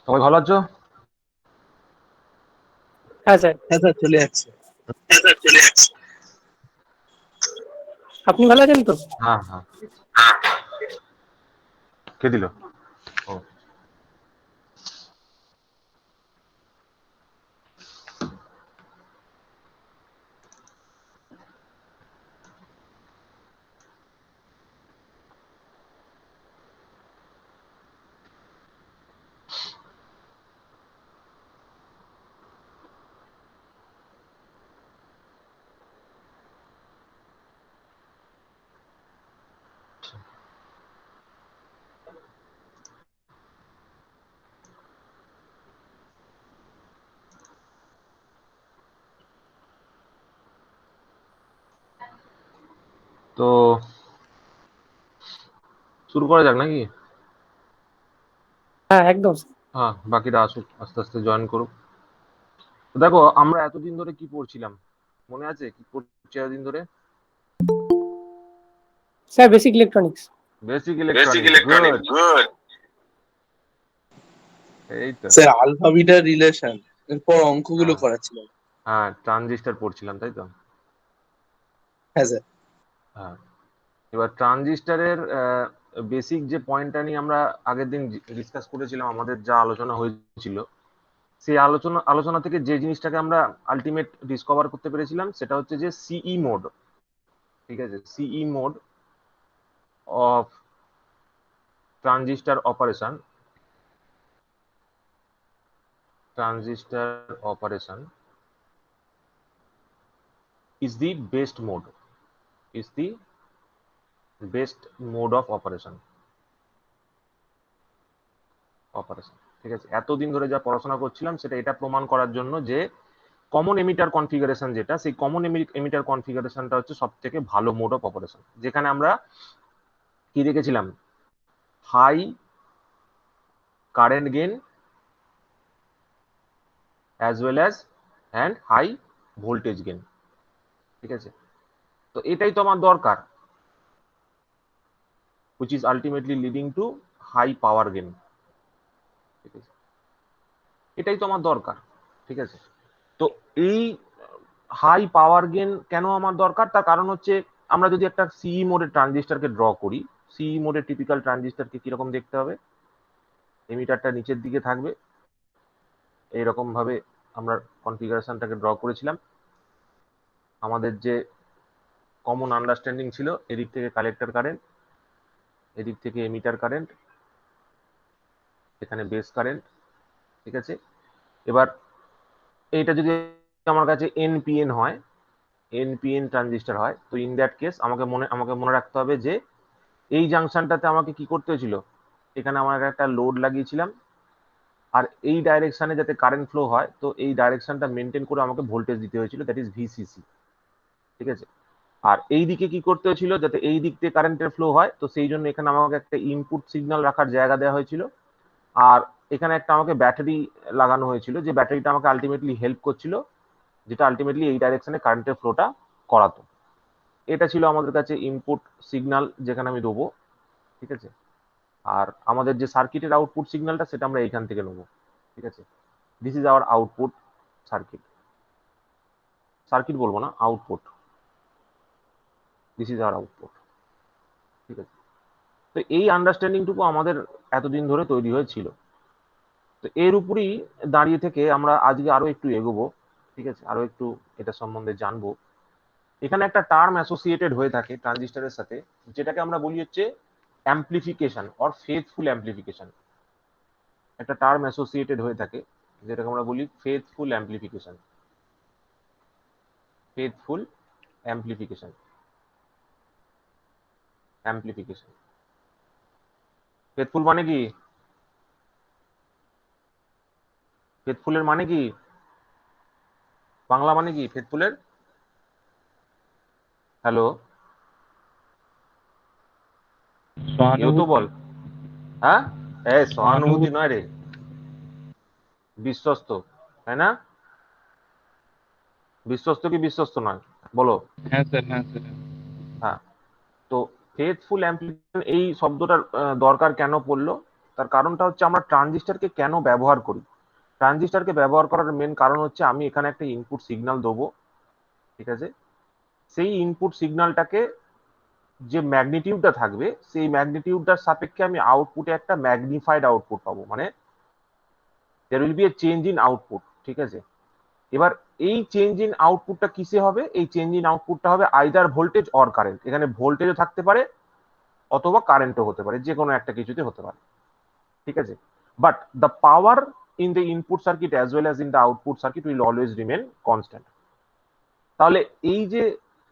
সবাই ভালো আছো? হ্যাঁ স্যার। হ্যাঁ স্যার, চলে যাচ্ছে। আপনি ভালো আছেন তো? হ্যাঁ হ্যাঁ। কে দিল? ও, তো শুরু করা যাক নাকি? হ্যাঁ, একদম স্যার। হ্যাঁ, বাকিরা আসুক, আস্তে আস্তে জয়েন করুক। তো দেখো, আমরা এতদিন ধরে কি পড়ছিলাম? মনে আছে কি পড়ছি এতদিন ধরে? Sir, basic electronics. Basic electronics, good. এই তো। স্যার, আলফা বিটা রিলেশন এরপর অঙ্কগুলো হ্যাঁ করাচ্ছিল। হ্যাঁ, ট্রানজিস্টর পড়ছিলাম তাই তো। হ্যাঁ স্যার। হ্যাঁ, এবার ট্রানজিস্টরের বেসিক যে পয়েন্টটা নিয়ে আমরা আগের দিন ডিসকাস করেছিলাম, আমাদের যা আলোচনা হয়েছিল, সেই আলোচনা থেকে যে জিনিসটাকে আমরা আলটিমেট ডিসকভার করতে পেরেছিলাম সেটা হচ্ছে যে সিই মোড। ঠিক আছে, সিই mode of transistor operation, is the best mode, is the best mode of operation। ঠিক আছে, এতদিন ধরে যা পড়াশোনা করছিলাম সেটা এটা প্রমাণ করার জন্য যে কমন এমিটার কনফিগারেশন যেটা, সেই কমন এমিটার কনফিগারেশনটা হচ্ছে সব থেকে ভালো মোড অফ অপারেশন, যেখানে আমরা কি দেখেছিলাম? High current gain as well as and high voltage gain. ঠিক আছে, তো এটাই তো আমার দরকার, which is ultimately leading to high power gain। ঠিক আছে, এটাই তো আমার দরকার। ঠিক আছে, তো এই হাই পাওয়ার গেন কেন আমার দরকার, তার কারণ হচ্ছে আমরা যদি একটা সিই মোডের ট্রানজিস্টরকে ড্র করি, সিই মোডের টিপিক্যাল ট্রানজিস্টরকে কিরকম দেখতে হবে? এমিটারটা নিচের দিকে থাকবে, এইরকম ভাবে আমরা কনফিগারেশনটাকে ড্র করেছিলাম। আমাদের যে কমন আন্ডারস্ট্যান্ডিং ছিল, এদিক থেকে কালেক্টর কারেন্ট, এদিক থেকে এমিটার কারেন্ট, এখানে বেস কারেন্ট। ঠিক আছে, এবার এইটা যদি আমার কাছে এনপিএন হয়, এনপিএন ট্রানজিস্টর হয়, তো ইন দ্যাট কেস আমাকে মনে রাখতে হবে যে এই জাংশনটাতে আমাকে কি করতে হয়েছিল, এখানে আমার একটা লোড লাগিয়েছিলাম, আর এই ডাইরেকশনে যাতে কারেন্ট ফ্লো হয়, তো এই ডাইরেকশনটা মেনটেন করে আমাকে ভোল্টেজ দিতে হয়েছিল, দ্যাট ইজ ভিসিসি। ঠিক আছে, আর এই দিকে কি করতে হয়েছিল, যাতে এই দিক থেকে কারেন্টের ফ্লো হয়, তো সেই জন্য এখানে আমাকে একটা ইনপুট সিগন্যাল রাখার জায়গা দেওয়া হয়েছিল। আর এখানে একটা আমাকে ব্যাটারি লাগানো হয়েছিল, যে ব্যাটারিটা আমাকে আলটিমেটলি হেল্প করছিল, যেটা আলটিমেটলি এই ডাইরেকশনে কারেন্টের ফ্লোটা করাতো। এটা ছিল আমাদের কাছে ইনপুট সিগন্যাল যেখানে আমি দেবো। ঠিক আছে, আর আমাদের যে সার্কিটের আউটপুট সিগন্যালটা সেটা আমরা এইখান থেকে নেবো। ঠিক আছে, this is hour output circuit, circuit বলবো না, output, this is hour output. ঠিক আছে, তো এই আন্ডারস্ট্যান্ডিংটুকু আমাদের এতদিন ধরে তৈরি হয়েছিল। তো এর উপরই দাঁড়িয়ে থেকে আমরা আজকে আরো একটু এগোবো। ঠিক আছে, আরো একটু এটা সম্বন্ধে জানবো। এখানে একটা টার্ম অ্যাসোসিয়েটেড হয়ে থাকে ট্রানজিস্টরের সাথে, যেটাকে আমরা বলি হচ্ছে অ্যাম্পলিফিকেশন অর ফেথফুল অ্যাম্পলিফিকেশন। একটা টার্ম অ্যাসোসিয়েটেড হয়ে থাকে যেটাকে আমরা বলি faithful amplification, faithful amplification, amplification. Faithful মানে কি? ফেথফুলের মানে কি? বাংলা মানে কি ফেথফুলের? হ্যালো, কেউ তো সহানুভূতি। বল। হ্যাঁ, এই সহানুভূতি সহানুভূতি। নয় রে, বিশ্বস্ত, তাই না? বিশ্বস্ত কি বিশ্বস্ত নয়, বলো। হ্যাঁ স্যার, হ্যাঁ স্যার। হ্যাঁ, তো ফেথফুল অ্যাম্পলিফিকেশন এই শব্দটার দরকার কেন পড়লো? তার কারণটা হচ্ছে আমরা ট্রানজিস্টরকে কেন ব্যবহার করি। ট্রানজিস্টরকে ব্যবহার করার মেন কারণ হচ্ছে আমি এখানে একটা ইনপুট সিগন্যাল দেবো, ঠিক আছে, সেই ইনপুট সিগন্যালটাকে যে ম্যাগনিটিউডটা থাকবে সেই ম্যাগনিটিউডটার সাপেক্ষে আমি আউটপুটে একটা ম্যাগনিফাইড আউটপুট পাবো, মানে there will be a change in output, ঠিক আছে। এবার এই চেঞ্জ ইন আউটপুটটা কিসে হবে, এই চেঞ্জ ইন আউটপুটটা হবে আইদার ভোল্টেজ অর কারেন্ট। এখানে ভোল্টেজও থাকতে পারে অথবা কারেন্টও হতে পারে, যে কোনো একটা কিছুতে হতে পারে, ঠিক আছে। But the power in the input circuit as well as in the output circuit will always remain constant. তাহলে এই যে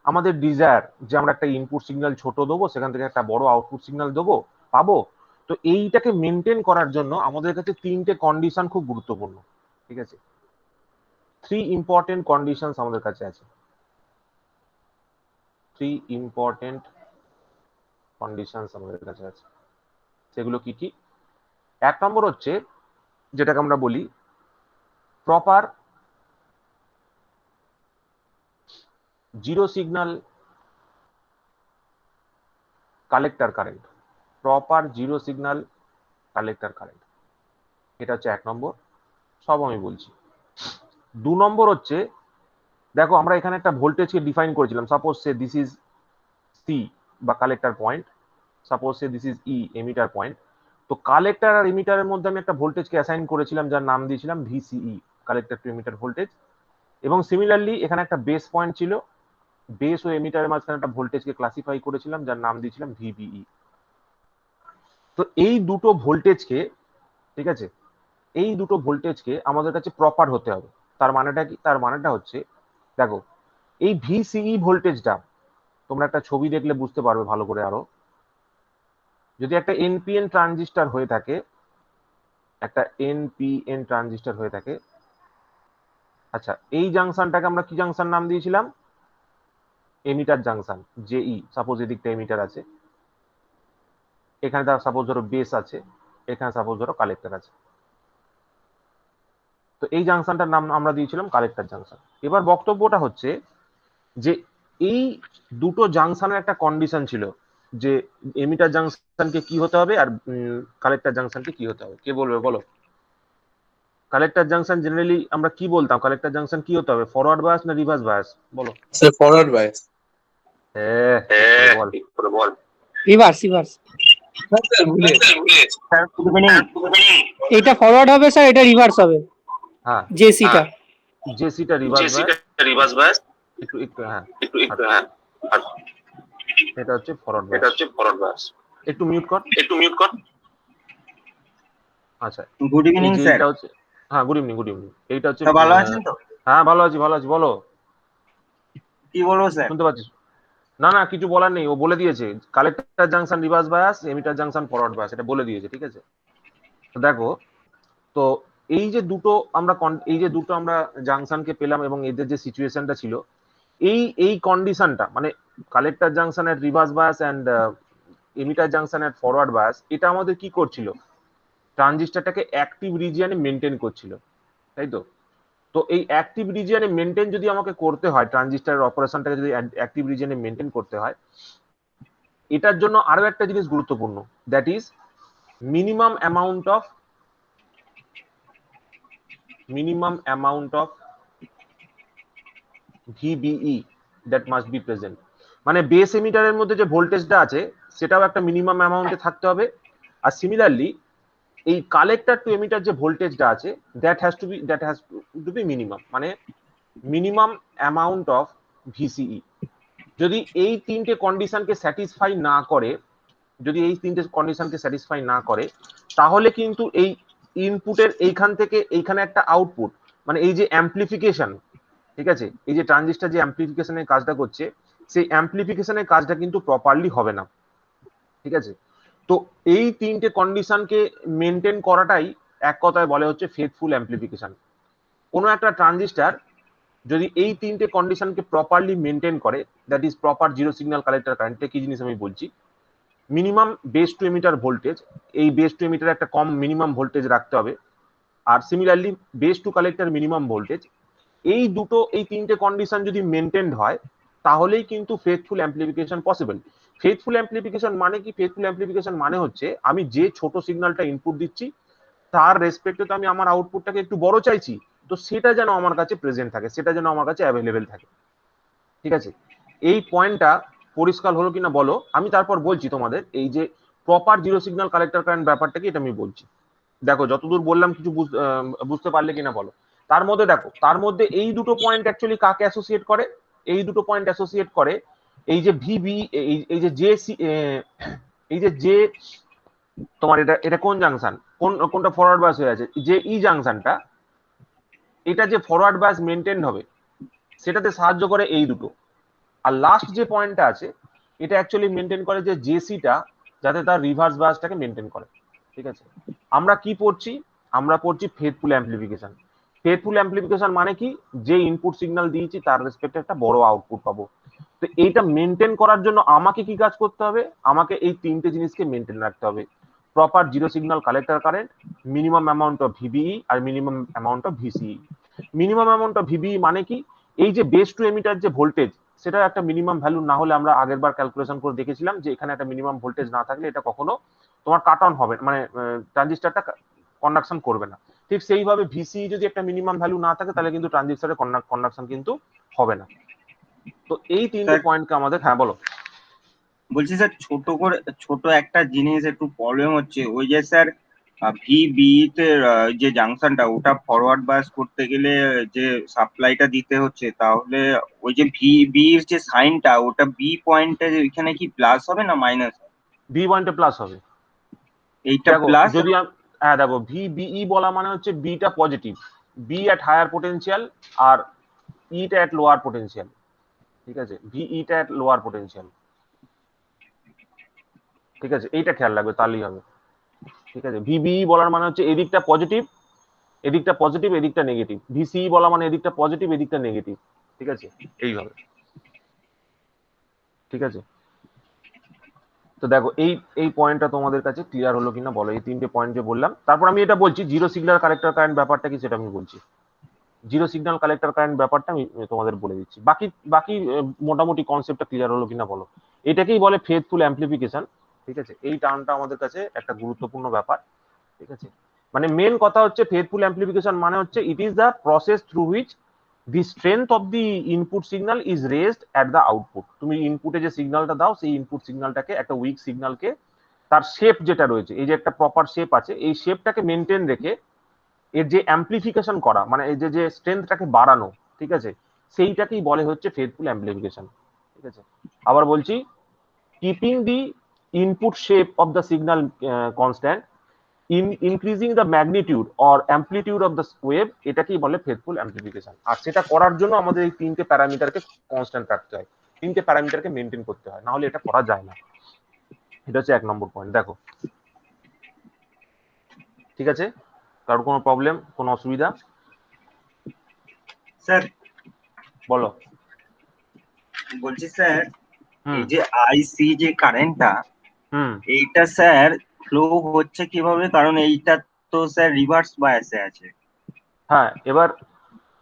আমাদের ডিজায়ার যে আমরা একটা ইনপুট সিগন্যাল ছোট দেবো, সেখান থেকে একটা বড় আউটপুট সিগন্যাল দেবো পাবো, তো এইটাকে মেনটেন করার জন্য আমাদের কাছে তিনটে কন্ডিশন খুব গুরুত্বপূর্ণ, ঠিক আছে। 3 ইম্পর্টেন্ট কন্ডিশনস আমাদের কাছে আছে, 3 ইম্পর্টেন্ট কন্ডিশনস আমাদের কাছে আছে। সেগুলো কি কি? 1 নম্বর হচ্ছে যেটাকে আমরা বলি proper zero signal collector current, proper zero signal collector current, এটা হচ্ছে 1 নম্বর। সব আমি বলছি। 2 নম্বর হচ্ছে, দেখো আমরা এখানে একটা ভোল্টেজকে ডিফাইন করেছিলাম, suppose say this is C বা collector point, suppose say this is E emitter point. তো কালেক্টর আর এমিটারের মধ্যে আমি একটা ভোল্টেজকে অ্যাসাইন করেছিলাম যার নাম দিয়েছিলাম VCE, collector to emitter voltage. এবং সিমিলারলি এখানে একটা বেস পয়েন্ট ছিল, বেস ও এমিটারের মাঝখানে একটা ভোল্টেজকে ক্লাসিফাই করেছিলাম যার নাম দিয়েছিলাম ভিবিই। তো এই দুটো ভোল্টেজকে, ঠিক আছে, এই দুটো ভোল্টেজকে আমাদের কাছে প্রপার হতে হবে। তার মানেটা কি? তার মানেটা হচ্ছে, দেখো এই ভিসিই ভোল্টেজটা তোমরা একটা ছবি দেখলে বুঝতে পারবে ভালো করে আরো। যদি একটা এনপিএন ট্রানজিস্টর হয়ে থাকে, একটা এনপিএন ট্রানজিস্টর হয়ে থাকে, আচ্ছা এই জাংশনটাকে আমরা কি জাংশন নাম দিয়েছিলাম? এমিটার জাংশন, জেই। সাপোজ এদিকটা এমিটার আছে, এখানে সাপোজ ধরো বেস আছে, এখানে সাপোজ ধরো কালেক্টর আছে, তো এই জাংশনটার নাম আমরা দিয়েছিলাম কালেক্টর জাংশন। এবার বক্তব্যটা হচ্ছে যে এই দুটো জাংশনের একটা কন্ডিশন ছিল যে এমিটার জাংশনকে কি হতে হবে আর কালেক্টর জাংশনকে কি হতে হবে। কে বলবে বলো? কালেক্টর জাংশন জেনারেলি আমরা কি বলতাম, কালেক্টর জাংশন কি হতে হবে, ফরওয়ার্ড বায়াস না রিভার্স বায়াস? বলো। Sir forward bias. হ্যাঁ বল। Reverse reverse. স্যার ভুলে এটা ফরওয়ার্ড হবে স্যার, এটা রিভার্স হবে। হ্যাঁ জেসিটা জেসিটা রিভার্স বায়াস, একটু হ্যাঁ হ্যাঁ, এটা হচ্ছে ফরওয়ার্ড বায়াস। একটু মিউট কর। আচ্ছা গুড ইভিনিং স্যার। এটা হচ্ছে, হ্যাঁ গুড ইভিনিং এইটা হচ্ছে, ভালো আছেন তো? হ্যাঁ ভালো আছি বলো। কি বলবো স্যার? শুনতে পাচ্ছিস? না কিছু বলার নেই, ও বলে দিয়েছে collector junction reverse bias, emitter junction forward bias, এটা বলে দিয়েছে, ঠিক আছে। তো দেখো, তো এই যে দুটো আমরা জাংশনকে পেলাম এবং এদের যে সিচুয়েশনটা ছিল, এই কন্ডিশনটা মানে collector junction at reverse bias and emitter junction at forward bias, এটা আমাদের কি করছিল, ট্রানজিস্টরটাকে অ্যাক্টিভ রিজিয়নে মেনটেন করছিল, তাই তো। তো এই অ্যাক্টিভ রিজিয়নে মেনটেন যদি আমাকে করতে হয়, ট্রানজিস্টরের অপারেশনটাকে যদি অ্যাক্টিভ রিজিয়নে মেনটেন করতে হয়, এটার জন্য আরো একটা জিনিস গুরুত্বপূর্ণ, that is minimum amount of VBE that must be present. মানে বেস এমিটারের মধ্যে যে ভোল্টেজটা আছে সেটাও একটা মিনিমাম অ্যামাউন্টে থাকতে হবে। আর সিমিলারলি এই কালেক্টর টু এমিটার যে ভোল্টেজটা আছে that has to be minimum, মানে মিনিমাম অ্যামাউন্ট অফ ভিসিই। যদি এই তিনটে কন্ডিশনকে স্যাটিসফাই না করে, তাহলে কিন্তু এই ইনপুটের এইখান থেকে এইখানে একটা আউটপুট, মানে এই যে অ্যাম্পলিফিকেশন, ঠিক আছে, এই যে ট্রানজিস্টর যে অ্যাম্পলিফিকেশনের কাজটা করছে, সেই অ্যাম্পলিফিকেশনের কাজটা কিন্তু প্রপারলি হবে না, ঠিক আছে। তো এই তিনটে কন্ডিশনকে মেনটেন করাটাই এক কথায় বলে হচ্ছে ফেথফুল অ্যাম্পলিফিকেশন। কোনো একটা ট্রানজিস্টর যদি এই তিনটে কন্ডিশনকে প্রপারলি মেনটেন করে, that is proper zero signal collector current, কি জিনিস আমি বলছি, minimum base to emitter voltage, এই বেস টু এমিটার একটা কম মিনিমাম ভোল্টেজ রাখতে হবে, আর similarly base to collector minimum voltage, এই তিনটে কন্ডিশন যদি মেনটেন্ড হয় তাহলেই কিন্তু faithful amplification possible. Faithful amplification মানে কি? ফেথফুল অ্যাম্প্লিফিকেশন মানে হচ্ছে আমি যে ছোট সিগন্যালটা ইনপুট দিচ্ছি তার রেসপেক্টে তো আমি আমার আউটপুটটাকে একটু বড় চাইছি, তো সেটা যেন আমার কাছে প্রেজেন্ট থাকে, সেটা যেন আমার কাছে অ্যাভেলেবেল থাকে। ঠিক আছে, এই পয়েন্টটা পরিষ্কার হলো কিনা বলো। আমি তারপর বলছি তোমাদের এই যে proper zero signal collector current ব্যাপারটা কি, এটা আমি বলছি। দেখো যতদূর বললাম কিছু বুঝতে পারলে কিনা বলো। তার মধ্যে দেখো, তার মধ্যে এই দুটো পয়েন্ট অ্যাকচুয়ালি কাকে অ্যাসোসিয়েট করে? এই দুটো পয়েন্ট অ্যাসোসিয়েট করে এই যে ভিবি, এই যে জে সি, এই যে জে, তোমার এটা এটা কোন জাংশন, কোনটা ফরওয়ার্ড বাস হয়ে আছে, যে ই জাংশনটা, এটা যে ফরওয়ার্ড বাস মেনটেন হবে সেটাতে সাহায্য করে এই দুটো। আর লাস্ট যে পয়েন্টটা আছে এটা অ্যাকচুয়ালি মেনটেন করে যে জেসিটা, যাতে তার রিভার্স বাসটাকে মেনটেন করে। ঠিক আছে, আমরা কি পড়ছি? আমরা পড়ছি ফেথফুল অ্যাম্প্লিফিকেশন। ফেথফুল অ্যাম্প্লিফিকেশন মানে কি? যে ইনপুট সিগন্যাল দিয়েছি তার রেসপেক্টে একটা বড় আউটপুট পাবো। তো এইটা মেনটেন করার জন্য আমাকে কি কাজ করতে হবে? আমাকে এই তিনটে জিনিসকে মেনটেন রাখতে হবে: proper zero signal collector current, minimum amount of VBE, আর minimum amount of VCE. Minimum amount of VBE মানে কি? এই যে বেস টু এমিটার যে ভোল্টেজ, সেটা একটা মিনিমাম ভ্যালু না হলে, আমরা আগের বার ক্যালকুলেশন করে দেখেছিলাম যে এখানে একটা মিনিমাম ভোল্টেজ না থাকলে এটা কখনো তোমার কাট অন হবে, মানে ট্রানজিস্টারটা কন্ডাকশন করবে না। ঠিক সেইভাবে ভিসি যদি একটা মিনিমাম ভ্যালু না থাকে তাহলে কিন্তু ট্রানজিস্টারের কন্ডাকশন কিন্তু হবে না। তো এই তিনটে স্যার পয়েন্টকে আমাদের, হ্যাঁ বলো। বলছি স্যার, ছোট একটা জিনিস একটু প্রবলেম হচ্ছে। ওই যে স্যার ভিবি তে যে জাংশনটা, ওটা ফরওয়ার্ড বাস করতে গেলে যে সাপ্লাইটা দিতে হচ্ছে, তাহলে ওই যে ভিবি এর যে সাইনটা, ওটা বি পয়েন্টে এখানে কি প্লাস হবে না মাইনাস? ভি পয়েন্টে প্লাস হবে। এইটা দেখো প্লাস। যদি হ্যাঁ দেখো, ভিবিই বলা মানে হচ্ছে বিটা positive, B at higher potential আর ইটা অ্যাট লোয়ার পোটেনশিয়াল। ঠিক আছে, ভিইটা অ্যাট লোয়ার পোটেনশিয়াল। ঠিক আছে, এইটা খেয়াল রাখবে তাহলেই হবে। ঠিক আছে, ভিবিই বলার মানে হচ্ছে এদিকটা পজিটিভ, এদিকটা পজিটিভ, এদিকটা নেগেটিভ। ভিসিই বলা মানে এদিকটা পজিটিভ, এদিকটা নেগেটিভ। ঠিক আছে, এইভাবে। ঠিক আছে, তো দেখো এই এই পয়েন্টটা তোমাদের কাছে ক্লিয়ার হলো কিনা বলো, এই তিনটে পয়েন্ট যে বললাম। তারপর আমি এটা বলছি জিরো সিগন্যাল কালেক্টর কারেন্ট ব্যাপারটা কি সেটা আমি বলছি। জিরো সিগন্যাল কালেক্টর কারেন্ট ব্যাপারটা আমি তোমাদের বলে দিচ্ছি। বাকি বাকি মোটামুটি কনসেপ্টটা ক্লিয়ার হলো কিনা বলো। এটাকেই বলে ফেথফুল অ্যাম্প্লিফিকেশন। ঠিক আছে, এই টার্মটা আমাদের কাছে একটা গুরুত্বপূর্ণ ব্যাপার। ঠিক আছে, মানে মেন কথা হচ্ছে ফেথফুল অ্যাম্প্লিফিকেশন মানে হচ্ছে it is the process through which the strength of the input signal is raised at the output. তুমি ইনপুটে যে সিগন্যালটা দাও সেই ইনপুট সিগন্যালটাকে, একটা উইক সিগন্যালকে, তার শেপ যেটা রয়েছে, এই যে একটা প্রপার শেপ আছে, এই শেপটাকে মেনটেন রেখে এর যে অ্যাম্প্লিফিকেশন করা, মানে এই যে স্ট্রেংথটাকে বাড়ানো, ঠিক আছে, সেইটাকেই বলে হচ্ছে ফেথফুল অ্যাম্প্লিফিকেশন। ঠিক আছে, আবার বলছি, keeping the input shape of the signal constant, increasing the magnitude or amplitude of the wave, এটাকেই বলে ফেথফুল অ্যাম্প্লিফিকেশন। আর সেটা করার জন্য আমাদের এই তিনটে প্যারামিটারকে কনস্ট্যান্ট রাখতে হয়, তিনটে প্যারামিটারকে মেনটেন করতে হয়, না হলে এটা করা যায় না। এটা হচ্ছে 1 নম্বর পয়েন্ট। দেখো ঠিক আছে, কারোর কোনো প্রবলেম, কোনো অসুবিধা? স্যার বলো। বলছি স্যার, হুম এই যে আইসি যে কারেন্টটা, হুম এইটা স্যার ফ্লো হচ্ছে কিভাবে? কারণ এইটা তো স্যার রিভার্স বায়াসে আছে। হ্যাঁ, এবার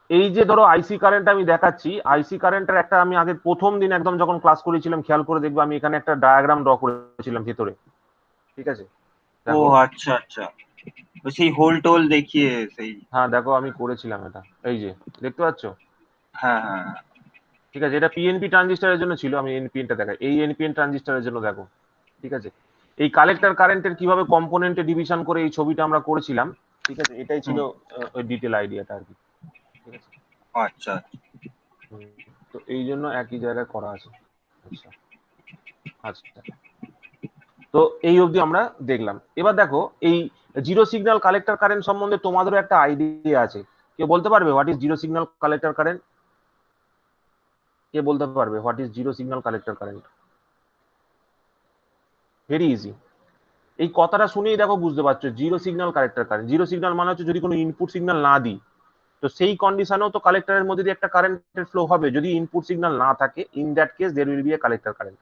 এই যে ধরো আইসি কারেন্ট আমি দেখাচ্ছি, আইসি কারেন্টের একটা, আমি আগে প্রথম দিন একদম যখন ক্লাস করেছিলাম, খেয়াল করে দেখবো আমি এখানে একটা ডায়াগ্রাম ড্র করেছিলাম ভিতরে। ঠিক আছে, ও দেখো। আচ্ছা আচ্ছা, তো সেই হোল টোল দেখিয়ে সেই। হ্যাঁ দেখো, আমি করেছিলাম এটা, এই যে দেখতে পাচ্ছ। হ্যাঁ হ্যাঁ ঠিক আছে, এটা পিএনপি ট্রানজিস্টারের জন্য ছিল, আমি এনপিএনটা দেখাই, এই এনপিএন ট্রানজিস্টারের জন্য দেখো। ঠিক আছে, এই কালেক্টর কারেন্টের কিভাবে কম্পোনেন্টে ডিভিশন করে এই ছবিটা আমরা করেছিলাম। ঠিক আছে, এটাই ছিল ওই ডিটেল আইডিয়াটা আর কি। ঠিক আছে, আচ্ছা। তো এই জন্য একই জায়গায় করা আছে। আচ্ছা আচ্ছা, তো এই অবধি আমরা দেখলাম। এবার দেখো, এই জিরো সিগন্যাল কালেক্টর কারেন্ট সম্বন্ধে তোমাদেরও একটা আইডিয়া আছে। কেউ বলতে পারবে what is zero signal collector current? কে বলতে পারবে what is zero signal collector current? Very easy, এই কথাটা শুনেই দেখো বুঝতে পারছো zero signal collector current. Zero signal মানে হচ্ছে যদি কোনো ইনপুট সিগন্যাল না দিই, তো সেই কন্ডিশনেও তো কালেক্টরের মধ্যে দিয়ে একটা কারেন্টের ফ্লো হবে। যদি ইনপুট সিগন্যাল না থাকে, in that case there will be a collector current.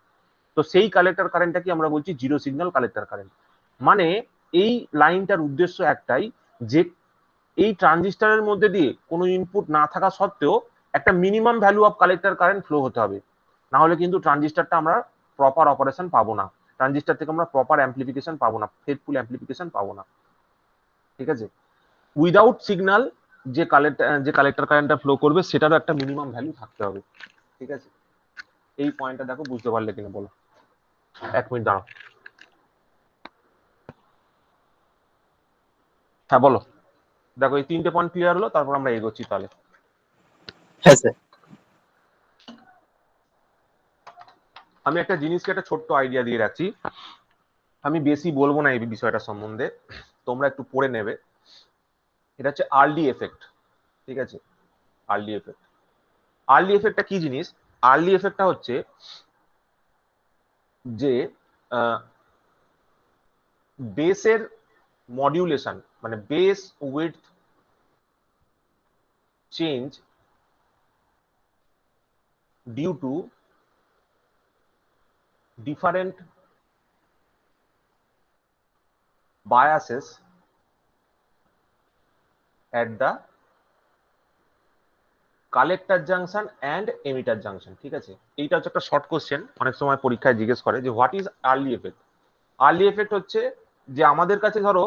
তো সেই কালেক্টর কারেন্টটাকে আমরা বলছি জিরো সিগন্যাল কালেক্টর কারেন্ট। মানে এই লাইনটার উদ্দেশ্য একটাই, যে এই ট্রানজিস্টরের মধ্যে দিয়ে কোনো ইনপুট না থাকা সত্ত্বেও একটা minimum value of collector current flow হতে হবে, না হলে কিন্তু ট্রানজিস্টরটা আমরা প্রপার অপারেশন পাবো না, ট্রানজিস্টার থেকে আমরা প্রপার অ্যাম্পলিফিকেশন পাবো না, ফেথফুল অ্যাম্পলিফিকেশন পাবো না। ঠিক আছে, উইদাউট সিগন্যাল যে কালেক্টর কারেন্টটা ফ্লো করবে সেটারও একটা মিনিমাম ভ্যালু থাকতে হবে। ঠিক আছে, এই পয়েন্টটা দেখো বুঝতে পারলে কিনা বলো। 1 মিনিট দাঁড়াও। হ্যাঁ বলো, দেখো এই 3টে পয়েন্ট ক্লিয়ার হলো, তারপর আমরা এগোচ্ছি তাহলে। হ্যাঁ স্যার। আমি একটা জিনিসকে একটা ছোট্ট আইডিয়া দিয়ে রাখছি, আমি বেশি বলবো না এই বিষয়টা সম্বন্ধে, তোমরা একটু পড়ে নেবে। এটা হচ্ছে আর্লি এফেক্ট। ঠিক আছে, আর্লি এফেক্ট। আর্লি এফেক্টটা কি জিনিস? আর্লি এফেক্টটা হচ্ছে যে বেসের মডিউলেশন, মানে base width change due to different biases at the collector junction and emitter junction. ঠিক আছে, এইটা হচ্ছে একটা শর্ট কোশ্চেন, অনেক সময় পরীক্ষায় জিজ্ঞেস করে যে what is early effect. Early effect হচ্ছে যে আমাদের কাছে ধরো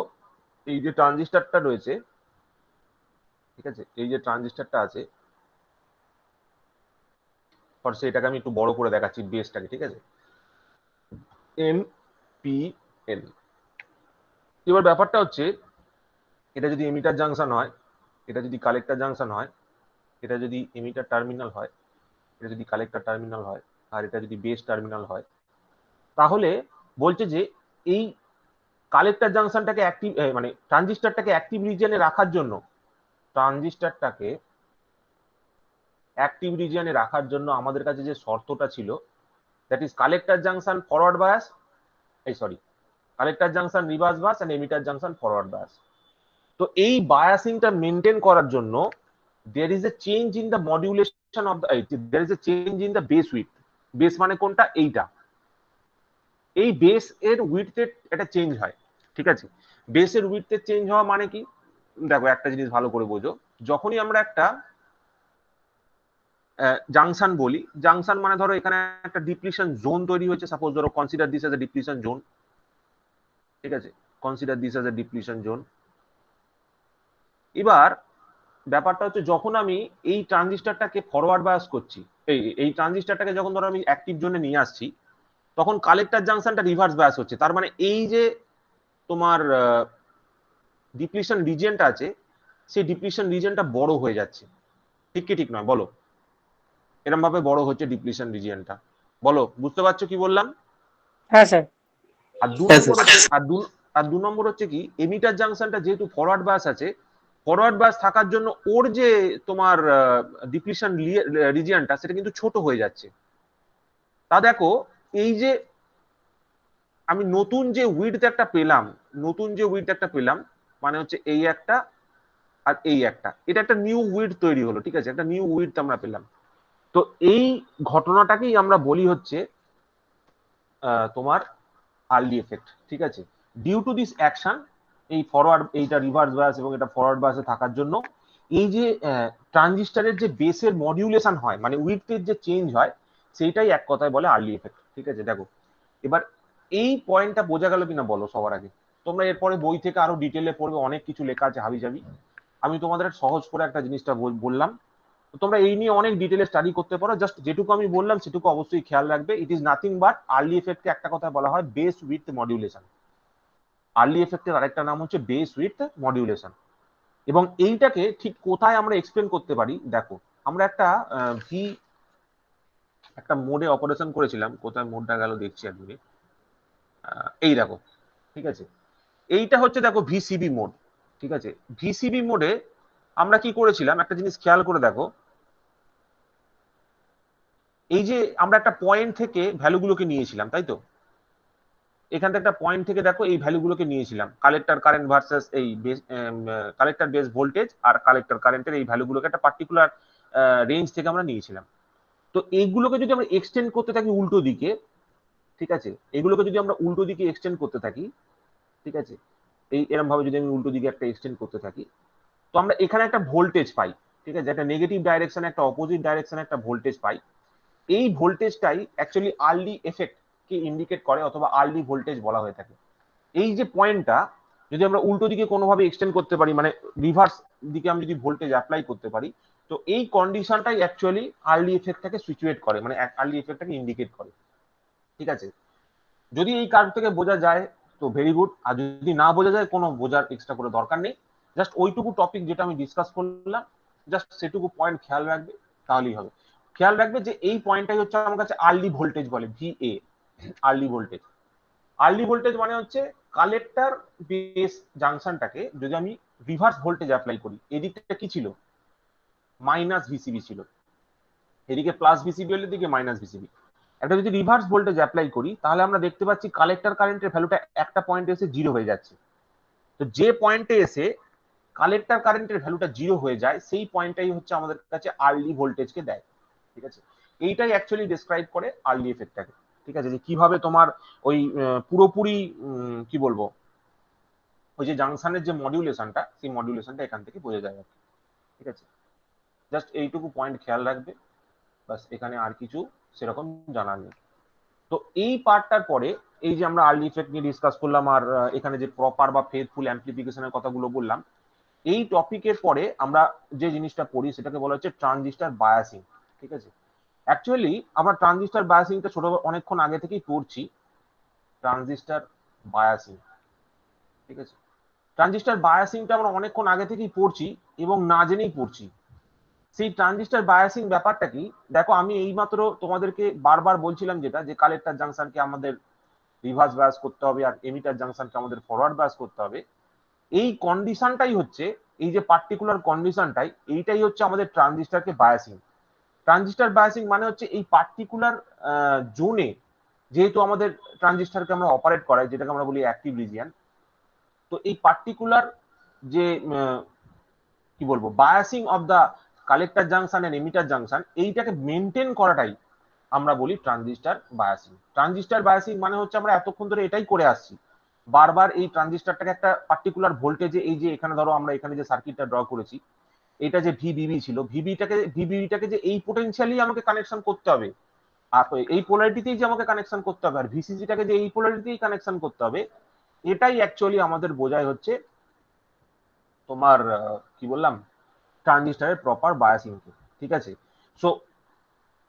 এই যে ট্রানজিস্টরটা রয়েছে, ঠিক আছে, এই যে ট্রানজিস্টরটা আছে, এটাকে আমি একটু বড় করে দেখাচ্ছি বেসটাকে। ঠিক আছে, NPN। এবার ব্যাপারটা হচ্ছে এটা যদি এমিটার জাংশন হয়, এটা যদি কালেক্টর জাংশন হয়, এটা যদি এমিটার টার্মিনাল হয়, এটা যদি কালেক্টর টার্মিনাল হয়, আর এটা যদি বেস টার্মিনাল হয়, তাহলে বলছে যে এই কালেক্টর জাংশনটাকে অ্যাক্টিভ, মানে ট্রানজিস্টরটাকে অ্যাক্টিভ রিজিয়নে রাখার জন্য, ট্রানজিস্টরটাকে অ্যাক্টিভ রিজিয়নে রাখার জন্য আমাদের কাছে যে শর্তটা ছিল, that is collector junction forward bias, collector junction reverse bias and emitter junction forward bias. তো এই বায়াসিংটা মেনটেন করার জন্য there is a change in the modulation of the there is a change in the base width. Base মানে কোনটা? এইটা, এই base এর উইডথের একটা চেঞ্জ হয়। ঠিক আছে, বেসের উইডথের চেঞ্জ হওয়া মানে কি? দেখো একটা জিনিস ভালো করে বোঝো, যখনই আমরা একটা জাংশন বলি, জাংশন মানে ধরো এখানে একটা ডিপ্লিশন জোন তৈরি হয়েছে, সাপোজ ধরো consider this as a depletion zone. ঠিক আছে, consider this as a depletion zone. এবার ব্যাপারটা হচ্ছে যখন আমি এই ট্রানজিস্টরটাকে ফরওয়ার্ড বায়াস করছি, এই ট্রানজিস্টরটাকে যখন ধরো আমি অ্যাক্টিভ জোনে নিয়ে আসছি, তখন কালেক্টর জাংশনটা রিভার্স বায়াস হচ্ছে। তার মানে এই যে তোমার ডিপ্লিশন রিজিয়নটা আছে, সেই ডিপ্লিশন রিজিয়নটা বড় হয়ে যাচ্ছে। ঠিক কি ঠিক নয় বলো? এরকম ভাবে বড় হচ্ছে ডিপ্লিশন রিজিয়নটা। বলো, বুঝতে পারছো কি বললাম? হ্যাঁ স্যার। আর দু হ্যাঁ, নম্বর স্যার। হচ্ছে আর দু নম্বর হচ্ছে কি, এমিটার জাংশনটা যেহেতু ফরওয়ার্ড বায়াস আছে, ফরওয়ার্ড বায়াস থাকার জন্য ওর যে তোমার ডিপ্লিশন রিজিয়নটা সেটা কিন্তু ছোট হয়ে যাচ্ছে। তা দেখো, এই যে আমি নতুন যে উইডথ একটা পেলাম, মানে হচ্ছে এই একটা আর এই একটা, এটা একটা নিউ উইডথ তৈরি হলো। ঠিক আছে, একটা নিউ উইডথ আমরা পেলাম। তো এই ঘটনাটাকেই আমরা বলি হচ্ছে তোমার আর্লি এফেক্ট। ঠিক আছে, ডিউ টু দিস অ্যাকশন, এই ফরওয়ার্ড, এইটা রিভার্স বায়াস এবং এটা ফরওয়ার্ড বায়াসে থাকার জন্য এই যে ট্রানজিস্টরের যে বেসের মডিউলেশন হয়, মানে উইডথের যে চেঞ্জ হয়, সেইটাই এক কথায় বলে আর্লি এফেক্ট। ঠিক আছে, দেখো এবার এই পয়েন্টটা বোঝা গেল কিনা বলো সবার আগে? তোমরা এরপরে বই থেকে আরো ডিটেলে পড়বে, অনেক কিছু লেখা আছে হাবিজাবি। আমি তোমাদের সহজ করে একটা জিনিসটা বললাম, তোমরা এই নিয়ে অনেক ডিটেলে স্টাডি করতে পারো। জাস্ট যেটুকু আমি বললাম সেটুকু অবশ্যই খেয়াল রাখবে। It is nothing but Early এফেক্টকে একটা কথা বলা হয় বেস উইথ মডিউলেশন। আর্লি এফেক্টের আরেকটা নাম হচ্ছে বেস উইথ মডিউলেশন। এবং এইটাকে ঠিক কোথায় আমরা এক্সপ্লেন করতে পারি, দেখো আমরা একটা মোডে অপারেশন করেছিলাম, কোথায় মোডটা গেল দেখছি এক মিনিট, এই দেখো। ঠিক আছে, এইটা হচ্ছে দেখো ভিসিবি মোড। ঠিক আছে, ভিসিবি মোডে আমরা কি করেছিলাম, একটা জিনিস খেয়াল করে দেখো, এই যে আমরা একটা পয়েন্ট থেকে ভ্যালুগুলোকে নিয়েছিলাম, তাই তো? এখান থেকে একটা পয়েন্ট থেকে দেখো এই ভ্যালুগুলোকে নিয়েছিলাম, কালেক্টর কারেন্ট ভার্সেস এই কালেক্টর বেস ভোল্টেজ আর কালেক্টর কারেন্টের এই ভ্যালুগুলোকে একটা পার্টিকুলার রেঞ্জ থেকে আমরা নিয়েছিলাম। তো এইগুলোকে যদি আমরা এক্সটেন্ড করতে থাকি উল্টো দিকে, ঠিক আছে, এগুলোকে যদি আমরা উল্টো দিকে এক্সটেন্ড করতে থাকি, ঠিক আছে, এরকম ভাবে যদি আমি উল্টো দিকে একটা এক্সটেন্ড করতে থাকি, তো আমরা এখানে একটা ভোল্টেজ পাই। ঠিক আছে, একটা নেগেটিভ ডাইরেকশনে, একটা অপোজিট ডাইরেকশনে একটা ভোল্টেজ পাই। এই ভোল্টেজটাই অ্যাকচুয়ালি আর্লি এফেক্ট কে ইন্ডিকেট করে অথবা আর্লি ভোল্টেজ বলা হয়ে থাকে। এই যে পয়েন্টটা যদি আমরা উল্টো দিকে কোনোভাবে এক্সটেন্ড করতে পারি, মানে রিভার্স দিকে আমি যদি ভোল্টেজ অ্যাপ্লাই করতে পারি, তো এই কন্ডিশনটাই অ্যাকচুয়ালি আর্লি এফেক্টটাকে সিচুয়েট করে, মানে আর্লি এফেক্টটাকে ইন্ডিকেট করে। ঠিক আছে, যদি এই কার্ভ থেকে বোঝা যায় তো ভেরি গুড, আর যদি না বোঝা যায় কোনো বোঝার এক্সট্রা করে দরকার নেই, জাস্ট ওইটুকু টপিক যেটা আমি ডিসকাস করলাম জাস্ট সেটুকু পয়েন্ট খেয়াল রাখবে তাহলেই হবে। খেয়াল রাখবে যে এই পয়েন্টটাই হচ্ছে আমার কাছে আর্লি ভোল্টেজ বলে, VA, early voltage. Early voltage মানে হচ্ছে কালেক্টর বেস জাংশনটাকে যদি আমি রিভার্স ভোল্টেজ অ্যাপ্লাই করি, এদিকটা কি ছিল, মাইনাস ভিসিবি ছিল, এদিকে প্লাস ভিসিবি হলে এদিকে মাইনাস ভিসিবি। একটা যদি রিভার্স ভোল্টেজ অ্যাপ্লাই করি তাহলে আমরা দেখতে পাচ্ছি কালেক্টর কারেন্টের ভ্যালুটা একটা পয়েন্টে এসে জিরো হয়ে যাচ্ছে। তো যে পয়েন্টে এসে কালেক্টর কারেন্টের ভ্যালুটা জিরো হয়ে যায় সেই পয়েন্টটাই হচ্ছে আমাদের কাছে আর্লি ভোল্টেজকে দেয়। ঠিক আছে, এইটাই অ্যাকচুয়ালি ডিসক্রাইব করে আর্লি এফেক্টটাকে। ঠিক আছে, যে কিভাবে তোমার ওই পুরোপুরি কি বলবো, ওই যে জাংশনের যে মডিউলেশনটা, সেই মডিউলেশনটা এখান থেকে বোঝা যায়। ঠিক আছে, জাস্ট এইটুকু পয়েন্ট খেয়াল রাখবে, বাস, এখানে আর কিছু সেরকম জানার নেই। তো এই পার্টটার পরে এই যে আমরা আর্লি ইফেক্ট নিয়ে ডিসকাস করলাম আর এখানে যে প্রপার বা ফেথফুল অ্যাম্প্লিফিকেশনের কথাগুলো বললাম, এই টপিকের পরে আমরা যে জিনিসটা পড়ি সেটাকে বলা হচ্ছে ট্রানজিস্টর বায়াসিং। ঠিক আছে, অ্যাকচুয়ালি আমরা ট্রানজিস্টর বায়াসিংটা ছোট অনেকক্ষণ আগে থেকেই পড়ছি, ট্রানজিস্টর বায়াসিং। ঠিক আছে, ট্রানজিস্টর বায়াসিংটা আমরা অনেকক্ষণ আগে থেকেই পড়ছি এবং না জেনেই পড়ছি। সেই ট্রানজিস্টর বায়াসিং ব্যাপারটা কি, দেখো আমি এইমাত্র তোমাদেরকে বারবার বলছিলাম যেটা, যে কালেক্টর জাংশনকে আমাদের রিভার্স বায়াস করতে হবে আর এমিটার জাংশনকে আমাদের ফরওয়ার্ড বায়াস করতে হবে। এই কন্ডিশনটাই হচ্ছে, এই যে পার্টিকুলার কন্ডিশনটাই, এইটাই হচ্ছে আমাদের ট্রানজিস্টরকে বায়াসিং। ট্রানজিস্টর বায়াসিং মানে হচ্ছে এই পার্টিকুলার জোনে, যেহেতু আমাদের ট্রানজিস্টরকে আমরা অপারেট করাই, যেটাকে আমরা বলি অ্যাক্টিভ রিজিয়ন, তো এই পার্টিকুলার যে কি বলবো biasing of the collector junction and emitter junction, এইটাকে মেনটেন করাটাই আমরা বলি ট্রানজিস্টর বায়াসিং। ট্রানজিস্টর বায়াসিং মানে হচ্ছে আমরা এতক্ষণ ধরে এটাই করে আসছি, বারবার এই ট্রানজিস্টরটাকে একটা পার্টিকুলার ভোল্টেজে, এই যে এখানে ধরো আমরা এখানে যে সার্কিটটা ড্র করেছি, এটা যে ভিবিবি ছিল, ভিবিবিটাকে যে এই পোটেনশিয়ালি আমাকে কানেকশন করতে হবে, আর এই পোলারিটিতেই যে আমাকে কানেকশন করতে হবে, আর ভিসিসিটাকে যে এই পোলারিটিতেই কানেকশন করতে হবে, এটাই অ্যাকচুয়ালি আমাদের বোঝায় হচ্ছে তোমার কি বললাম, ট্রানজিস্টরের প্রপার বায়াসিং। ঠিক আছে, সো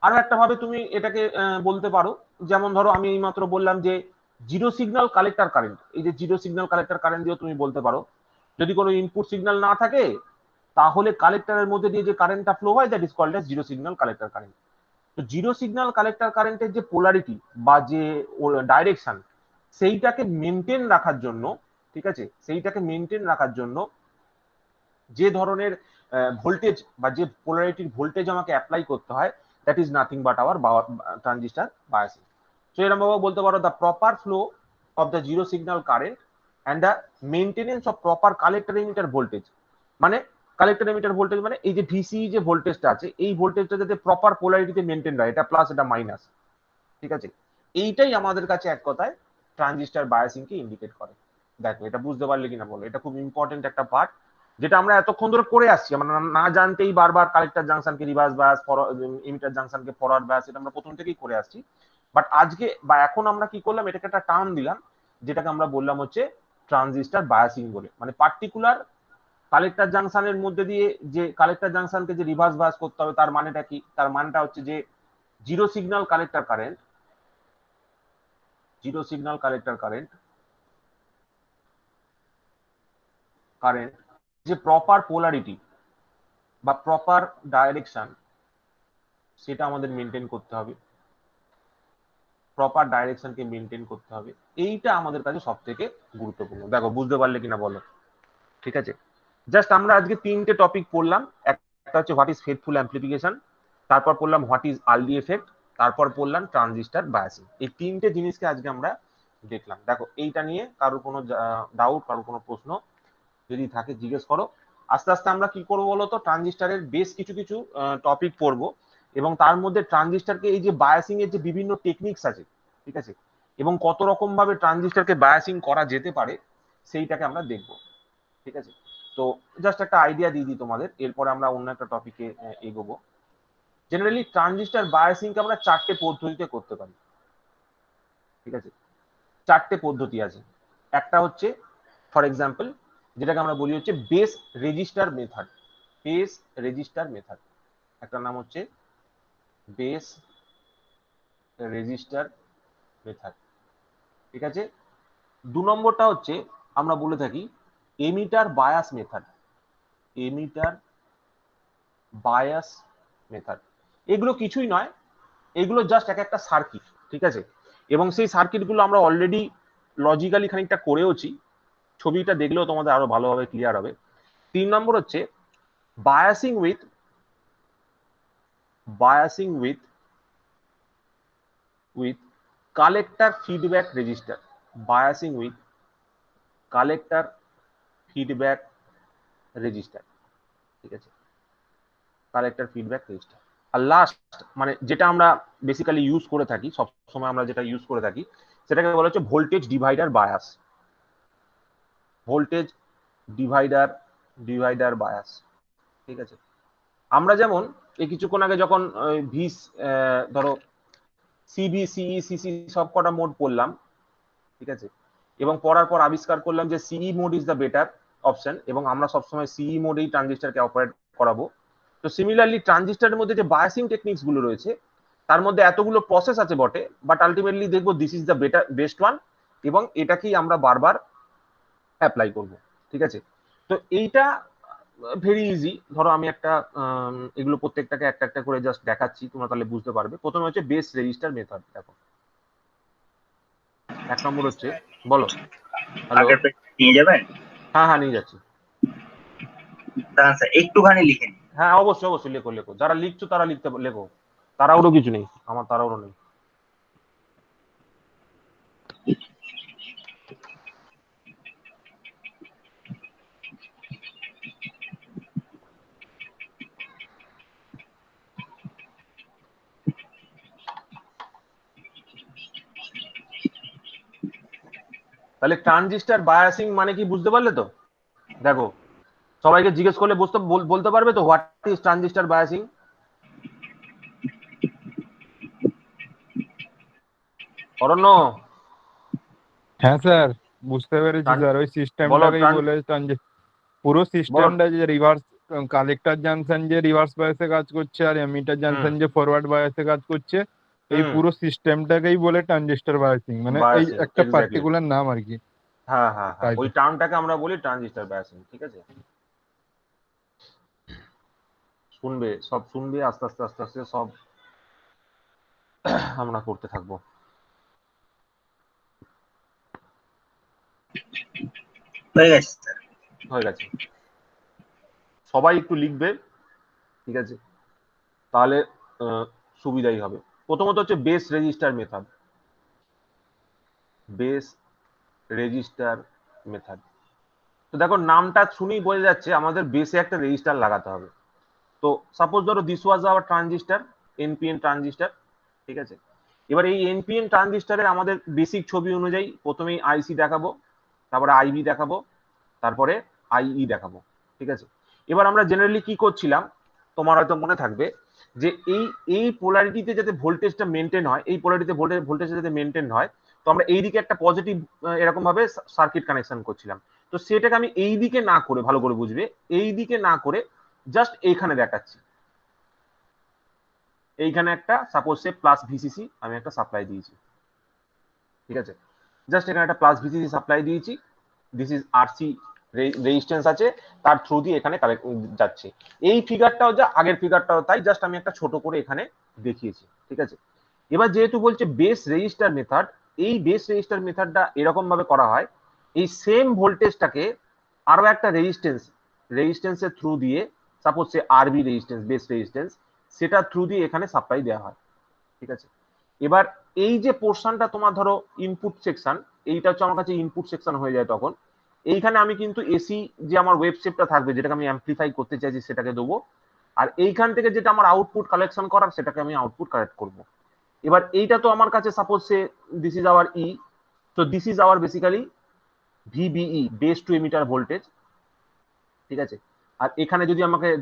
আরো একটা ভাবে তুমি এটাকে বলতে পারো, যেমন ধরো আমি এইমাত্র বললাম যে জিরো সিগন্যাল কালেক্টর কারেন্ট, এই যে জিরো সিগন্যাল কালেক্টর কারেন্ট দিয়েও তুমি বলতে পারো, যদি কোনো ইনপুট সিগন্যাল না থাকে তাহলে কালেক্টরের মধ্যে দিয়ে যে কারেন্টটা ফ্লো হয় that is called as zero signal collector current. তো জিরো সিগন্যাল কালেক্টর কারেন্টের যে পোলারিটি বা যে ডাইরেকশন, সেইটাকে মেনটেন রাখার জন্য, ঠিক আছে, সেইটাকে মেনটেন রাখার জন্য যে ধরনের ভোল্টেজ বা যে পোলারিটির ভোল্টেজ আমাকে অ্যাপ্লাই করতে হয়, that is nothing but hour transistor biasing. So এরকম ভাবে বলতে পারো the proper flow of the zero signal current and the maintenance of proper collector emitter voltage. মানে কালেক্টর এমিটার ভোল্টেজ মানে এই যে ভিসি যে ভোল্টেজটা আছে, এই ভোল্টেজটা যাতে প্রপার পোলারিটিতে মেনটেন হয়, এটা প্লাস এটা মাইনাস। ঠিক আছে, এইটাই আমাদের কাছে এক কথায় ট্রানজিস্টর বায়াসিং কে ইন্ডিকেট করে। দেখো এটা বুঝতে পারলে কিনা বলো, এটা খুব ইম্পর্টেন্ট একটা পার্ট, যেটা আমরা এতক্ষণ ধরে করে আসছি, আমরা না জানতেই বারবার কালেক্টর জাংশনকে রিভার্স বায়াস, এমিটার জাংশনকে ফরওয়ার্ড বায়াস, এটা আমরা প্রথম থেকেই করে আসছি। বাট আজকে বা এখন আমরা কি করলাম, এটাকে একটা টার্ম দিলাম, যেটাকে আমরা বললাম হচ্ছে ট্রানজিস্টর বায়াসিং বলে। মানে পার্টিকুলার কালেক্টর জাংশনের মধ্যে দিয়ে যে কালেক্টর জাংশনকে যে রিভার্স বায়াস করতে হবে, তার মানেটা কি, তার মানেটা হচ্ছে যে zero signal collector current, zero signal collector current current যে প্রপার পোলারিটি বা প্রপার ডাইরেকশন, সেটা আমাদের মেনটেন করতে হবে, প্রপার ডাইরেকশনকে মেনটেন করতে হবে। এইটা আমাদের কাছে সব থেকে গুরুত্বপূর্ণ। দেখো বুঝতে পারলে কিনা বলো। ঠিক আছে, জাস্ট আমরা আজকে তিনটে টপিক পড়লাম, একটা হচ্ছে হোয়াট ইজ ফেথফুল অ্যাম্প্লিফিকেশন, তারপর পড়লাম হোয়াট ইজ আর্লি এফেক্ট, তারপর পড়লাম ট্রানজিস্টর বায়াসিং। এই তিনটে জিনিসকে আজকে আমরা দেখলাম। দেখো এইটা নিয়ে কারোর কোনো ডাউট, কারোর কোনো প্রশ্ন যদি থাকে জিজ্ঞেস করো। আস্তে আস্তে আমরা কি করবো বলতো, ট্রানজিস্টরের বেশ কিছু কিছু টপিক পড়বো, এবং তার মধ্যে ট্রানজিস্টরকে এই যে বায়াসিং এর যে বিভিন্ন টেকনিক্স আছে, ঠিক আছে, এবং কত রকম ভাবে ট্রানজিস্টরকে বায়াসিং করা যেতে পারে, সেইটাকে আমরা দেখবো। ঠিক আছে, তো জাস্ট একটা আইডিয়া দিয়ে দিই তোমাদের, এরপরে আমরা অন্য একটা টপিকে এগোবো। জেনারেলি ট্রানজিস্টর বায়াসিংকে আমরা চারটে পদ্ধতিতে করতে পারি। ঠিক আছে, চারটে পদ্ধতি আছে। একটা হচ্ছে ফর এক্সাম্পল যেটাকে আমরা বলি হচ্ছে base register method. Base register method, একটা নাম হচ্ছে বেস রেজিস্টার মেথড। ঠিক আছে, 2 নম্বরটা হচ্ছে আমরা বলে থাকি emitter bias method. Emitter bias method, এগুলো কিছুই নয়, এগুলো জাস্ট এক একটা সার্কিট। ঠিক আছে, এবং সেই সার্কিটগুলো আমরা অলরেডি লজিক্যালি খানিকটা করেওছি, ছবিটা দেখলেও তোমাদের আরো ভালোভাবে ক্লিয়ার হবে। 3 নম্বর হচ্ছে biasing with with collector feedback register. Biasing with collector feedback register. ঠিক আছে, কালেক্টর ফিডব্যাক রেজিস্টার। আর লাস্ট মানে যেটা আমরা বেসিক্যালি ইউজ করে থাকি, সব সময় আমরা যেটা ইউজ করে থাকি সেটাকে বলা হচ্ছে voltage divider bias. Voltage divider bias. ঠিক আছে, আমরা যেমন এই কিছুক্ষণ আগে যখন ধরো সিবি সিই সিসি সব কটা মোড পড়লাম, ঠিক আছে, এবং পড়ার পর আবিষ্কার করলাম যে সিই mode is the better option, এবং আমরা সবসময় সিই মোডেই ট্রানজিস্টারকে অপারেট করাবো। তো সিমিলারলি ট্রানজিস্টারের মধ্যে যে বায়াসিং টেকনিক্স গুলো রয়েছে তার মধ্যে এতগুলো প্রসেস আছে বটে, বাট আলটিমেটলি দেখবো this is the best one, এবং এটাকেই আমরা বারবার অ্যাপ্লাই করব। ঠিক আছে, তো এইটা ভেরি ইজি। ধরো আমি একটা এগুলো প্রত্যেকটাকে একটা একটা করে জাস্ট দেখাচ্ছি, তোমরা তাহলে বুঝতে পারবে। প্রথমে হচ্ছে বেস রেজিস্টার মেথড। দেখো 1 নম্বর হচ্ছে, বলো। হ্যালো, আগের পেজ নিয়ে যাবেন? হ্যাঁ হ্যাঁ নিয়ে যাচ্ছি। দাঁড়ান স্যার, একটুখানি লিখে নিন। হ্যাঁ অবশ্যই অবশ্যই, লেখো লেখো, যারা লিখছো তারা লেখো, তাড়াহুড়ো কিছু নেই, আমার তাড়াহুড়ো নেই। তাহলে ট্রানজিস্টার বায়াসিং মানে কি বুঝতে পারলে তো? দেখো, সবাইকে জিজ্ঞেস করলে বলতে পারবে তো হোয়াট ইজ ট্রানজিস্টার বায়াসিং? অরণ্য, হ্যাঁ স্যার, বুঝতে পেরেছি স্যার। ওই বলো সিস্টেমটাকেই বলে পুরো বলো। সিস্টেমটা যে রিভার্স কালেক্টর জাংশন যে রিভার্স বায়াসে কাজ করছে আর এমিটার হুম জাংশন যে ফরওয়ার্ড বায়াসে কাজ করছে, এই হুম, পুরো সিস্টেমটাকেই বলে ট্রানজিস্টর বায়াসিং, মানে এই বায়াসিং একটা এক্স্যাক্টলি। পার্টিকুলার নাম আর কি। হ্যাঁ হ্যাঁ হ্যাঁ, তাই ওই তো। টার্মটাকে আমরা বলি ট্রানজিস্টার বায়াসিং। ঠিক আছে, শুনবে, সব শুনবে, আস্তে আস্তে আস্তে আস্তে সব আমরা করতে থাকবো। হয়ে গেছে স্যার। হয়ে গেছে, সবাই একটু লিখবে। ঠিক আছে, তাহলে সুবিধাই হবে। প্রথমত হচ্ছে base register method. Base register method, তো দেখো নামটা শুনেই বোঝা যাচ্ছে আমাদের বেসে একটা রেজিস্টার লাগাতে হবে। তো সাপোজ ধরো this was our transistor, NPN transistor. ঠিক আছে, এবার এই এনপিএন ট্রানজিস্টারের আমাদের বেসিক ছবি অনুযায়ী প্রথমেই আইসি দেখাবো, তারপরে আইবি দেখাবো, তারপরে আইই দেখাবো। ঠিক আছে, এবার আমরা জেনারেলি কি করছিলাম তোমার হয়তো মনে থাকবে যে এই পোলারিটিতে যাতে ভোল্টেজটা মেনটেন হয়, এই পোলারিটিতে ভোল্টেজটা যাতে মেনটেন হয়, তো আমরা এইদিকে একটা পজিটিভ এরকম ভাবে সার্কিট কানেকশন করছিলাম। তো সেটাকে আমি এই দিকে না করে, ভালো করে বুঝবে, এই দিকে না করে জাস্ট এইখানে দেখাচ্ছি। এইখানে একটা সাপোজ সে প্লাস ভিসিসি আমি একটা সাপ্লাই দিয়েছি। ঠিক আছে, জাস্ট এখানে একটা প্লাস ভিসিসি সাপ্লাই দিয়েছি, দিস ইজ আরসি রেজিস্ট্যান্স আছে, তার থ্রু দিয়ে এখানে কালেক্ট যাচ্ছে। এই ফিগারটাও যা আগের ফিগারটাও তাই, জাস্ট আমি একটা ছোট করে এখানে দেখিয়েছি। ঠিক আছে, এবার যেহেতু বলছে বেস রেজিস্টার মেথড, এই বেস রেজিস্টার মেথডটা এরকম ভাবে করা হয়, এই সেম ভোল্টেজটাকে আরো একটা রেজিস্ট্যান্সের থ্রু দিয়ে, সাপোজ সে আরবি রেজিস্ট্যান্স, বেস রেজিস্ট্যান্স, সেটা থ্রু দিয়ে এখানে সাপ্লাই দেওয়া হয়। ঠিক আছে, এবার এই যে পোর্শনটা তোমার ধরো ইনপুট সেকশন, এইটা হচ্ছে আমার কাছে ইনপুট সেকশন হয়ে যায়, তখন এইখানে আমি কিন্তু এসি যে আমার ওয়েভ শেপটা থাকবে যেটাকে আমি অ্যাম্পলিফাই করতে চাইছি সেটাকে দেবো, আর এইখান থেকে যেটা আমার আউটপুট কালেকশন করার সেটাকে আমি আউটপুট কালেক্ট করব। এবার এইটা তো আমার কাছে suppose say this is our E, তো this is our basically VBE, base to emitter voltage. ঠিক আছে, আর এখানে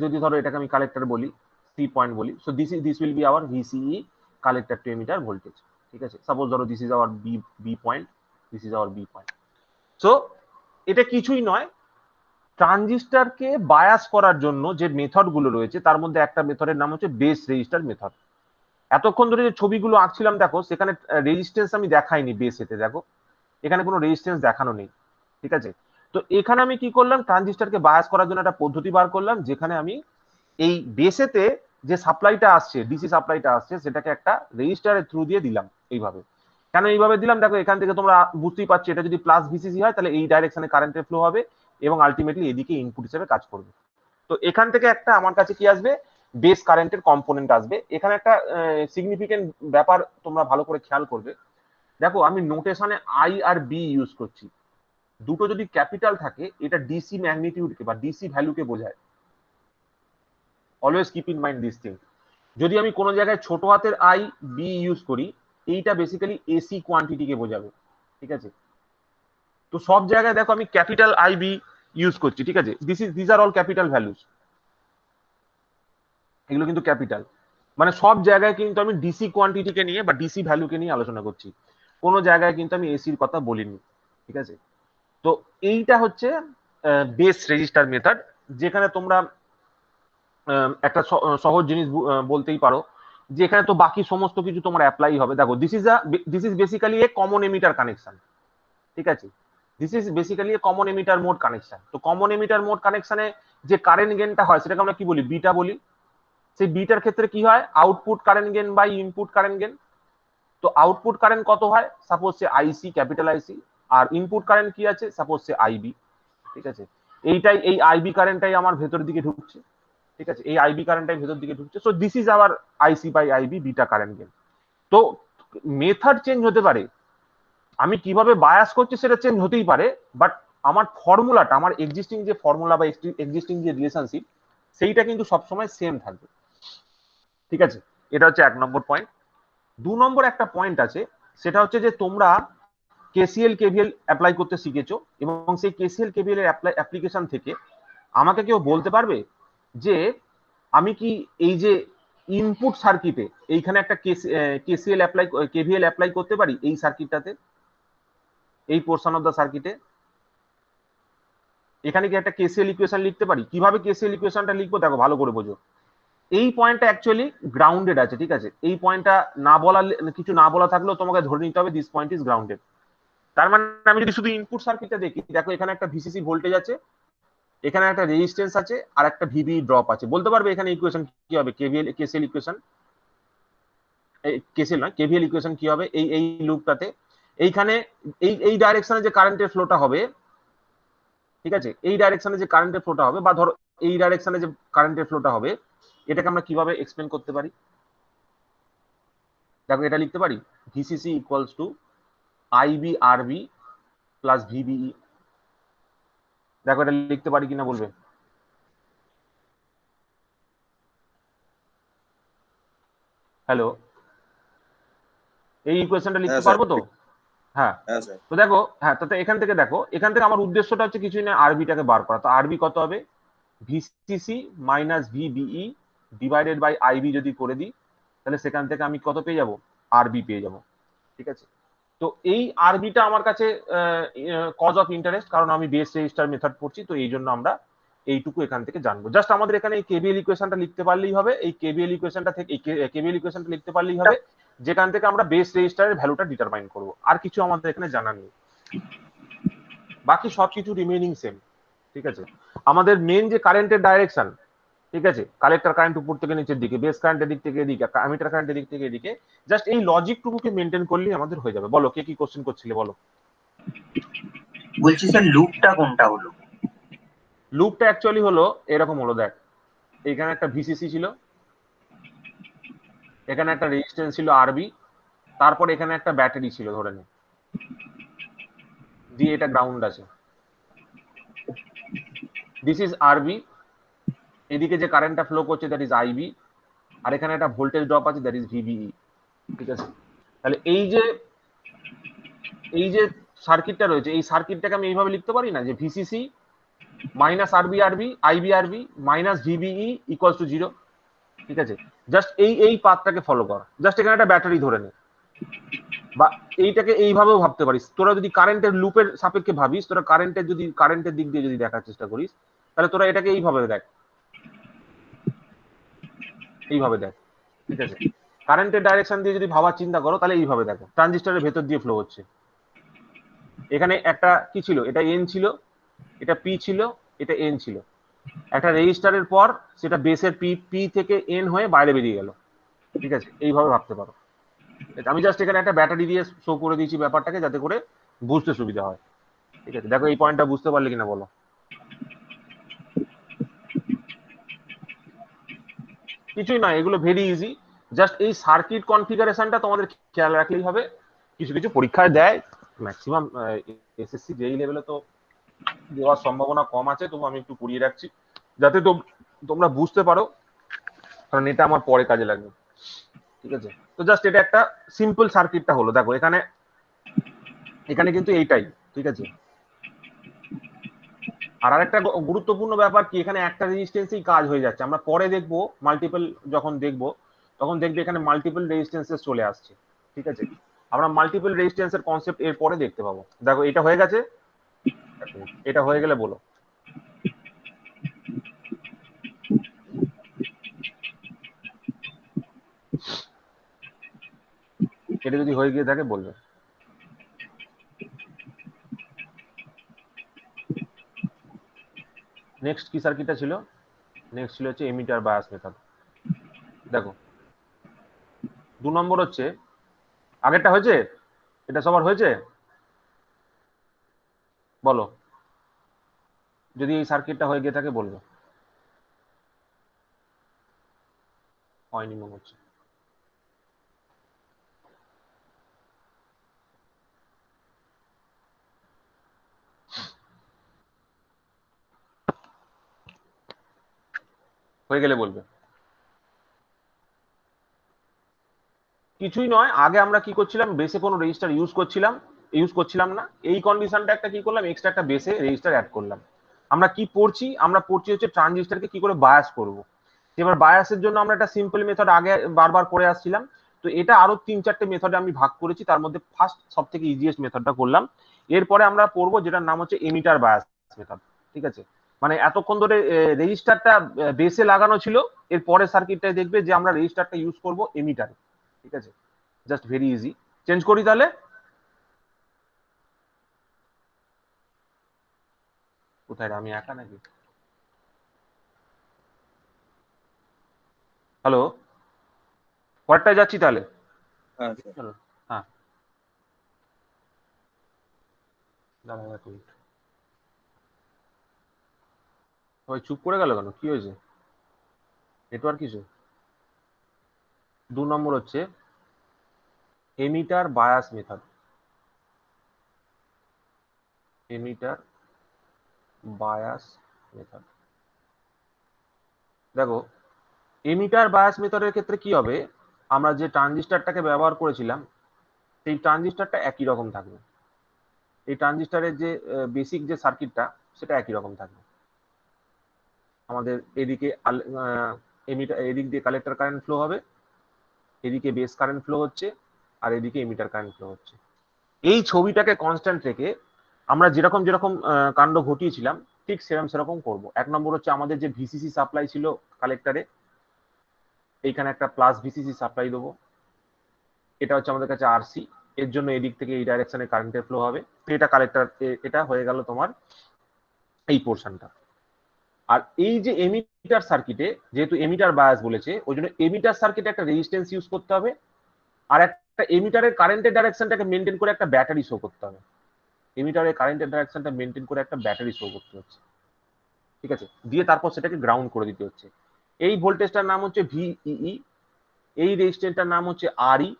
যদি ধরো এটাকে আমি কালেক্টর বলি, সি পয়েন্ট বলি, so this will be our VCE, collector to emitter voltage. ঠিক আছে, সাপোজ ধরো this is our B point, this is our B point. So এটা কিছুই নয়, ট্রানজিস্টরকে বায়াস করার জন্য যে মেথড গুলো রয়েছে তার মধ্যে একটা মেথডের নাম হচ্ছে বেস রেজিস্টার মেথড। এতক্ষণ ধরে যে ছবিগুলো আঁকছিলাম দেখো, সেখানে রেজিস্ট্যান্স আমি দেখাইনি বেসেতে, দেখো এখানে কোনো রেজিস্ট্যান্স দেখানো নেই, ঠিক আছে। তো এখানে আমি কি করলাম, ট্রানজিস্টরকে বায়াস করার জন্য একটা পদ্ধতি বার করলাম, যেখানে আমি এই বেসেতে যে সাপ্লাইটা আসছে, ডিসি সাপ্লাইটা আসছে, সেটাকে একটা রেজিস্টারের থ্রু দিয়ে দিলাম এইভাবে। কেন এইভাবে দিলাম, দেখো এখান থেকে তোমরা বুঝতেই পারছো, এটা যদি প্লাস ভিসিসি হয় তাহলে এই ডাইরেকশনে কারেন্টের ফ্লো হবে এবং আলটিমেটলি এদিকে ইনপুট হিসেবে কাজ করবে। তো এখান থেকে একটা আমার কাছে কি আসবে, বেস কারেন্টের কম্পোনেন্ট আসবে। এখানে একটা সিগনিফিকেন্ট ব্যাপার তোমরা ভালো করে খেয়াল করবে, দেখো আমি নোটেশনে আই আর বি ইউজ করছি, দুটো যদি ক্যাপিটাল থাকে এটা ডিসি ম্যাগনিটিউডকে বা ডিসি ভ্যালুকে বোঝায়। Always keep in mind this thing. যদি আমি কোনো জায়গায় ছোট হাতের আই বি ইউজ করি, এইটা বেসিক্যালি এসি কোয়ান্টিটিকে বোঝাবে, ঠিক আছে। তো সব জায়গায় দেখো আমি ক্যাপিটাল আই বি ইউজ করছি, ঠিক আছে, this are all capital values, এগুলো কিন্তু ক্যাপিটাল, মানে সব জায়গায় কিন্তু আমি ডিসি কোয়ান্টিটিকে নিয়ে বা ডিসি ভ্যালুকে নিয়ে আলোচনা করছি, কোনো জায়গায় কিন্তু আমি এসির কথা বলিনি, ঠিক আছে। তো এইটা হচ্ছে বেস রেজিস্টার মেথড, যেখানে তোমরা একটা সহজ জিনিস বলতেই পারো, যে এখানে তো বাকি সমস্ত কিছু তোমার অ্যাপ্লাই হবে। দেখো this is basically a common emitter connection, ঠিক আছে, this is basically a common emitter mode connection. তো কমন এমিটার মোড কানেকশনে যে কারেন্ট গেনটা হয় সেটাকে আমরা কি বলি, বিটা বলি। সেই বিটার ক্ষেত্রে কি হয়, output current gain by input current gain. তো আউটপুট কারেন্ট কত হয়, suppose say IC, capital IC, আর ইনপুট কারেন্ট কি আছে, সাপোজ সে আইবি, ঠিক আছে। এইটাই, এই আইবি কারেন্টটাই আমার ভেতর দিকে ঢুকছে, ঠিক আছে, এই আইবি কারেন্টটাই ভেতর দিকে ঢুকছে। So this is our IC by IB beta current gain. তো মেথড চেঞ্জ হতে পারে, আমি কিভাবে বায়াস করছি সেটা চেঞ্জ হতেই পারে, বাট আমার ফর্মুলাটা, আমার এক্সিস্টিং যে ফর্মুলা বা এক্সিস্টিং যে রিলেশনশিপ, সেইটা কিন্তু সবসময় সেম থাকবে, ঠিক আছে। এটা হচ্ছে 1 নম্বর পয়েন্ট। 2 নম্বর একটা পয়েন্ট আছে, সেটা হচ্ছে যে তোমরা কেসিএল কেভিএল অ্যাপ্লাই করতে শিখেছো, এবং সেই কেসিএল কেভিএল এর অ্যাপ্লিকেশন থেকে আমাকে কেউ বলতে পারবে যে আমি কি এই যে ইনপুট সার্কিটে এইখানে একটা কেসিএল অ্যাপ্লাই, কেভিএল অ্যাপ্লাই করতে পারি এই সার্কিটটাতে, এই পোর্শন অফ দা সার্কিটে এখানে কি একটা কেসিএল ইকুয়েশন লিখতে পারি? কিভাবে কেসিএল ইকুয়েশনটা লিখবো দেখো ভালো করে বোঝো। এই পয়েন্টটা অ্যাকচুয়ালি গ্রাউন্ডেড আছে, ঠিক আছে, এই পয়েন্টটা না বলা, কিছু না বলা থাকলেও তোমাকে ধরে নিতে হবে দিস পয়েন্ট ইজ গ্রাউন্ডেড। তার মানে আমি যদি শুধু ইনপুট সার্কিটটা দেখি, দেখো এখানে একটা ভিসিসি ভোল্টেজ আছে, এখানে একটা রেজিস্ট্যান্স আছে, আর একটা ভিবি ড্রপ আছে। বলতে পারবে এখানে ইকুয়েশন কি হবে, কেভিএল কেসিএল ইকুয়েশন, কেসিএল নয় কেভিএল ইকুয়েশন কি হবে এই এই লুপটাতে? এইখানে এই এই ডাইরেকশনে যে কারেন্টের ফ্লোটা হবে, ঠিক আছে, এই ডাইরেকশনে যে কারেন্টের ফ্লোটা হবে, বা ধরো এই ডাইরেকশনে যে কারেন্টের ফ্লোটা হবে, এটাকে আমরা কিভাবে এক্সপ্লেন করতে পারি? দেখো এটা লিখতে পারি ভিসিসি ইকুয়ালস টু আইবি আরবি প্লাস ভিবিই। দেখো এটা লিখতে পারি কিনা বলবে। হ্যালো, এই ইকুয়েশনটা লিখতে পারবো তো? হ্যাঁ, তো দেখো, হ্যাঁ, তো এখান থেকে দেখো, এখান থেকে আমার উদ্দেশ্যটা হচ্ছে কিছুই না, আরবিটাকে বার করা। তো আরবি কত হবে, VCC minus VBE divided by IB যদি করে দিই, তাহলে সেখান থেকে আমি কত পেয়ে যাব, আরবি পেয়ে যাব, ঠিক আছে। তো এই আরবিটা আমার কাছে কজ অফ ইন্টারেস্ট, কারণ আমি বেস রেজিস্টার মেথড পড়ছি, তো এই জন্য আমরা এইটুকু এখান থেকে জানবো। জাস্ট আমাদের এখানে এই কেভিএল ইকুয়েশনটা লিখতে পারলেই হবে, এই কেভিএল ইকুয়েশনটা থেকে, এই কেভিএল ইকুয়েশনটা লিখতে পারলেই হবে, যেখান থেকে আমরা বেস রেজিস্টারের ভ্যালুটা ডিটারমাইন করব। আর কিছু আমাদের এখানে জানা নেই, বাকি সবকিছু রিমেইনিং সেম, ঠিক আছে। আমাদের মেন যে কারেন্টের ডাইরেকশন, ঠিক আছে, কালেক্টর কারেন্ট উপর থেকে নিচের দিকে, বেস কারেন্টের দিক থেকে এদিকে, অ্যামিটার কারেন্টের দিক থেকে এদিকে, জাস্ট এই লজিকটুকুকে মেনটেন করলেই আমাদের হয়ে যাবে। বলো কে কি কোশ্চেন করছিলে, বলো। বলছি স্যার লুপটা কোনটা হলো? লুপটা অ্যাকচুয়ালি হলো এরকম হলো, দেখ এখানে একটা ভিসিসি ছিল, এখানে একটা রেজিস্ট্যান্স ছিল আরবি, তারপর এখানে একটা ব্যাটারি ছিল ধরে নে, দিয়ে এটা গ্রাউন্ড আছে, দিস ইজ আরবি, এদিকে যে কারেন্টটা ফ্লো করছে দ্যাট ইজ আইবি, আর এখানে একটা ভোল্টেজ ড্রপ আছে দ্যাট ইজ ভিবিই, ঠিক আছে। তাহলে এই যে সার্কিটটা রয়েছে, এই সার্কিটটাকে আমি এইভাবে লিখতে পারি না, যে ভিসিসি মাইনাস আরবি আরবি আইবি আরবি মাইনাস ভিবিই ইকুয়ালস টু 0, ঠিক আছে। জাস্ট এই পাথটাকে ফলো কর, জাস্ট এখানে একটা ব্যাটারি ধরে নে, বা এইটাকে এইভাবেও ভাবতে পারিস, তোরা যদি কারেন্টের লুপের সাপেক্ষে ভাবিস, তোরা কারেন্টের দিক দিয়ে যদি দেখার চেষ্টা করিস, তাহলে তোরা এটাকে এইভাবে দেখ, এইভাবে দেখ, ঠিক আছে? কারেন্টের ডাইরেকশন দিয়ে যদি ভাবার চিন্তা করো, তাহলে এইভাবে দেখো, ট্রানজিস্টরের ভেতর দিয়ে ফ্লো হচ্ছে। এখানে একটা কি ছিল, এটা এন ছিল, এটা পি ছিল, এটা এন ছিল। একটা রেজিস্টারের পর সেটা বেসের পি থেকে এন হয়ে বাইরে বেরিয়ে গেল, ঠিক আছে? এইভাবে ভাবতে পারো। আমি জাস্ট এখানে একটা ব্যাটারি দিয়ে শো করে দিয়েছি ব্যাপারটাকে, যাতে করে বুঝতে সুবিধা হয়, ঠিক আছে? দেখো এই পয়েন্টটা বুঝতে পারলে কিনা বলো। কিছুই না, এগুলো ভেরি ইজি। জাস্ট এই সার্কিট কনফিগারেশনটা তোমাদের খেয়াল রাখলেই হবে। কিছু কিছু পরীক্ষায় দেয়, ম্যাক্সিমাম এসএসসি যেই লেভেলে তো দেওয়ার সম্ভাবনা কম আছে, তবু আমি একটু পড়িয়ে রাখছি যাতে তোমরা বুঝতে পারো, কারণ এটা আমার পরে কাজে লাগবে, ঠিক আছে? তো জাস্ট এটা একটা সিম্পল সার্কিটটা হলো, দেখো এখানে এখানে কিন্তু এইটাই, ঠিক আছে? আর আরেকটা গুরুত্বপূর্ণ ব্যাপার কি, এখানে একটা রেজিস্ট্যান্সেই কাজ হয়ে যাচ্ছে। আমরা পরে দেখবো মাল্টিপল যখন দেখবো, তখন দেখবে এখানে মাল্টিপল রেজিস্ট্যান্সেস চলে আসছে, ঠিক আছে? আমরা মাল্টিপল রেজিস্ট্যান্সের কনসেপ্ট এর পরে দেখতে পাবো। দেখো এটা হয়ে গেছে, এটা হয়ে গেলে বলো। এটা যদি হয়ে গিয়ে থাকে বলবে। নেক্সট কি সার্কিটটা ছিল? নেক্সট ছিল হচ্ছে এমিটার বায়াস মেথড। দেখো 2 নম্বর হচ্ছে, আগেরটা হয়েছে, এটা সবার হয়েছে বলো, যদি এই সার্কিটটা হয়ে গিয়ে থাকে বলবে। হয়নি মনে হচ্ছে। হয়ে গেলে বলবে। কিছুই নয়, আগে আমরা কি করছিলাম, বেসে কোনো রেজিস্টার ইউজ করছিলাম না। এই কন্ডিশনটা একটা কি করলাম, এক্সট্রা একটা বেসে রেজিস্টার অ্যাড করলাম। আমরা কি পড়ছি, আমরা পড়ছি হচ্ছে ট্রানজিস্টারকে কি করে বায়াস করব। এবার বায়াসের জন্য আমরা একটা সিম্পল মেথড আগে বারবার করে আসছিলাম, তো এটা আরো 3-4টে মেথডে আমি ভাগ করেছি, তার মধ্যে ফার্স্ট সব থেকে ইজিয়েস্ট মেথডটা করলাম। এরপরে আমরা পড়বো যেটার নাম হচ্ছে এমিটার বায়াস মেথড, ঠিক আছে? মানে এতক্ষণ ধরে রেজিস্টারটা বেসে লাগানো ছিল, এর পরে সার্কিটটাই দেখবে যে আমরা রেজিস্টারটা ইউজ করব এমিটারে, ঠিক আছে? Just very easy. চেঞ্জ করি তাহলে। কোথায় রে, আমি একা নাকি? হ্যালো, পরেরটায় যাচ্ছি তাহলে। হ্যাঁ স্যার। চলো। হ্যাঁ, দাঁড়াও এক মিনিট। সবাই চুপ করে গেল কেন, কি হয়েছে? Network issue? 2 নম্বর হচ্ছে emitter bias method. Emitter bias method. দেখো এমিটার বায়াস মেথডের ক্ষেত্রে কি হবে, আমরা যে ট্রানজিস্টারটাকে ব্যবহার করেছিলাম সেই ট্রানজিস্টারটা একই রকম থাকবে। এই ট্রানজিস্টারের যে বেসিক যে সার্কিটটা, সেটা একই রকম থাকবে। আমাদের এদিকে এদিক দিয়ে কালেক্টর কারেন্ট ফ্লো হবে, এদিকে বেস কারেন্ট ফ্লো হচ্ছে, আর এদিকে এমিটার কারেন্ট ফ্লো হচ্ছে। এই ছবিটাকে কনস্ট্যান্ট রেখে আমরা যেরকম যেরকম কাণ্ড ঘটিয়েছিলাম, ঠিক সেরকম করব। 1 নম্বর হচ্ছে আমাদের যে ভিসিসি সাপ্লাই ছিল কালেক্টরে, এইখানে একটা প্লাস ভিসিসি সাপ্লাই দেবো। এটা হচ্ছে আমাদের কাছে আরসি, এর জন্য এদিক থেকে এই ডাইরেকশনে কারেন্টের ফ্লো হবে। তো এটা কালেক্টর, এটা হয়ে গেল তোমার এই পোর্শনটা। আর এই যে এমিটার সার্কিটে, যেহেতু এমিটার বায়াস বলেছে, ওই জন্য এমিটার সার্কিটে একটা রেজিস্ট্যান্স ইউজ করতে হবে, আর একটা এমিটারের কারেন্টের ডাইরেকশনটাকে মেনটেন করে একটা ব্যাটারি শো করতে হবে। এমিটারের কারেন্টের ডাইরেকশনটা মেনটেন করে একটা ব্যাটারি শো করতে হচ্ছে, ঠিক আছে? দিয়ে তারপর সেটাকে গ্রাউন্ড করে দিতে হচ্ছে। এই ভোল্টেজটার নাম হচ্ছে ভিই, এই রেজিস্ট্যান্সটার নাম হচ্ছে আরই,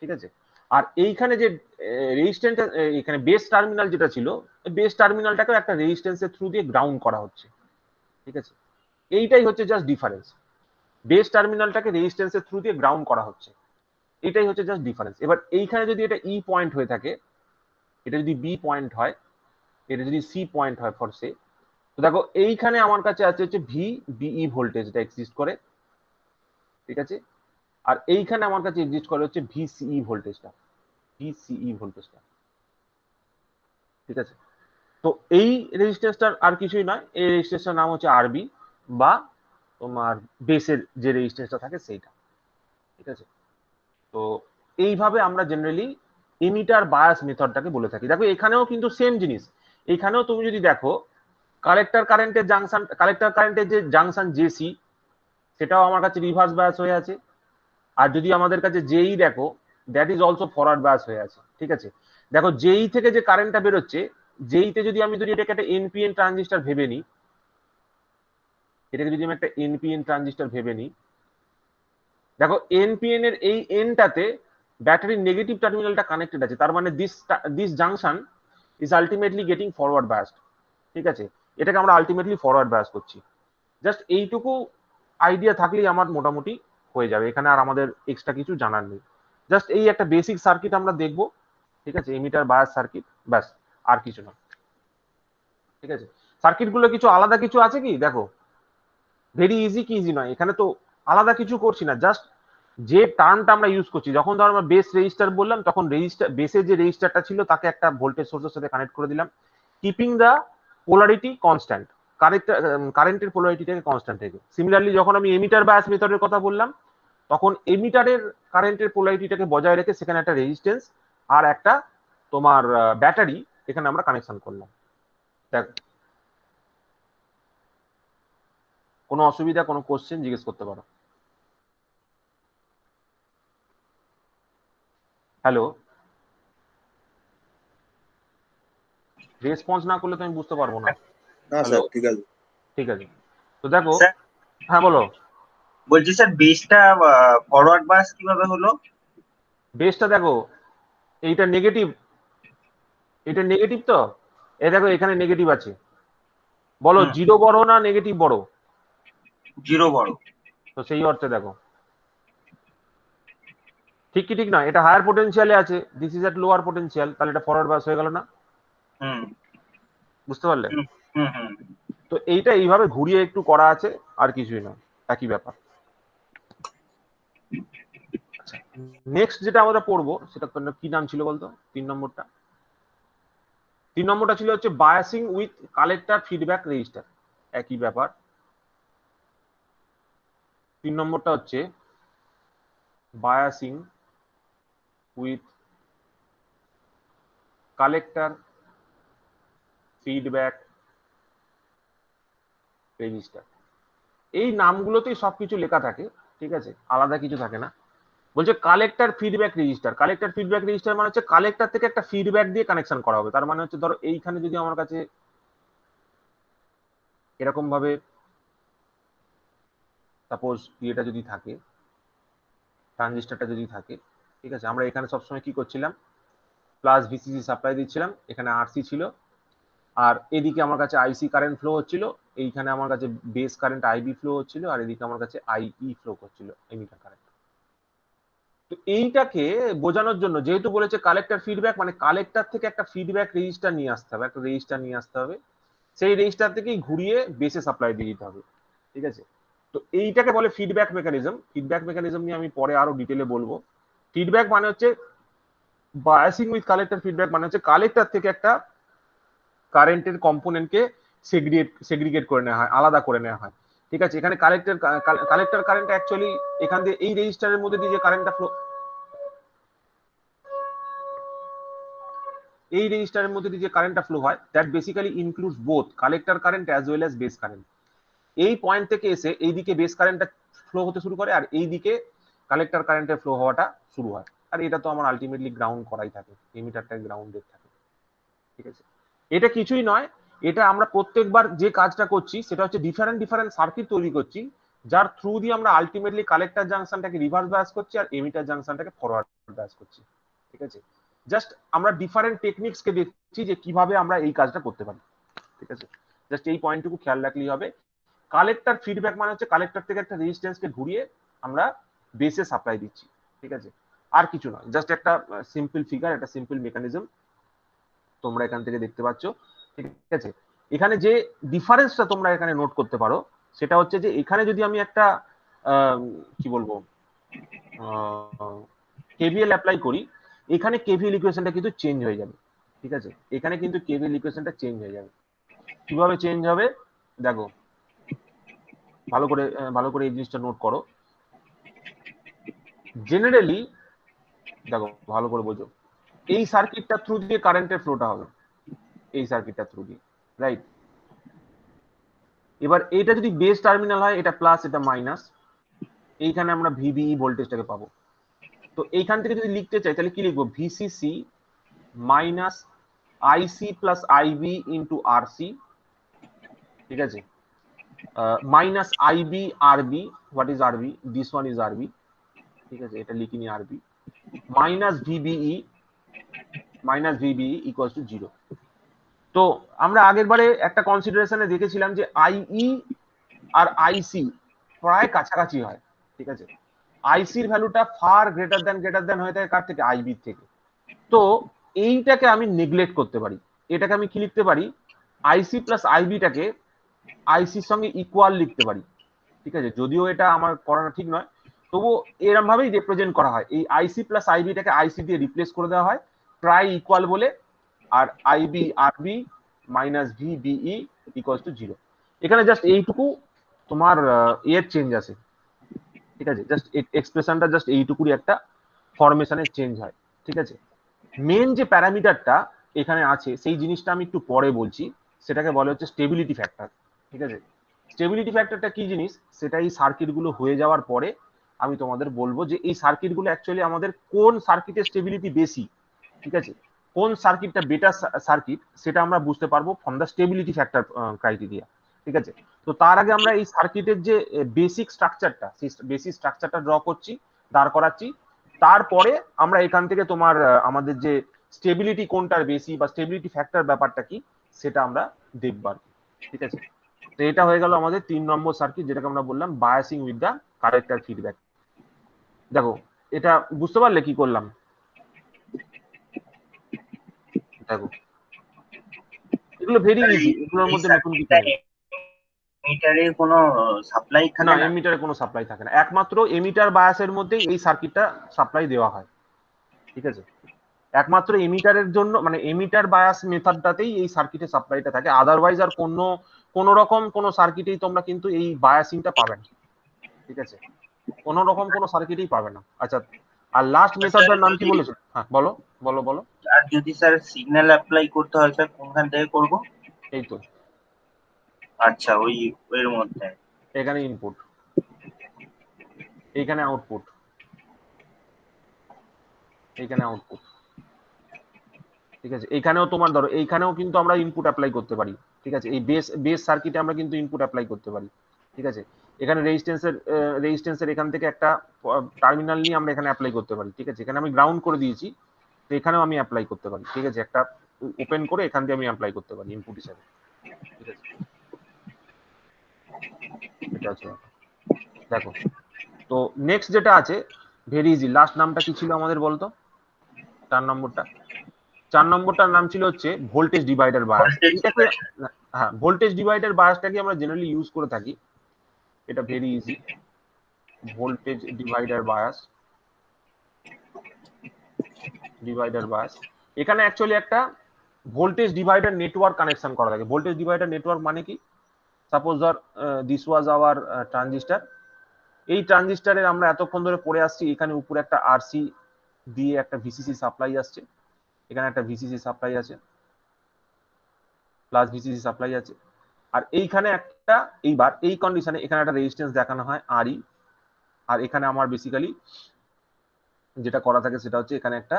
ঠিক আছে? আর এইখানে যে রেজিস্ট্যান্সটা, এখানে বেস টার্মিনাল যেটা ছিল, বেস টার্মিনালটাকে একটা রেজিস্ট্যান্সের থ্রু দিয়ে গ্রাউন্ড করা হচ্ছে, ঠিক আছে? এইটাই হচ্ছে জাস্ট ডিফারেন্স। বেস টার্মিনালটাকে রেজিস্ট্যান্সের থ্রু দিয়ে গ্রাউন্ড করা হচ্ছে, এটাই হচ্ছে জাস্ট ডিফারেন্স। এবার এইখানে যদি এটা ই পয়েন্ট হয়ে থাকে, এটা যদি বি পয়েন্ট হয়, এটা যদি সি পয়েন্ট হয় ফর সে, তো দেখো এইখানে আমার কাছে আছে হচ্ছে ভি বিই ভোল্টেজটা এক্সিস্ট করে, ঠিক আছে? আর এইখানে আমার কাছে এক্সিস্ট করে হচ্ছে ভিসিই ভোল্টেজটা, ভিসিই ভোল্টেজটা, ঠিক আছে। তো এই রেজিস্ট্যান্সটার আর কিছুই নয়, এই রেজিস্ট্যান্সটার নাম হচ্ছে আরবি, বা তোমার বেসের যে রেজিস্ট্যান্সটা থাকে সেইটা, ঠিক আছে। তো এইভাবে আমরা জেনারেলি এমিটার বায়াস মেথডটাকে বলে থাকি। দেখো এখানেও কিন্তু সেম জিনিস, এখানেও তুমি যদি দেখো কালেক্টর কারেন্টের জাংশন, কালেক্টর কারেন্টের যে জাংশন জেসি, সেটাও আমার কাছে রিভার্স বায়াস হয়ে আছে। আর যদি আমাদের কাছে জেই দেখো, that is also forward bias হয়ে আছে, ঠিক আছে। দেখো জেই থেকে যে কারেন্টটা বেরোচ্ছে, জেইতে যদি আমি এটাকে একটা এনপিএন ট্রানজিস্টর ভেবে নিই, এটাকে যদি আমি একটা এনপিএন ট্রানজিস্টর ভেবে নিই, দেখো এনপিএন এর এই এনটাতে ব্যাটারির নেগেটিভ টার্মিনালটা কানেক্টেড আছে, তার মানে this junction is ultimately getting forward biased, ঠিক আছে। এটাকে আমরা আলটিমেটলি ফরওয়ার্ড বায়াস করছি। জাস্ট এইটুকু আইডিয়া থাকলেই আমার মোটামুটি হয়ে যাবে, এখানে আর আমাদের এক্সট্রা কিছু জানার নেই। জাস্ট এই একটা বেসিক সার্কিট আমরা দেখবো, ঠিক আছে, এমিটার বায়াস সার্কিট, ব্যাস, আর কিছু না, ঠিক আছে। সার্কিট গুলো কিছু আলাদা কিছু আছে কি, দেখো ভেরি ইজি কি ইজি নয়, এখানে তো আলাদা কিছু করছি না, জাস্ট যে টার্মটা আমরা ইউজ করছি, যখন ধর আমরা বেস রেজিস্টার বললাম, তখন রেজিস্টার, বেসের যে রেজিস্টারটা ছিল তাকে একটা ভোল্টেজ সোর্সের সাথে কানেক্ট করে দিলাম, কিপিং দা পোলারিটি কনস্ট্যান্ট, কারেন্টের পোলারিটিটাকে কনস্ট্যান্ট রেখে। সিমিলারলি যখন আমি এমিটার বায়াস মেথডের কথা বললাম, তখন এমিটারের কারেন্টের পোলারিটিটাকে বজায় রেখে সেখানে একটা রেজিস্ট্যান্স আর একটা তোমার ব্যাটারি এখানে আমরা কানেকশন করলাম। দেখ, কোনো অসুবিধা, কোনো কোশ্চেন জিজ্ঞেস করতে পারো। হ্যালো, রেসপন্স না করলে তো আমি বুঝতে পারবো না। না হ্যালো, স্যার, ঠিক আছে। ঠিক আছে, তো দেখো, স্যার হ্যাঁ বলো। বলছি স্যার, বেসটা ফরওয়ার্ড বাস কিভাবে হলো? বেসটা দেখো, এইটা নেগেটিভ, এটা নেগেটিভ, তো এই দেখো এখানে নেগেটিভ আছে, বলো হুম। জিরো বড় না নেগেটিভ বড়? জিরো বড়। তো সেই অর্থে দেখো, ঠিক কি ঠিক না, এটা হায়ার পোটেনশিয়ালে আছে, this is at lower potential, তাহলে এটা ফরওয়ার্ড বাস হয়ে গেল না? হুম বুঝতে পারলে? হুম হুম হুম। তো এইটা এইভাবে ঘুরিয়ে একটু করা আছে, আর কিছুই না, একই ব্যাপার। আচ্ছা, নেক্সট যেটা আমরা পড়বো সেটা কি নাম ছিল বলতো, 3 নম্বরটা? 3 নম্বরটা ছিল হচ্ছে biasing with collector feedback register, একই ব্যাপার। 3 নম্বরটা হচ্ছে biasing with collector feedback register. এই নামগুলোতেই সবকিছু লেখা থাকে, ঠিক আছে, আলাদা কিছু থাকে না। বলছে collector feedback register, collector feedback register মানে হচ্ছে কালেক্টর থেকে একটা ফিডব্যাক দিয়ে কানেকশন করা হবে। তার মানে হচ্ছে ধরো এইখানে যদি আমার কাছে এরকম ভাবে সাপোজ ইয়েটা যদি থাকে, ট্রানজিস্টারটা যদি থাকে, ঠিক আছে, আমরা এখানে সবসময় কি করছিলাম, প্লাস ভিসিসি সাপ্লাই দিচ্ছিলাম, এখানে আরসি ছিল, আর এদিকে আমার কাছে আইসি কারেন্ট ফ্লো হচ্ছিল, এইখানে আমার কাছে বেস কারেন্ট আইবি ফ্লো হচ্ছিল, আর এদিকে আমার কাছে আইই ফ্লো করছিল, এমিটার কারেন্ট। তো এইটাকে বোঝানোর জন্য, যেহেতু বলেছে কালেক্টর ফিডব্যাক, মানে কালেক্টর থেকে একটা ফিডব্যাক রেজিস্টার নিয়ে আসতে হবে, একটা রেজিস্টার নিয়ে আসতে হবে, সেই রেজিস্টার থেকেই ঘুরিয়ে বেসে সাপ্লাই দিয়ে দিতে হবে, ঠিক আছে। তো এইটাকে বলে ফিডব্যাক মেকানিজম। ফিডব্যাক মেকানিজম নিয়ে আমি পরে আরো ডিটেলে বলবো। ফিডব্যাক মানে হচ্ছে বায়াসিং উইথ কালেক্টর ফিডব্যাক মানে হচ্ছে কালেক্টর থেকে একটা কারেন্টের কম্পোনেন্টকে সেগ্রিগেট করে নেওয়া হয়, আলাদা করে নেওয়া হয়, ঠিক আছে। এখানে কালেক্টর কারেন্ট অ্যাকচুয়ালি এখান দিয়ে এই রেজিস্টারের মধ্যে দিয়ে যে কারেন্টটা ফ্লো, এই রেজিস্টারের মধ্যে দিয়ে যে কারেন্টটা ফ্লো হয়, that basically includes both collector current as well as base current. এই পয়েন্ট থেকে এসে এই দিকে বেস কারেন্টটা ফ্লো হতে শুরু করে, আর এই দিকে কালেক্টর কারেন্টের ফ্লো হওয়াটা শুরু হয়। আর এটা তো আমার আলটিমেটলি গ্রাউন্ড করাই থাকে, এমিটারটা গ্রাউন্ডেড থাকে, ঠিক আছে। এটা কিছুই নয়, এটা আমরা প্রত্যেকবার যে কাজটা করছি সেটা হচ্ছে ডিফারেন্ট ডিফারেন্ট সার্কিট তৈরি করছি, যার থ্রু দিয়ে আমরা আলটিমেটলি কালেক্টর জাংশনটাকে রিভার্স বায়াস করছি আর এমিটার জাংশনটাকে ফরওয়ার্ড বায়াস করছি, ঠিক আছে। জাস্ট আমরা ডিফারেন্ট টেকনিক্স কে দেখছি যে কিভাবে আমরা এই কাজটা করতে পারি, ঠিক আছে। জাস্ট এই পয়েন্টটুকু খেয়াল রাখলেই হবে। কালেক্টর ফিডব্যাক মানে হচ্ছে কালেক্টর থেকে একটা রেজিস্ট্যান্সকে ঘুরিয়ে আমরা বেসে সাপ্লাই দিচ্ছি, ঠিক আছে, আর কিছু নয়। জাস্ট একটা সিম্পল ফিগার, একটা সিম্পল মেকানিজম তোমরা এখান থেকে দেখতে পাচ্ছ, ঠিক আছে। এখানে যে ডিফারেন্সটা তোমরা এখানে নোট করতে পারো সেটা হচ্ছে যে এখানে যদি আমি একটা কি বলবো, কেভিএল অ্যাপ্লাই করি, এখানে কেভিএল ইকুয়েশনটা কিন্তু চেঞ্জ হয়ে যাবে। ঠিক আছে, এখানে কিন্তু কেভিএল ইকুয়েশনটা চেঞ্জ হয়ে যাবে। কিভাবে চেঞ্জ হবে দেখো, ভালো করে এই জিনিসটা নোট করো। জেনারেলি দেখো, ভালো করে বোঝো, এই সার্কিটটা থ্রু দিয়ে কারেন্টের ফ্লোটা হবে, এই সার্কিটটা থ্রু দিয়ে, রাইট? এবার এটা যদি বেস টার্মিনাল হয়, এটা প্লাস এটা মাইনাস, এইখানে আমরা ভিবিই ভোল্টেজটাকে পাবো। তো এইখান থেকে যদি লিখতে চাই তাহলে কি লিখবো, VCC minus IC plus IB into RC, ঠিক আছে, minus IB RB, what is RB, this one is RB, ঠিক আছে, এটা লিখিনি আরবি, মাইনাস ভিবিই ইকুয়ালস টু 0। তো আমরা আগের বারে একটা কনসিডারেশনে দেখেছিলাম যে আইই আর আইসি প্রায় কাছাকাছি হয়, ঠিক আছে, আইসির ভ্যালুটা ফার গ্রেটার দেন হয়ে থাকে কার থেকে, আইবির থেকে। তো এইটাকে আমি নেগলেক্ট করতে পারি, এটাকে আমি কি লিখতে পারি, আইসি প্লাস আইবিটাকে আইসির সঙ্গে ইকুয়াল লিখতে পারি, ঠিক আছে, যদিও এটা আমার করানো ঠিক নয়, তবুও এরকম ভাবেই রিপ্রেজেন্ট করা হয়, এই আইসি প্লাস আইবিটাকে আইসি দিয়ে রিপ্লেস করে দেওয়া হয় প্রায় ইকুয়াল বলে, আর আইবি আরবি মাইনাস ভিবিই ইকুয়ালস টু 0। এখানে জাস্ট এইটুকু তোমার এর চেঞ্জ আছে, ঠিক আছে, জাস্ট এক্সপ্রেশনটা জাস্ট এইটুকুরই একটা ফরমেশনের চেঞ্জ হয়, ঠিক আছে। মেন যে প্যারামিটারটা এখানে আছে সেই জিনিসটা আমি একটু পরে বলছি, সেটাকে বলে হচ্ছে স্টেবিলিটি ফ্যাক্টর, ঠিক আছে। স্টেবিলিটি ফ্যাক্টরটা কি জিনিস সেটা এই সার্কিটগুলো হয়ে যাওয়ার পরে আমি তোমাদের বলবো যে এই সার্কিটগুলো অ্যাকচুয়ালি আমাদের কোন সার্কিটের স্টেবিলিটি বেশি, ঠিক আছে, কোন সার্কিটটা বেটার সার্কিট সেটা আমরা বুঝতে পারবো from the stability factor criteria, ঠিক আছে। তো তার আগে আমরা এই সার্কিটের যে বেসিক স্ট্রাকচারটা, সেই বেসিক স্ট্রাকচারটা ড্র করছি, দাঁড় করাচ্ছি, তারপরে আমরা এখান থেকে তোমার আমাদের যে স্টেবিলিটি কোনটার বেশি বা স্টেবিলিটি ফ্যাক্টর ব্যাপারটা কি সেটা আমরা দেখব আর কি, ঠিক আছে। তো এটা হয়ে গেল আমাদের 3 নম্বর সার্কিট, যেটাকে আমরা বললাম biasing with the collector feedback. দেখো এটা বুঝতে পারলে কি করলাম, দেখো এগুলো ভেরি ইজি, এগুলোর এই মধ্যে নতুন কিছু নেই। সার্কিটটাকে মিটারে কোনো সাপ্লাই না, থাকে না? এমিটারে কোনো সাপ্লাই থাকে না, একমাত্র এমিটার বায়াসের মধ্যেই এই সার্কিটটা সাপ্লাই দেওয়া হয়, ঠিক আছে। একমাত্র এমিটারের জন্য, মানে এমিটার বায়াস মেথডটাতেই এই সার্কিটের সাপ্লাইটা থাকে, আদারওয়াইজ আর কোন রকম কোন সার্কিটেই তোমরা কিন্তু এই বায়াসিংটা পাবে না, ঠিক আছে, কোন রকম কোন সার্কিটেই পাবে না। আচ্ছা, আর লাস্ট মেথডটার নাম কি বলেছো? হ্যাঁ বলো বলো বলো। আর যদি স্যার সিগন্যাল অ্যাপ্লাই করতে হয় স্যার কোনখান থেকে করব? এই তো আচ্ছা, ওই এর মধ্যে। এখানে ইনপুট, এইখানে আউটপুট, এইখানে আউটপুট, ঠিক আছে। এইখানেও তোমার ধরো, এইখানেও কিন্তু আমরা ইনপুট অ্যাপ্লাই করতে পারি, ঠিক আছে, এই বেস সার্কিটে আমরা কিন্তু ইনপুট অ্যাপ্লাই করতে পারি, ঠিক আছে। এখানে রেজিস্ট্যান্সের এখান থেকে একটা টার্মিনাল নিয়ে আমরা এখানে অ্যাপ্লাই করতে পারি, ঠিক আছে, এখানে আমি গ্রাউন্ড করে দিয়েছি, তো এখানেও আমি অ্যাপ্লাই করতে পারি, ঠিক আছে, একটা ওপেন করে এখান দিয়ে আমি অ্যাপ্লাই করতে পারি ইনপুট হিসাবে, ঠিক আছে। এটা আছে, দেখো। তো নেক্সট যেটা আছে ভেরি ইজি, লাস্ট নামটা কি ছিল আমাদের বলতো, 4 নম্বরটার নাম ছিল হচ্ছে ভোল্টেজ ডিভাইডার বায়াস। এটাকে, হ্যাঁ, ভোল্টেজ ডিভাইডার বায়াসটাকে আমরা জেনারেলি ইউজ করে থাকি, এটা very easy, voltage divider bias. এখানে অ্যাকচুয়ালি একটা ভোল্টেজ ডিভাইডার নেটওয়ার্ক কানেকশন করা থাকে। ভোল্টেজ ডিভাইডার নেটওয়ার্ক মানে কি, সাপোজ ধর দিস ওয়াজ আওয়ার ট্রানজিস্টার, এই ট্রানজিস্টারের আমরা এতক্ষণ ধরে পড়ে আসছি, এখানে উপরে একটা আরসি দিয়ে একটা ভিসিসি সাপ্লাই আসছে, এখানে একটা ভিসিসি সাপ্লাই আছে, প্লাস ভিসিসি সাপ্লাই আছে, আর এইখানে একটা, এইবার এই কন্ডিশনে এখানে একটা রেজিস্ট্যান্স দেখানো হয় আরই, আর এখানে আমার বেসিক্যালি যেটা করা থাকে সেটা হচ্ছে এখানে একটা,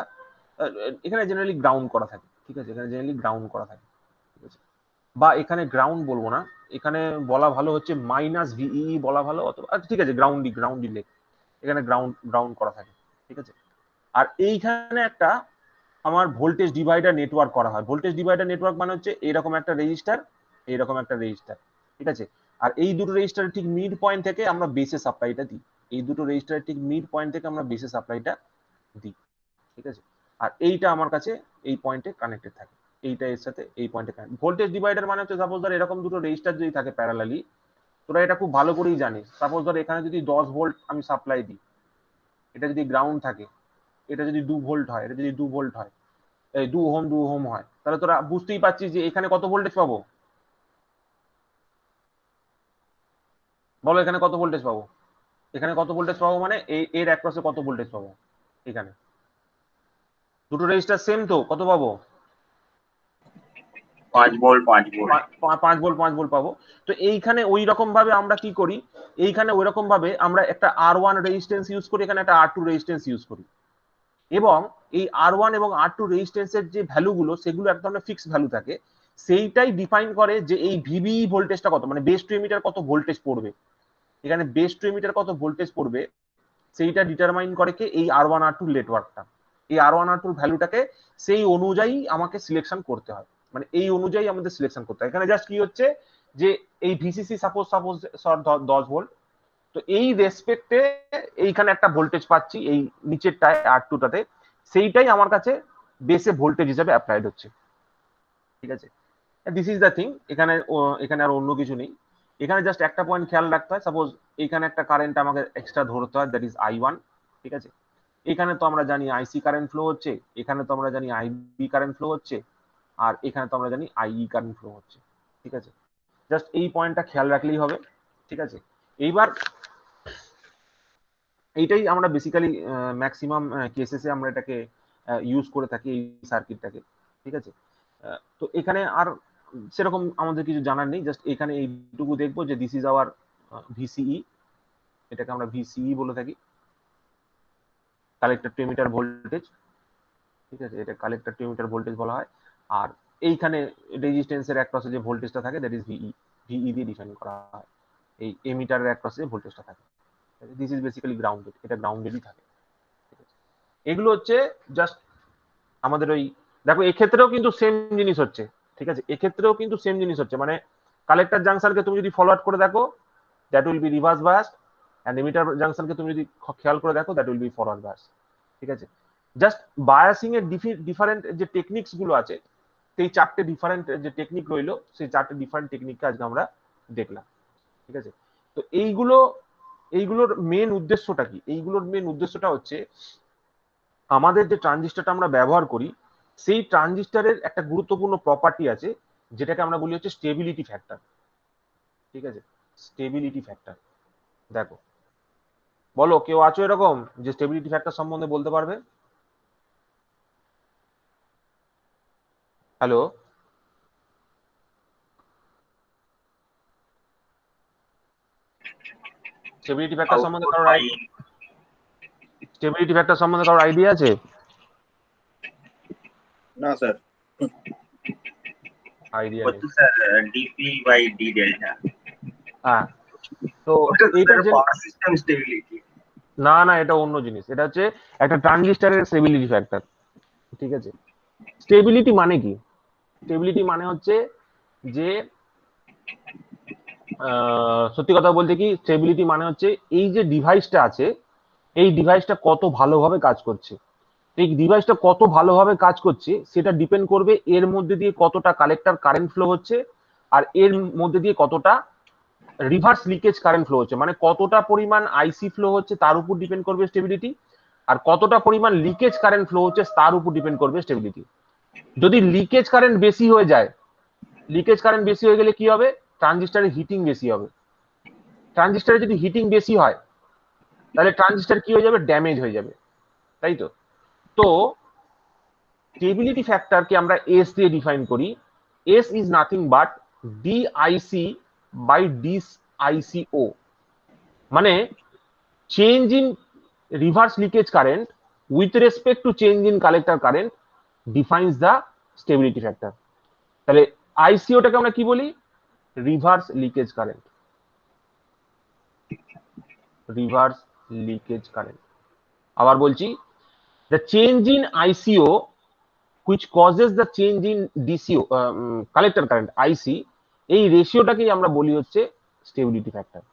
এখানে জেনারেলি গ্রাউন্ড করা থাকে, ঠিক আছে, এখানে জেনারেলি গ্রাউন্ড করা থাকে, ঠিক আছে, বা এখানে গ্রাউন্ড বলবো না, এখানে বলা ভালো হচ্ছে মাইনাস ভিই বলা ভালো, অথবা ঠিক আছে গ্রাউন্ডই লেখ, এখানে গ্রাউন্ড করা থাকে, ঠিক আছে। আর এইখানে একটা আমার ভোল্টেজ ডিভাইডার নেটওয়ার্ক করা হয়। ভোল্টেজ ডিভাইডার নেটওয়ার্ক মানে হচ্ছে এরকম একটা রেজিস্টার, এইরকম একটা রেজিস্টার, ঠিক আছে, আর এই দুটো রেজিস্টারের ঠিক মিড পয়েন্ট থেকে আমরা বেসে সাপ্লাইটা দিই, এই দুটো রেজিস্টারের ঠিক মিড পয়েন্ট থেকে আমরা বেসে সাপ্লাইটা দিই, ঠিক আছে। আর এইটা আমার কাছে এই পয়েন্টে কানেক্টেড থাকে, এইটা এর সাথে এই পয়েন্টে কানেক্ট। ভোল্টেজ ডিভাইডার মানে হচ্ছে সাপোজ ধর এরকম দুটো রেজিস্টার যদি থাকে প্যারালালি, তোরা এটা খুব ভালো করেই জানিস, সাপোজ ধর এখানে যদি 10 ভোল্ট আমি সাপ্লাই দিই, এটা যদি গ্রাউন্ড থাকে, এটা যদি 2 ভোল্ট হয়, এটা যদি 2 ভোল্ট হয়, এই 2 ওহম হয়, তাহলে তোরা বুঝতেই পারছিস যে এখানে কত ভোল্টেজ পাবো। বলো এখানে কত ভোল্টেজ পাবো, এখানে কত ভোল্টেজ পাবো মানে এর অ্যাক্রসে কত ভোল্টেজ পাবো। এখানে দুটো রেজিস্টার সেম, তো কত পাবো? 5 ভোল্ট 5 ভোল্ট। 5 ভোল্ট পাবো। তো এইখানে ওই রকম ভাবে আমরা কি করি, এইখানে ওই রকম ভাবে আমরা একটা R1 রেজিস্ট্যান্স ইউজ করি, এখানে একটা R2 রেজিস্ট্যান্স ইউজ করি, এবং এই R1 এবং R2 রেজিস্ট্যান্সের যে ভ্যালুগুলো সেগুলো এক ধরনের ফিক্সড ভ্যালু থাকে, সেইটাই ডিফাইন করে যে এই ভিবি ভোল্টেজটা কত, মানে বেস টু এমিটার কত ভোল্টেজ পড়বে। এখানে বেস টু এমিটার কত ভোল্টেজ পড়বে সেইটা ডিটারমাইন করে কে এই R1 R2 নেটওয়ার্কটা। এই R1 R2 ভ্যালুটাকে সেই অনুযায়ী আমাকে সিলেকশন করতে হয়, মানে এই অনুযায়ী আমাদের সিলেকশন করতে হয়। এখানে জাস্ট কি হচ্ছে যে এই ভিসিসি সাপোজ 10 ভোল্ট, তো এই রেসপেক্টে এইখানে একটা ভোল্টেজ পাচ্ছি এই নিচেরটায় R2 টাতে, সেইটাই আমার কাছে বেসে ভোল্টেজ হিসেবে অ্যাপ্লাইড হচ্ছে। ঠিক আছে, দিস ইজ দ্য থিং। এখানে এখানে আর অন্য কিছু নেই। এখানে জাস্ট একটা পয়েন্ট খেয়াল রাখতে হয়, সাপোজ এখানে একটা কারেন্ট আমাকে এক্সট্রা ধরতে হয়, দ্যাট ইজ I1। ঠিক আছে, এখানে তো আমরা জানি আইসি কারেন্ট ফ্লো হচ্ছে, এখানে তো আমরা জানি আইবি কারেন্ট ফ্লো হচ্ছে, আর এখানে তো আমরা জানি আইই কারেন্ট ফ্লো হচ্ছে। ঠিক আছে, জাস্ট এই পয়েন্টটা খেয়াল রাখলেই হবে। ঠিক আছে, এইবার এইটাই আমরা বেসিক্যালি ম্যাক্সিমাম কেসেসে আমরা এটাকে ইউজ করে থাকি এই সার্কিটটাকে। ঠিক আছে, তো এখানে আর সেরকম আমাদের কিছু জানার নেই, জাস্ট এখানে এইটুকু দেখবো যে দিস ইজ আওয়ার ভিসিই, এটাকে আমরা ভিসিই বলে থাকি, কালেক্টর টু এমিটার ভোল্টেজ। ঠিক আছে, এটা কালেক্টর টু এমিটার ভোল্টেজ বলা হয়। আর এইখানে রেজিস্ট্যান্সের অ্যাক্রসে যে ভোল্টেজটা থাকে দ্যাট ইজ ভিই, ভিই দিয়ে ডিফাইন করা হয়। এই এমিটারের অ্যাক্রসে যে ভোল্টেজটা থাকে, দিস ইজ বেসিক্যালি গ্রাউন্ডেড, এটা গ্রাউন্ডেডই থাকে। ঠিক আছে, এগুলো হচ্ছে জাস্ট আমাদের ওই, দেখো এক্ষেত্রেও কিন্তু সেম জিনিস হচ্ছে। ঠিক আছে, এক্ষেত্রেও কিন্তু সেম জিনিস হচ্ছে, মানে কালেক্টর জাংশনকে তুমি যদি ফরওয়ার্ড করে দেখো that will be reverse bias, and emitter জাংশনকে তুমি যদি খেয়াল করে দেখো that will be forward bias. ঠিক আছে, জাস্ট বায়াসিং এর ডিফারেন্ট যে টেকনিক্স গুলো আছে, সেই 4টে ডিফারেন্ট যে টেকনিক রইলো, সেই 4টে ডিফারেন্ট টেকনিককে আজকে আমরা দেখলাম। ঠিক আছে, তো এইগুলোর মেন উদ্দেশ্যটা কি? এইগুলোর মেন উদ্দেশ্যটা হচ্ছে আমাদের যে ট্রানজিস্টরটা আমরা ব্যবহার করি, সেই ট্রানজিস্টরের একটা গুরুত্বপূর্ণ প্রপার্টি আছে যেটাকে আমরা বলি হচ্ছে স্টেবিলিটি ফ্যাক্টর। ঠিক আছে, স্টেবিলিটি ফ্যাক্টর। দেখো, বলো কেউ আছো এরকম যে স্টেবিলিটি ফ্যাক্টর সম্বন্ধে বলতে পারবে? হ্যালো, স্টেবিলিটি ফ্যাক্টর সম্বন্ধে কারোর স্টেবিলিটি ফ্যাক্টর সম্বন্ধে কারোর আইডিয়া আছে? না স্যার। আইডিয়া নেই। হচ্ছে sir DP by D delta. হ্যাঁ, তো ওটা এইটা যে পাওয়ার সিস্টেম স্টেবিলিটি। না না, এটা অন্য জিনিস, এটা হচ্ছে একটা ট্রানজিস্টরের স্টেবিলিটি ফ্যাক্টর। ঠিক আছে, স্টেবিলিটি মানে কি? স্টেবিলিটি মানে হচ্ছে যে সত্যি কথা বলতে কি, স্টেবিলিটি মানে হচ্ছে এই যে ডিভাইসটা আছে, এই ডিভাইসটা কত ভালোভাবে কাজ করছে। এই ডিভাইসটা কত ভালোভাবে কাজ করছে সেটা ডিপেন্ড করবে এর মধ্যে দিয়ে কতটা কালেক্টর কারেন্ট ফ্লো হচ্ছে, আর এর মধ্যে দিয়ে কতটা রিভার্স লিকেজ কারেন্ট ফ্লো হচ্ছে, মানে কতটা পরিমাণ আইসি ফ্লো হচ্ছে তার উপর ডিপেন্ড করবে স্টেবিলিটি, আর কতটা পরিমাণ লিকেজ কারেন্ট ফ্লো হচ্ছে তার উপর ডিপেন্ড করবে স্টেবিলিটি। যদি লিকেজ কারেন্ট বেশি হয়ে যায়, লিকেজ কারেন্ট বেশি হয়ে গেলে কি হবে? ট্রানজিস্টরের হিটিং বেশি হবে। ট্রানজিস্টরে যদি হিটিং বেশি হয় তাহলে ট্রানজিস্টর কি হয়ে যাবে? ড্যামেজ হয়ে যাবে, তাই তো? তো স্টেবিলিটি ফ্যাক্টরকে আমরা এস দিয়ে ডিফাইন করি। S is nothing but DIC by DICO, মানে change in reverse leakage current with respect to change in collector current defines the stability factor. তাহলে আইসিওটাকে আমরা কি বলি? Reverse leakage current, reverse leakage current. আবার বলছি, the change in ICO which causes the change in DCO collector current IC, এই রেশিওটাকেই আমরা বলি হচ্ছে stability factor,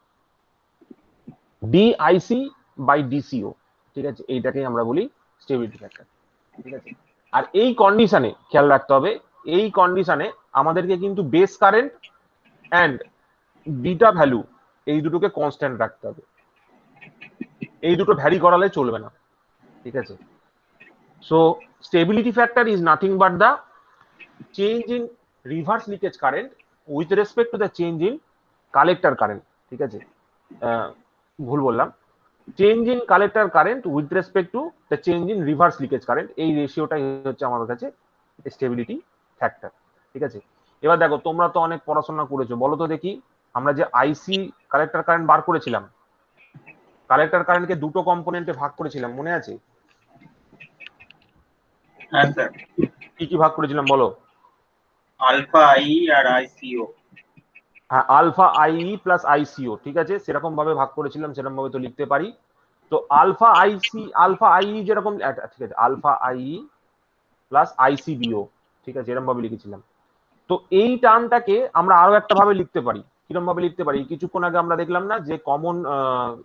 DIC by DCO। ঠিক আছে, এইটাকেই আমরা বলি স্টেবিলিটি ফ্যাক্টর। ঠিক আছে, আর এই কন্ডিশনে খেয়াল রাখতে হবে, এই কন্ডিশনে আমাদেরকে কিন্তু base current and beta value এই দুটোকে কনস্ট্যান্ট রাখতে হবে। এই দুটো ভ্যারি করালে চলবে না, ঠিক আছে। So stability factor is nothing but the change in reverse leakage current with respect to the change in collector current, ঠিক আছে। ভুল বললাম, change in collector current with respect to the change in reverse leakage current, এই রেশিওটাই হচ্ছে আমাদের কাছে stability factor, ঠিক আছে। এবার দেখো তোমরা তো অনেক পড়াশোনা করেছো, বলো তো দেখি আমরা যে আইসি কালেক্টর কারেন্ট বার করেছিলাম, কালেক্টর কারেন্টকে দুটো কম্পোনেন্টে ভাগ করেছিলাম, মনে আছে? হ্যাঁ স্যার, কি কি ভাগ করেছিলাম বলো? আলফা আই আর আইসিও। হ্যাঁ, আলফা আইই প্লাস আইসিও, ঠিক আছে, সেরকম ভাবে ভাগ করেছিলাম, সেরকম ভাবে তো লিখতে পারি। তো আলফা আইই যেরকম, ঠিক আছে, আলফা আইই প্লাস আইসিবিও, ঠিক আছে, এরকম ভাবে লিখেছিলাম। তো এই টার্মটাকে আমরা আরো একটা ভাবে লিখতে পারি। কিরকম ভাবে লিখতে পারি? কিছুক্ষণ আগে আমরা দেখলাম না যে কমন,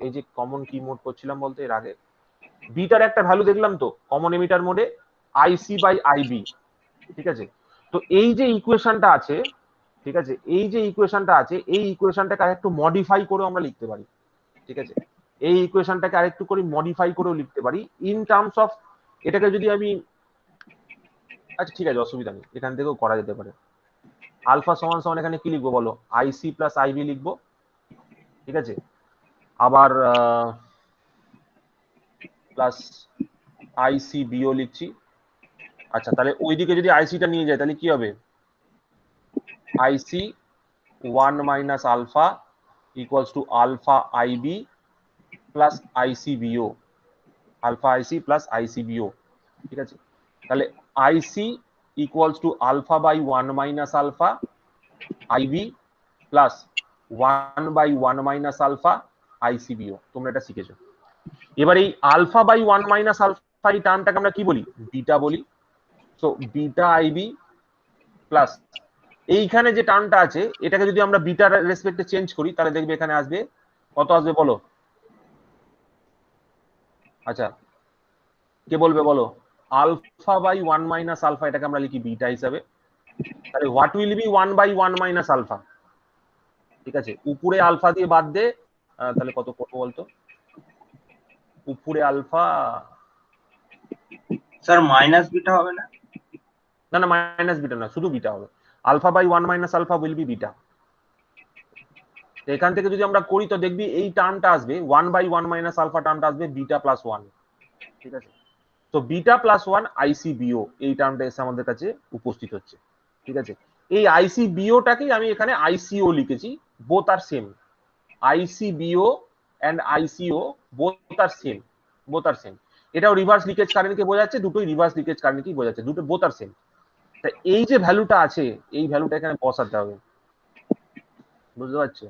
এই যে কমন কি মোড করছিলাম বলতে এর আগে, বিটার একটা ভ্যালু দেখলাম তো কমন এমিটার মোডে, আইসি বাই আইবি, ঠিক আছে। তো এই যে ইকুয়েশনটা আছে, ঠিক আছে, এই যে ইকুয়েশনটা আছে, এই ইকুয়েশনটাকে আরেকটু মডিফাই করে আমরা লিখতে পারি, ঠিক আছে। এই ইকুয়েশনটাকে আরেকটু করে মডিফাই করেও লিখতে পারি ইন টার্মস অফ, এটাকে যদি আমি, আচ্ছা ঠিক আছে, অসুবিধা নেই, এখান থেকেও করা যেতে পারে। আলফা সমান সমান এখানে কি লিখবো বলো? আইসি প্লাস আইবি লিখবো, ঠিক আছে। আবার প্লাস আইসিবিও লিখছি। আচ্ছা, তাহলে ওইদিকে যদি আইসিটা নিয়ে যায় তাহলে কি হবে? IC 1 minus alpha equals to alpha IB plus ICBO, alpha IC plus ICBO, ঠিক আছে। তাহলে IC equals to alpha by 1 minus alpha IB plus 1 by 1 minus alpha ICBO, তোমরা এটা শিখেছো। এবার এই আলফা বাই 1 মাইনাস আলফা এই টার্মটাকে আমরা কি বলি? বিটা বলি। সো বিটা আইবি প্লাস এইখানে যে টার্মটা আছে এটাকে যদি আমরা বিটার রেসপেক্টে চেঞ্জ করি তাহলে দেখবে এখানে আসবে কত আসবে বলো? আচ্ছা, কে বলবে বলো? আলফা বাই 1 মাইনাস আলফা, এটাকে আমরা লিখি বিটা হিসাবে। তাহলে what will be 1 by 1 minus alpha, ঠিক আছে, উপরে আলফা দিয়ে বাদ দে, তাহলে কত কত বলতো? উপরে আলফা, স্যার মাইনাস বিটা হবে না? না না, মাইনাস বিটা না, শুধু বিটা হবে। Alpha by 1 minus alpha will be beta. এখান থেকে যদি আমরা করি তো দেখবি এই টার্মটা আসবে 1 বাই 1 মাইনাস আলফা, টার্মটা আসবে বিটা প্লাস 1, ঠিক আছে। তো বিটা প্লাস 1 আইসিবিও এই টার্মটা এসে আমাদের কাছে উপস্থিত হচ্ছে, ঠিক আছে। এই আইসিবিওটাকেই আমি এখানে আইসিও লিখেছি, both are same. ICBO and ICO both are same, both are same. এটাও রিভার্স লিকেজ কারেন্টকে বোঝাচ্ছে, দুটোই রিভার্স লিকেজ কারেন্টকেই বোঝাচ্ছে, দুটো বোথ আর সেম। তা এই যে ভ্যালুটা আছে এই ভ্যালুটা এখানে বসাতে হবে, বুঝতে পারছো?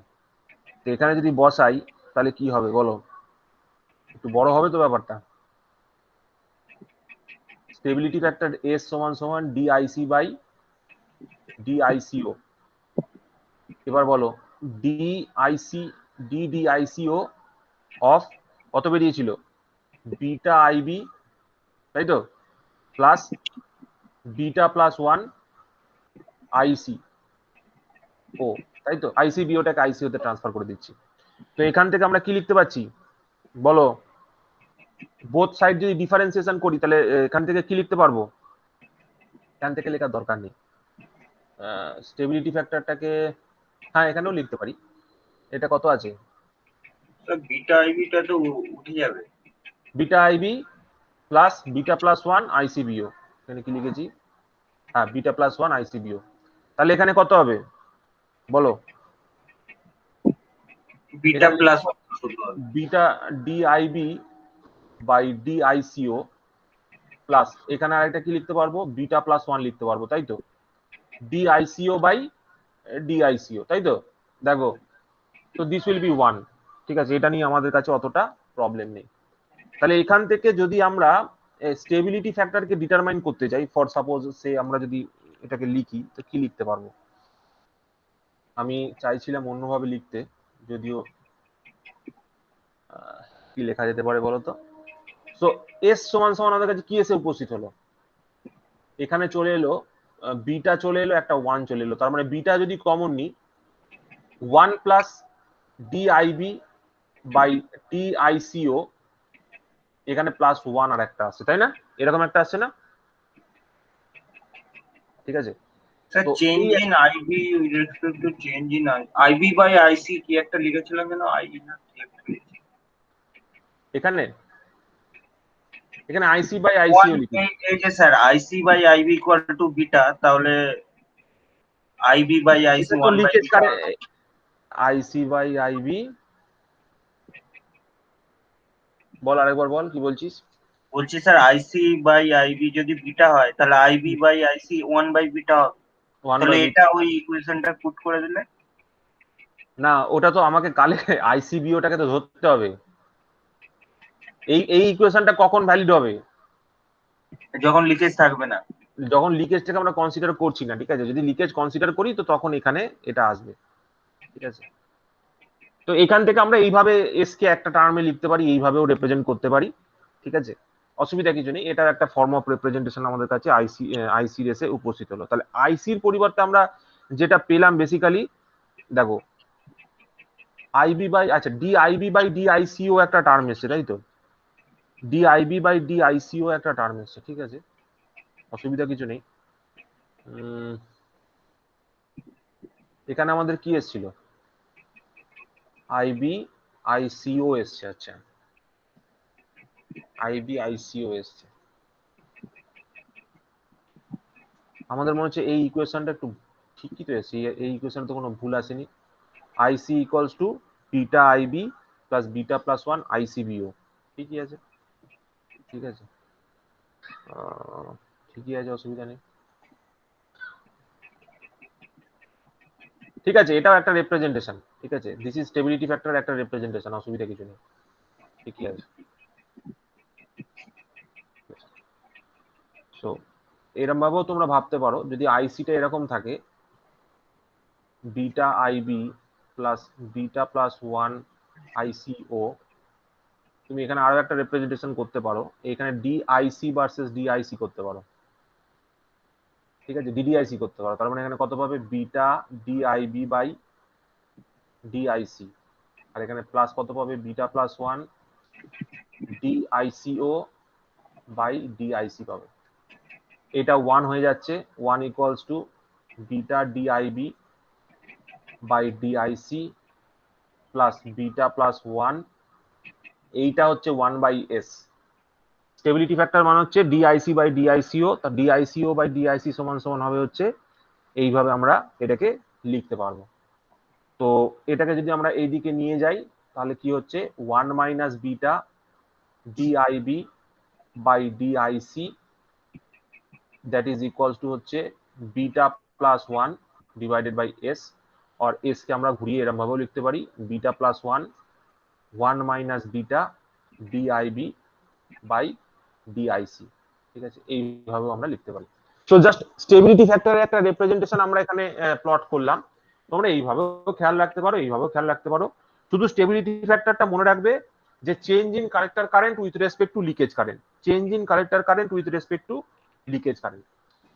তো এখানে যদি বসাই তাহলে কি হবে বলো? একটু বড় হবে তো ব্যাপারটা। স্টেবিলিটি ফ্যাক্টর এস সমান সমান ডিআইসি বাই ডিআইসিও। এবার বলো ডিআইসি ডিআইসিও অফ কত বেরিয়েছিল? বিটা আইবি, তাই তো, প্লাস বিটা প্লাস 1 আইসি ও, তাই তো, আইসিবিওটাকে আইসিও তে ট্রান্সফার করে দিচ্ছি। তো এখান থেকে আমরা কি লিখতে পাচ্ছি বলো? বোথ সাইড যদি ডিফারেন্সিয়েশন করি তাহলে এখান থেকে কি লিখতে পারবো? এখান থেকে লেখার দরকার নেই, স্টেবিলিটি ফ্যাক্টরটাকে হ্যাঁ এখানেও লিখতে পারি। এটা কত আছে? স্যার বিটা আইবিটা তো উঠে যাবে। Beta IB plus beta plus 1 ICBO, এখানে কি লিখেছি? হ্যাঁ, বিটা প্লাস 1 আইসিবিও। তাহলে এখানে কত হবে বলো? Beta plus beta DIB by DICO plus এখানে আরেকটা কি লিখতে পারবো? বিটা প্লাস 1 লিখতে পারবো, তাই তো, ডিআইসিও বাই ডিআইসিও, তাই তো। দেখো, তো দিস উইল বি 1, ঠিক আছে, এটা নিয়ে আমাদের কাছে অতটা প্রবলেম নেই। তাহলে এখান থেকে যদি আমরা স্টেবিলিটি ফ্যাক্টরকে ডিটারমাইন করতে চাই, ফর সাপোজ সে আমরা যদি এটাকে লিখি তো কি লিখতে পারবো? আমি চাইছিলাম অন্যভাবে লিখতে, যদিও কি লেখা যেতে পারে বলতো? সো এস সমান সমান আমাদের কাছে কি এসে উপস্থিত হলো? এখানে চলে এলো বিটা, চলে এলো একটা 1 চলে এলো, তার মানে বিটা যদি কমন নিই 1 প্লাস ডিআইবি বাই ডিআইসিও এখানে +1 আর একটা আসছে, তাই না? এরকম একটা আসছে না? ঠিক আছে, স্যার তো চেঞ্জ এই in IB with respect to change in IB by IC কি একটা লিখেছিলাম যেন, আইবি না কি একটা লিখেছি। এখানে এখানে আইসি বাই ওয়ান আইসিও লিখেছি। এই যে sir IC by IB equal to beta, তাহলে আইবি বাই আইসি এটা তো one by leakage beta. Current, IC by IB, বল আরেকবার বল কি বলছিস। বলছি স্যার আইসি বাই আইবি যদি বিটা হয় তাহলে IB by IC one by beta হবে, 1 তাহলে বাই এটা ওই ইকুয়েশনটা পুট করে দিলে। না, ওটা তো আমাকে কালে আইসিবিওটাকে তো ধরতে হবে। এই ইকুয়েশনটা কখন ভ্যালিড হবে? যখন লিকেজ থাকবে না। যখন লিকেজটাকে আমরা কনসিডার করছি না, ঠিক আছে? যদি লিকেজ কনসিডার করি তো তখন এখানে এটা আসবে, ঠিক আছে? তো এখান থেকে আমরা এইভাবে এস কে একটা টার্মে লিখতে পারি, এইভাবেও রিপ্রেজেন্ট করতে পারি, ঠিক আছে? অসুবিধা কিছু নেই, এটার একটা ফর্ম অফ রিপ্রেজেন্টেশন আমাদের কাছে আইসির এসে উপস্থিত হলো। তাহলে আইসির পরিবর্তে আমরা যেটা পেলাম বেসিক্যালি, দেখো আইবি বাই, আচ্ছা ডিআইবি বাই ডিআইসিও একটা টার্ম এসছে, তাই তো? ডিআইবি বাই ডিআইসিও একটা টার্ম এসছে, ঠিক আছে, অসুবিধা কিছু নেই। এখানে আমাদের কি এসেছিল? আইবি আইসিও এসছে, আচ্ছা আইবি আইসিও এসছে। আমাদের মনে হচ্ছে এই ইকুয়েশনটা একটু ঠিকই তো এসছে, এই ইকুয়েশনে তো কোনো ভুল আসেনি। IC equals to beta IB plus beta plus 1 ICBO, ঠিকই আছে, ঠিক আছে, ঠিকই আছে, অসুবিধা নেই। ঠিক আছে, এটাও একটা রিপ্রেজেন্টেশন, ঠিক আছে, দিস ইজ স্টেবিলিটি ফ্যাক্টর একটা রিপ্রেজেন্টেশন, অসুবিধা কিছু নেই, ঠিকই আছে। সো এরকম ভাবেও তোমরা ভাবতে পারো, যদি আইসিটা এরকম থাকে beta IB plus beta plus 1 ICO, তুমি এখানে আরো একটা রিপ্রেজেন্টেশন করতে পারো, এখানে ডিআইসি ভার্সেস ডিআইসি করতে পারো, ঠিক আছে, ডিডিআইসি করতে পারো। তার মানে এখানে কত পাবে? বিটা ডিআইবি বাই ডিআইসি, আর এখানে প্লাস কত পাবে? Beta plus 1 DICO by DIC পাবে। এটা 1 হয়ে যাচ্ছে, 1 equals to beta DIB by DIC plus beta plus 1, এইটা হচ্ছে 1 বাই এস। স্টেবিলিটি ফ্যাক্টর মানে হচ্ছে ডিআইসি বাই ডিআইসিও, তা ডিআইসিও বাই ডিআইসি সমান সমান হবে হচ্ছে, এইভাবে আমরা এটাকে লিখতে পারবো। তো এটাকে যদি আমরা এইদিকে নিয়ে যাই তাহলে কি হচ্ছে? 1 minus beta DIB by DIC that is equals to হচ্ছে beta plus 1 divided by S, और এস কে আমরা ঘুরিয়ে এরকম ভাবেও লিখতে পারি, beta plus 1 minus beta DIB by DIC, ঠিক আছে, এইভাবেও আমরা লিখতে পারি। সো জাস্ট স্টেবিলিটি ফ্যাক্টরের একটা রিপ্রেজেন্টেশন আমরা এখানে প্লট করলাম। তোমরা এইভাবেও খেয়াল রাখতে পারো, এইভাবেও খেয়াল রাখতে পারো। শুধু স্টেবিলিটি ফ্যাক্টরটা মনে রাখবে যে change in collector current with respect two leakage current, change in collector current with respect two leakage current.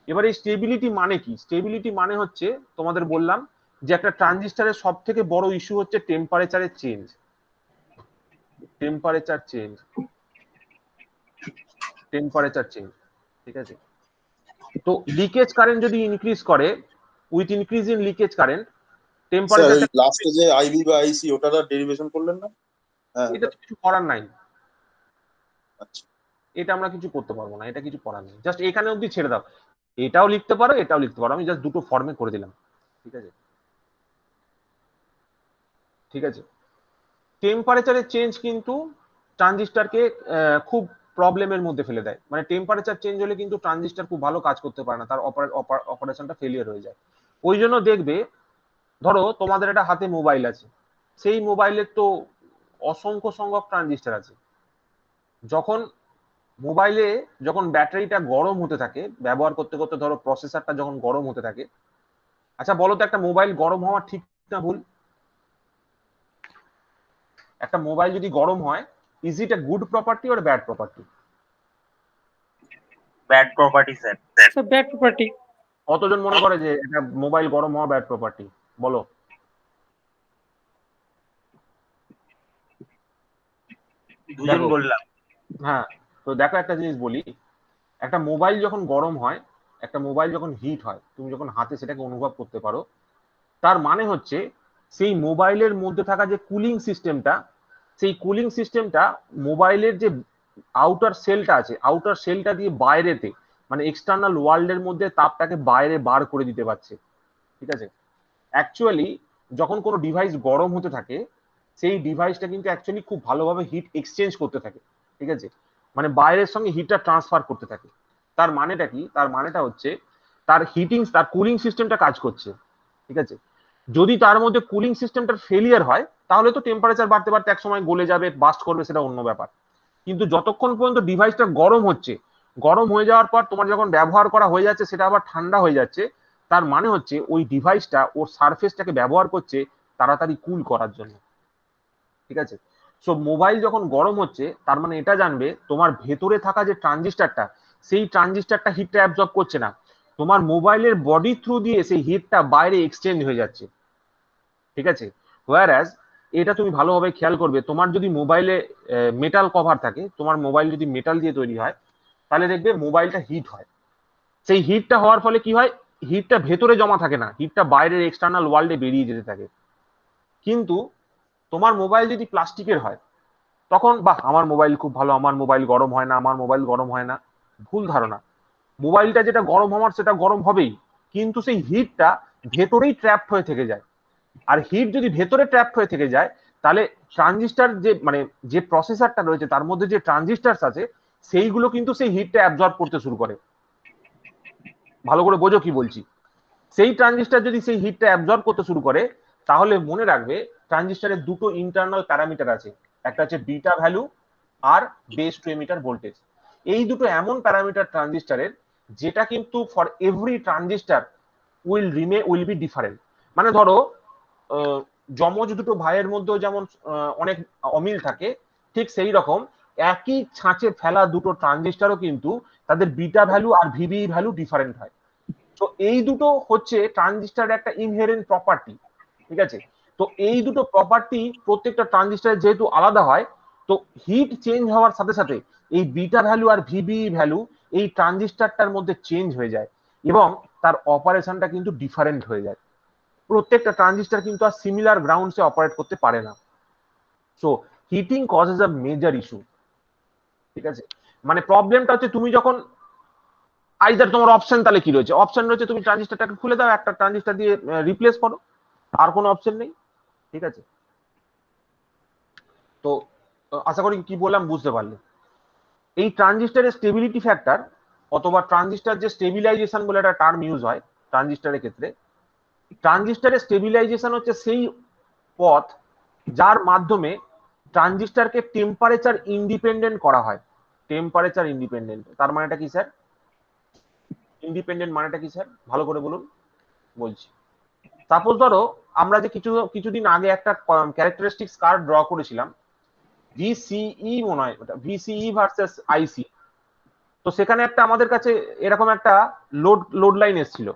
এবার এই স্টেবিলিটি মানে কি? স্টেবিলিটি মানে হচ্ছে, তোমাদের বললাম যে একটা ট্রানজিস্টরের সব থেকে বড় ইস্যু হচ্ছে টেম্পারেচারের change, temperature change, temperature change, ঠিক আছে? তো লিকেজ কারেন্ট যদি ইনক্রিজ করে, with increase in leakage current sir ওই টেম্পারেচারটা, লাস্টে যে আইবি বা আইসি ওটার ডেরিভেশন করলেন না? হ্যাঁ এটা তো কিছু করার নাই, আচ্ছা। এটা আমরা কিছু করতে পারবো না, এটা কিছু করার নেই, জাস্ট এখানে অবধি ছেড়ে দাও। এটাও লিখতে পারো, এটাও লিখতে পারো, আমি জাস্ট দুটো ফর্মে করে দিলাম, ঠিক আছে, ঠিক আছে। টেম্পারেচারের চেঞ্জ কিন্তু ট্রানজিস্টরকে খুব প্রবলেমের মধ্যে ফেলে দেয়, মানে টেম্পারেচার চেঞ্জ হলে কিন্তু ট্রানজিস্টর খুব ভালো কাজ করতে পারে না, তার অপারেশনটা ফেলিয়ার হয়ে যায়। ওই জন্য দেখবে, ধরো তোমাদের একটা হাতে মোবাইল আছে, সেই মোবাইলের তো অসংখ্য সংখ্যক ট্রানজিস্টর আছে। যখন মোবাইলে যখন ব্যাটারিটা গরম হতে থাকে ব্যবহার করতে করতে, ধরো প্রসেসরটা যখন গরম হতে থাকে, আচ্ছা বলো তো একটা মোবাইল গরম হওয়া ঠিক না ভুল? একটা মোবাইল যদি গরম হয়, is it a good property or bad property? Bad property sir. Sir bad property. কতজন মনে করে যে একটা মোবাইল গরম হওয়া ব্যাড প্রপার্টি? বলো। দুজন বললাম। হ্যাঁ, তো দেখো একটা জিনিস বলি, একটা মোবাইল যখন গরম হয়, একটা মোবাইল যখন হিট হয়, তুমি যখন হাতে সেটাকে অনুভব করতে পারো, তার মানে হচ্ছে সেই মোবাইলের মধ্যে থাকা যে কুলিং সিস্টেমটা, সেই কুলিং সিস্টেমটা মোবাইলের যে আউটার সেলটা আছে, আউটার সেলটা দিয়ে বাইরেতে, মানে এক্সটার্নাল ওয়ার্ল্ডের মধ্যে তাপটাকে বাইরে বার করে দিতে পারছে। ঠিক আছে, অ্যাকচুয়ালি যখন কোনো ডিভাইস গরম হতে থাকে, সেই ডিভাইসটা কিন্তু অ্যাকচুয়ালি খুব ভালোভাবে হিট এক্সচেঞ্জ করতে থাকে। ঠিক আছে, মানে বাইরের সঙ্গে হিটটা ট্রান্সফার করতে থাকে। তার মানেটা কি? তার মানেটা হচ্ছে তার হিটিং, তার কুলিং সিস্টেমটা কাজ করছে। ঠিক আছে, যদি তার মধ্যে কুলিং সিস্টেমটার ফেলিয়ার হয়, তাহলে তো টেম্পারেচার বাড়তে বাড়তে এক সময় গলে যাবে, বাস্ট করবে, সেটা অন্য ব্যাপার। কিন্তু যতক্ষণ পর্যন্ত ডিভাইসটা গরম হচ্ছে, গরম হয়ে যাওয়ার পর তোমার যখন ব্যবহার করা হয়ে যাচ্ছে, সেটা আবার ঠান্ডা হয়ে যাচ্ছে, তার মানে হচ্ছে ওই ডিভাইসটা ওর সারফেসটাকে ব্যবহার করছে তাড়াতাড়ি কুল করার জন্য। ঠিক আছে, সো মোবাইল যখন গরম হচ্ছে, তার মানে এটা জানবে তোমার ভেতরে থাকা যে ট্রানজিস্টারটা, সেই ট্রানজিস্টারটা হিটটা অ্যাবজর্ব করছে না, তোমার মোবাইলের বডি থ্রু দিয়ে সেই হিটটা বাইরে এক্সচেঞ্জ হয়ে যাচ্ছে। ঠিক আছে, হোয়ার অ্যাজ এটা তুমি ভালোভাবে খেয়াল করবে, তোমার যদি মোবাইলে মেটাল কভার থাকে, তোমার মোবাইল যদি মেটাল দিয়ে তৈরি হয়, তাহলে দেখবে মোবাইলটা হিট হয়। সেই হিটটা হওয়ার ফলে কি হয়, হিটটা ভেতরে জমা থাকে না, হিটটা বাইরের এক্সটার্নাল ওয়ার্ল্ডে বেরিয়ে যেতে থাকে। কিন্তু তোমার মোবাইল যদি প্লাস্টিকের হয়, তখন বাহ আমার মোবাইল খুব ভালো, আমার মোবাইল গরম হয় না, আমার মোবাইল গরম হয় না। ভুল ধারণা। মোবাইলটা যেটা গরম হওয়ার সেটা গরম হবেই, কিন্তু সেই হিটটা ভেতরেই ট্র্যাপড হয়ে থেকে যায়। আর হিট যদি ভেতরে ট্র্যাপড হয়ে থেকে যায়, তাহলে ট্রানজিস্টার যে মানে যে প্রসেসরটা রয়েছে তার মধ্যে যে ট্রানজিস্টার আছে, সেইগুলো কিন্তু সেই হিটটা অ্যাবজর্ব করতে শুরু করে। ভালো করে বোঝো কি বলছি। সেই ট্রানজিস্টার যদি সেই হিটটা অ্যাবজর্ব করতে শুরু করে, তাহলে মনে রাখবে ট্রানজিস্টারের দুটো ইন্টারনাল প্যারামিটার আছে, একটা হচ্ছে বিটা ভ্যালু আর বেস টু এমিটার ভোল্টেজ। এই দুটো এমন প্যারামিটার ট্রানজিস্টারের, যেটা কিন্তু for every transistor will be different. মানে ধরো যমজ দুটো ভাইয়ের মধ্যেও যেমন অনেক অমিল থাকে, ঠিক সেই রকম একই ছাঁচে ফেলা দুটো ট্রানজিস্টারও কিন্তু তাদের বিটা ভ্যালু আর ভিবি ভ্যালু ডিফারেন্ট হয়। তো এই দুটো হচ্ছে ট্রানজিস্টারের একটা ইনহেরেন্ট প্রপার্টি। ঠিক আছে, তো এই দুটো প্রপার্টি প্রত্যেকটা ট্রানজিস্টারের যেহেতু আলাদা হয়, তো হিট চেঞ্জ হওয়ার সাথে সাথে এই বিটা ভ্যালু আর ভিবি ভ্যালু এই ট্রানজিস্টারটার মধ্যে চেঞ্জ হয়ে যায়, এবং তার অপারেশনটা কিন্তু ডিফারেন্ট হয়ে যায়। প্রত্যেকটা ট্রানজিস্টার কিন্তু আর সিমিলার গ্রাউন্ডসে অপারেট করতে পারে না। So heating causes a major issue. ঠিক আছে, মানে প্রবলেমটা হচ্ছে তুমি যখন আইদার তোমার অপশন, তাহলে কি রয়েছে, অপশন রয়েছে তুমি ট্রানজিস্টারটাকে খুলে দাও, একটা ট্রানজিস্টার দিয়ে রিপ্লেস করো, আর কোনো অপশন নেই। ঠিক আছে, তো আশা করি কি বললাম বুঝতে পারলে। এই ট্রানজিস্টারের স্টেবিলিটি ফ্যাক্টর অথবা ট্রানজিস্টার যে স্টেবিলাইজেশন বলে একটা টার্ম ইউজ হয় ট্রানজিস্টারের ক্ষেত্রে, ট্রানজিস্টারের স্টেবিলাইজেশন হচ্ছে সেই পথ যার মাধ্যমে ট্রানজিস্টারকে টেম্পারেচার ইন্ডিপেন্ডেন্ট করা হয়। টেম্পারেচার ইন্ডিপেন্ডেন্ট তার মানেটা কি স্যার? ইন্ডিপেন্ডেন্ট মানেটা কি স্যার, ভালো করে বলুন। বলছি, সাপোজ ধরো আমরা যে কিছুদিন আগে একটা ক্যারেক্টারিস্টিক্স কার্ভ ড্র করেছিলাম, ভিসিই মনে হয় ওটা, ভিসিই ভার্সেস আইসি। তো সেখানে একটা আমাদের কাছে এরকম একটা লোড লাইন এসেছিল,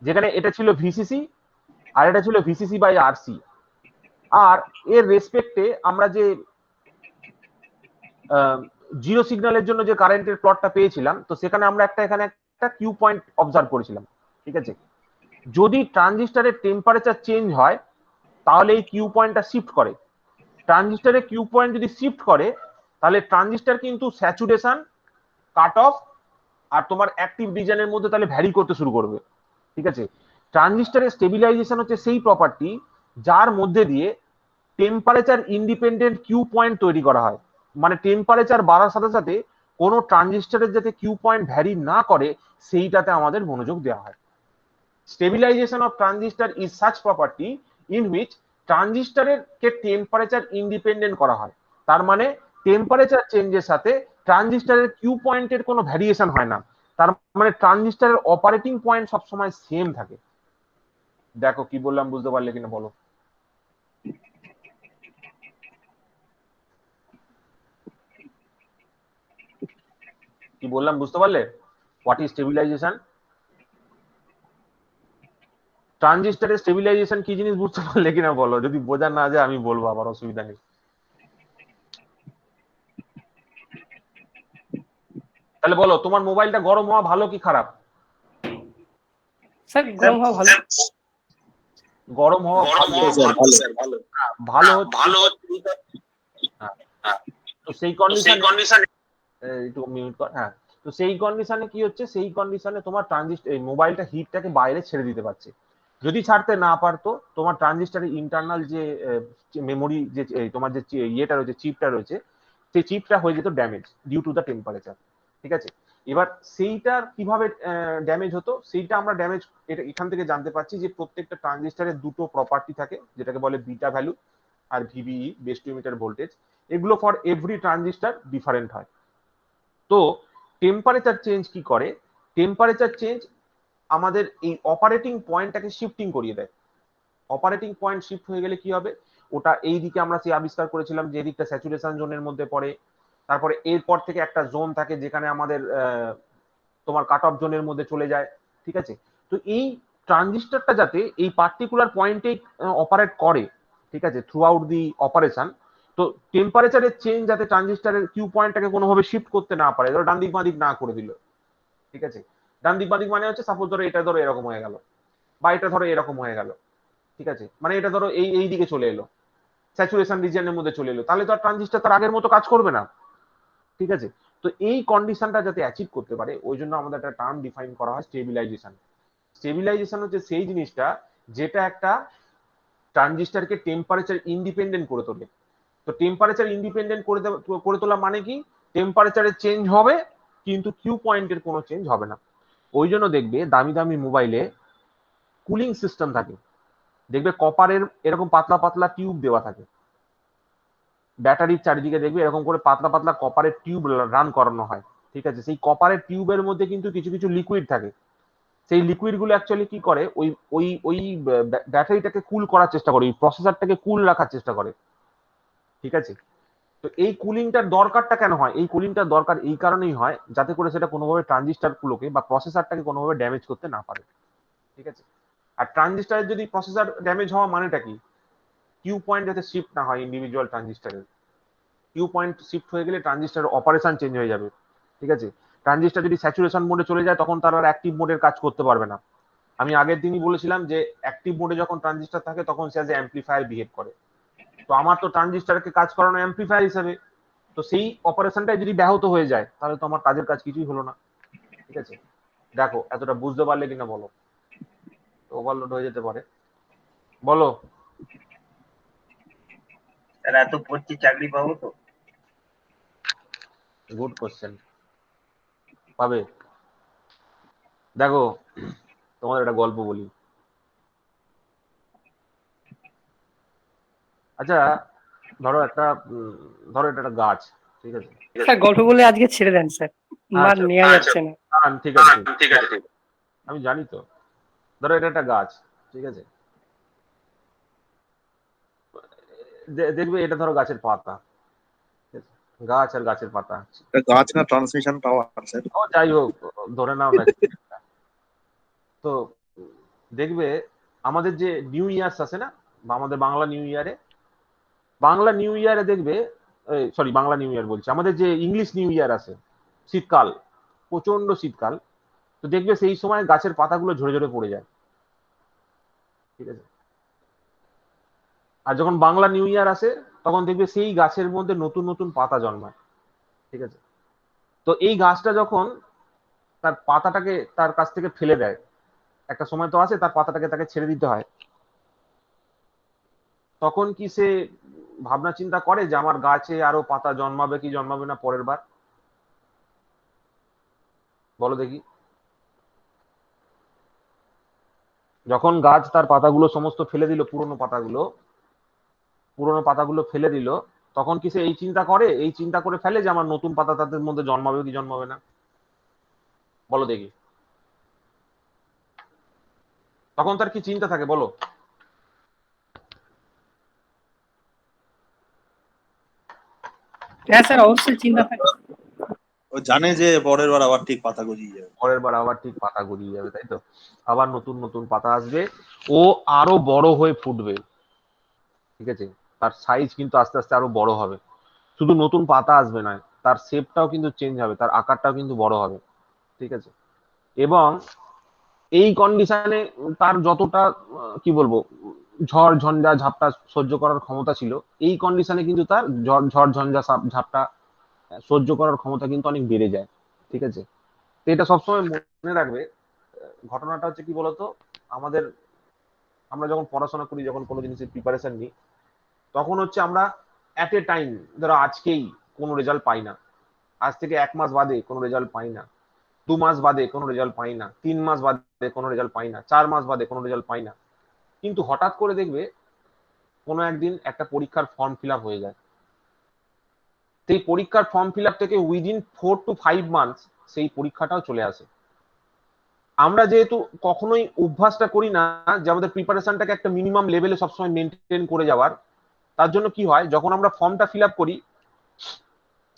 যেখানে এটা ছিল ভিসিসি আর এটা ছিল ভিসিসি বাই আরসি। আর এর রেসপেক্টে আমরা যে জিরো সিগন্যালের জন্য যে কারেন্টের প্লটটা পেয়েছিলাম, তো সেখানে আমরা এখানে একটা কিউ পয়েন্ট অবজার্ভ করেছিলাম। ঠিক আছে, যদি ট্রানজিস্টারের টেম্পারেচার চেঞ্জ হয়, তাহলে এই কিউ পয়েন্টটা শিফট করে। ট্রানজিস্টারের কিউ পয়েন্ট যদি শিফট করে, তাহলে ট্রানজিস্টার কিন্তু স্যাচুরেশন, কাট অফ আর তোমার অ্যাক্টিভ রিজনের মধ্যে তাহলে ভ্যারি করতে শুরু করবে। ঠিক আছে, ট্রানজিস্টারের স্টেবিলাইজেশন হচ্ছে সেই প্রপার্টি যার মধ্যে দিয়ে টেম্পারেচার ইন্ডিপেন্ডেন্ট কিউ পয়েন্ট তৈরি করা হয়। মানে টেম্পারেচার বাড়ার সাথে সাথে কোনো ট্রানজিস্টারের যাতে কিউ পয়েন্ট ভ্যারি না করে, সেইটাতে আমাদের মনোযোগ দেওয়া হয়। Stabilization of transistor is such property in which ট্রানজিস্টারের কে টেম্পারেচার ইন্ডিপেন্ডেন্ট করা হয়। তার মানে টেম্পারেচার চেঞ্জের সাথে ট্রানজিস্টারের কিউ পয়েন্টের কোনো ভ্যারিয়েশন হয় না। তার মানে ট্রানজিস্টারের অপারেটিং পয়েন্ট সবসময় সেম থাকে। দেখো কি বললাম, বুঝতে পারলে কিনা বলো। কি বললাম বুঝতে পারলে? What is stabilisation? ট্রানজিস্টারের স্টেবিলাইজেশন কি জিনিস বুঝতে পারলে কিনা বলো, যদি বোঝা না যায় আমি বলবো, আবার অসুবিধা নেই। তাহলে বলো তোমার মোবাইলটা গরম হওয়া ভালো কি খারাপ? স্যার গরম হওয়া ভালো। গরম হওয়া ভালো। স্যার ভালো। ভালো হ্যাঁ। তো সেই কন্ডিশনে একটু মিউট কর। হ্যাঁ, তো সেই কন্ডিশনে কি হচ্ছে, সেই কন্ডিশনে তোমার ট্রানজিস্টর মোবাইলটা হিটটাকে বাইরে ছেড়ে দিতে পারছে। যদি ছাড়তে না পারতো তোমার ট্রানজিস্টরের ইন্টারনাল যে মেমোরি যে তোমার যে ইয়েটা রয়েছে, চিপটা রয়েছে, সেই চিপটা হয়ে যেত damage due to the temperature. ঠিক আছে, এবার সেইটার কিভাবে ড্যামেজ হতো, সেইটা আমরা ড্যামেজ এটা এখান থেকে জানতে পারছি যে প্রত্যেকটা ট্রানজিস্টরের দুটো প্রপার্টি থাকে, যেটাকে বলে বিটা ভ্যালু আর VBE, base to emitter voltage. এগুলো ফর এভরি ট্রানজিস্টর ডিফারেন্ট হয়। তো টেম্পারেচার চেঞ্জ কি করে, টেম্পারেচার চেঞ্জ আমাদের এই অপারেটিং পয়েন্টটাকে শিফটিং করিয়ে দেয়। অপারেটিং পয়েন্ট শিফট হয়ে গেলে কি হবে, ওটা এই দিকে আমরা সেই আবিষ্কার করেছিলাম যে দিকটা স্যাচুরেশন জোনের মধ্যে পড়ে। তারপরে এরপর থেকে একটা জোন থাকে যেখানে আমাদের তোমার কাট অফ জোনের মধ্যে চলে যায়। ঠিক আছে, তো এই ট্রানজিস্টরটা যাতে এই পার্টিকুলার পয়েন্টে অপারেট করে, ঠিক আছে, থ্রু আউট দি অপারেশন, তো টেম্পারেচারের চেঞ্জ যাতে ট্রানজিস্টরের কিউ পয়েন্টটাকে কোনোভাবে শিফট করতে না পারে, ধরো ডান দিক বাঁ দিক না করে দিল। ঠিক আছে, ডান দিক বাঁ দিক মানে হচ্ছে সাপোজ ধরো এটা ধরো এরকম হয়ে গেল, বা এটা ধরো এরকম হয়ে গেল। ঠিক আছে, মানে এটা ধরো এই এই দিকে চলে এলো, স্যাচুরেশন রিজিয়নের মধ্যে চলে এলো, তাহলে তো আর ট্রানজিস্টর তার আগের মতো কাজ করবে না। ঠিক আছে, তো এই কন্ডিশনটা যাতে অ্যাচিভ করতে পারে ওই জন্য আমাদের একটা টার্ম ডিফাইন করা হয় স্টেবিলাইজেশন। স্টেবিলাইজেশন হচ্ছে সেই জিনিসটা যেটা একটা ট্রানজিস্টরকে টেম্পারেচার ইন্ডিপেন্ডেন্ট করে তোলে। তো টেম্পারেচার ইন্ডিপেন্ডেন্ট করে তোলা মানে কি, টেম্পারেচারের চেঞ্জ হবে কিন্তু কিউ পয়েন্টের কোনো চেঞ্জ হবে না। ওই জন্য দেখবে দামি দামি মোবাইলে কুলিং সিস্টেম থাকে, দেখবে কপারের এরকম পাতলা পাতলা টিউব দেওয়া থাকে, ব্যাটারির চারিদিকে দেখবে এরকম করে পাতলা পাতলা কপারের টিউব রান করানো হয়। ঠিক আছে, সেই কপারের টিউবের মধ্যে কিন্তু কিছু কিছু লিকুইড থাকে। সেই লিকুইড গুলো অ্যাকচুয়ালি কি করে, ওই ওই ওই ব্যাটারিটাকে কুল করার চেষ্টা করে, ওই প্রসেসরটাকে কুল রাখার চেষ্টা করে। ঠিক আছে, তো এই কুলিংটার দরকারটা কেন হয়, এই কুলিংটার দরকার এই কারণেই হয় যাতে করে সেটা কোনোভাবে ট্রানজিস্টর গুলোকে বা প্রসেসরটাকে কোনোভাবে ড্যামেজ করতে না পারে। ঠিক আছে, আর ট্রানজিস্টরের যদি প্রসেসর ড্যামেজ হওয়া মানেটা কি, কিউ পয়েন্ট যাতে শিফট না হয় ইন্ডিভিজুয়াল ট্রানজিস্টরের। কিউ পয়েন্ট শিফট হয়ে গেলে ট্রানজিস্টার অপারেশন চেঞ্জ হয়ে যাবে। ঠিক আছে, ট্রানজিস্টার যদি স্যাচুরেশন মোডে চলে যায় তখন তার আর অ্যাক্টিভ মোডের কাজ করতে পারবে না। আমি আগের দিনই বলেছিলাম যে অ্যাক্টিভ মোডে যখন ট্রানজিস্টার থাকে তখন সে অ্যাজ অ্যাম্পলিফায়ার বিহেভ করে। তো আমার তো ট্রানজিস্টারকে কাজ করানো অ্যাম্পলিফায়ার হিসেবে, তো সেই অপারেশনটাই যদি ব্যাহত হয়ে যায় তাহলে তো আমার কাজের কাজ কিছুই হলো না। ঠিক আছে, দেখো এতটা বুঝতে পারলে কিনা বলো, ওভারলোড হয়ে যেতে পারে। বলো স্যার এত পড়ছি চাকরি পাবো তো? গুড কোশ্চেন, পাবে। দেখো তোমাদের একটা গল্প বলি। আচ্ছা, ধরো একটা ধরো এটা একটা গাছ। ঠিক আছে, স্যার গল্প বলে আজকে ছেড়ে দেন স্যার, মার আচ্ছা নেওয়া যাচ্ছে না। ঠিক আছে ঠিক আছে, আমি জানি তো। ধরো এটা একটা গাছ। ঠিক আছে, দেখবে এটা ধরো গাছের পাতা। ঠিক আছে? গাছ আর গাছের পাতা, এটা গাছ না ট্রান্সমিশন টাওয়ার স্যার? ও যাই হোক, ধরে নাও না। তো দেখবে আমাদের যে নিউ ইয়ার্স আছে না, বা আমাদের বাংলা নিউ ইয়ারে, বাংলা নিউ ইয়ারে দেখবে, সরি বাংলা নিউ ইয়ার বলছি, আমাদের যে ইংলিশ নিউ ইয়ার আছে, শীতকাল, প্রচন্ড শীতকাল, তো দেখবে সেই সময় গাছের পাতাগুলো ঝরে ঝরে পড়ে যায়। ঠিক আছে, আর যখন বাংলা নিউ ইয়ার আসে তখন দেখবে সেই গাছের মধ্যে নতুন নতুন পাতা জন্মায়। ঠিক আছে, তো এই গাছটা যখন তার পাতাটাকে তার কাছ থেকে ফেলে দেয়, একটা সময় তো আছে তার পাতাটাকে তাকে ছেড়ে দিতে হয়, তখন কি সে ভাবনা চিন্তা করে যে আমার গাছে আরো পাতা জন্মাবে কি জন্মাবে না পরের বার? বলো দেখি। যখন গাছ তার পাতাগুলো সমস্ত ফেলে দিল, পুরোনো পাতাগুলো ফেলে দিল, তখন কি সে এই চিন্তা করে, এই চিন্তা করে ফেলে যে আমার নতুন পাতা তাদের মধ্যে জন্মাবে কি জন্মাবে না? বলো দেখি, তখন তার কি চিন্তা থাকে বলো? হ্যাঁ স্যার অবশ্যই চিন্তা থাকে। ও জানে যে পরের বার আবার ঠিক পাতা গজিয়ে যাবে। পরের বার আবার ঠিক পাতা গজিয়ে যাবে, তাই তো, আবার নতুন নতুন পাতা আসবে, ও আরো বড় হয়ে ফুটবে। ঠিক আছে, তার সাইজ কিন্তু আস্তে আস্তে আরো বড় হবে, শুধু নতুন পাতা আসবে না, তার শেপটাও কিন্তু চেঞ্জ হবে, তার আকারটাও কিন্তু বড় হবে, ঠিক আছে। এবং এই কন্ডিশনে তার যতটা কি বলবো ঝড় ঝঞ্ঝা ঝাপটা সহ্য করার ক্ষমতা ছিল, এই কন্ডিশনে কিন্তু তার ঝড় ঝঞ্ঝা ঝাপটা সহ্য করার ক্ষমতা কিন্তু অনেক বেড়ে যায়, ঠিক আছে। তো এটা সবসময় মনে রাখবে। ঘটনাটা হচ্ছে কি বলতো, আমাদের আমরা যখন পড়াশোনা করি, যখন কোনো জিনিসের প্রিপারেশন নিই, তখন হচ্ছে আমরা এট এ টাইম, ধরো আজকেই কোনো রেজাল্ট পাই না, আজ থেকে 1 মাস বাদে কোনো রেজাল্ট পাই না, 2 মাস বাদে কোনো রেজাল্ট পাই না, 3 মাস বাদে কোনো রেজাল্ট পাই না, 4 মাস বাদে কোনো রেজাল্ট পাই না। কিন্তু হঠাৎ করে দেখবে কোনো একদিন একটা পরীক্ষার ফর্ম ফিল আপ হয়ে যায়। সেই পরীক্ষার ফর্ম ফিল আপ থেকে উইদিন 4 to 5 মান্থস সেই পরীক্ষাটাও চলে আসে। আমরা যেহেতু কখনোই অভ্যাসটা করি না যে আমাদের প্রিপারেশনটাকে একটা মিনিমাম লেভেলে সবসময় মেনটেন করে যাওয়ার, তার জন্য কি হয়, যখন আমরা ফর্মটা ফিল আপ করি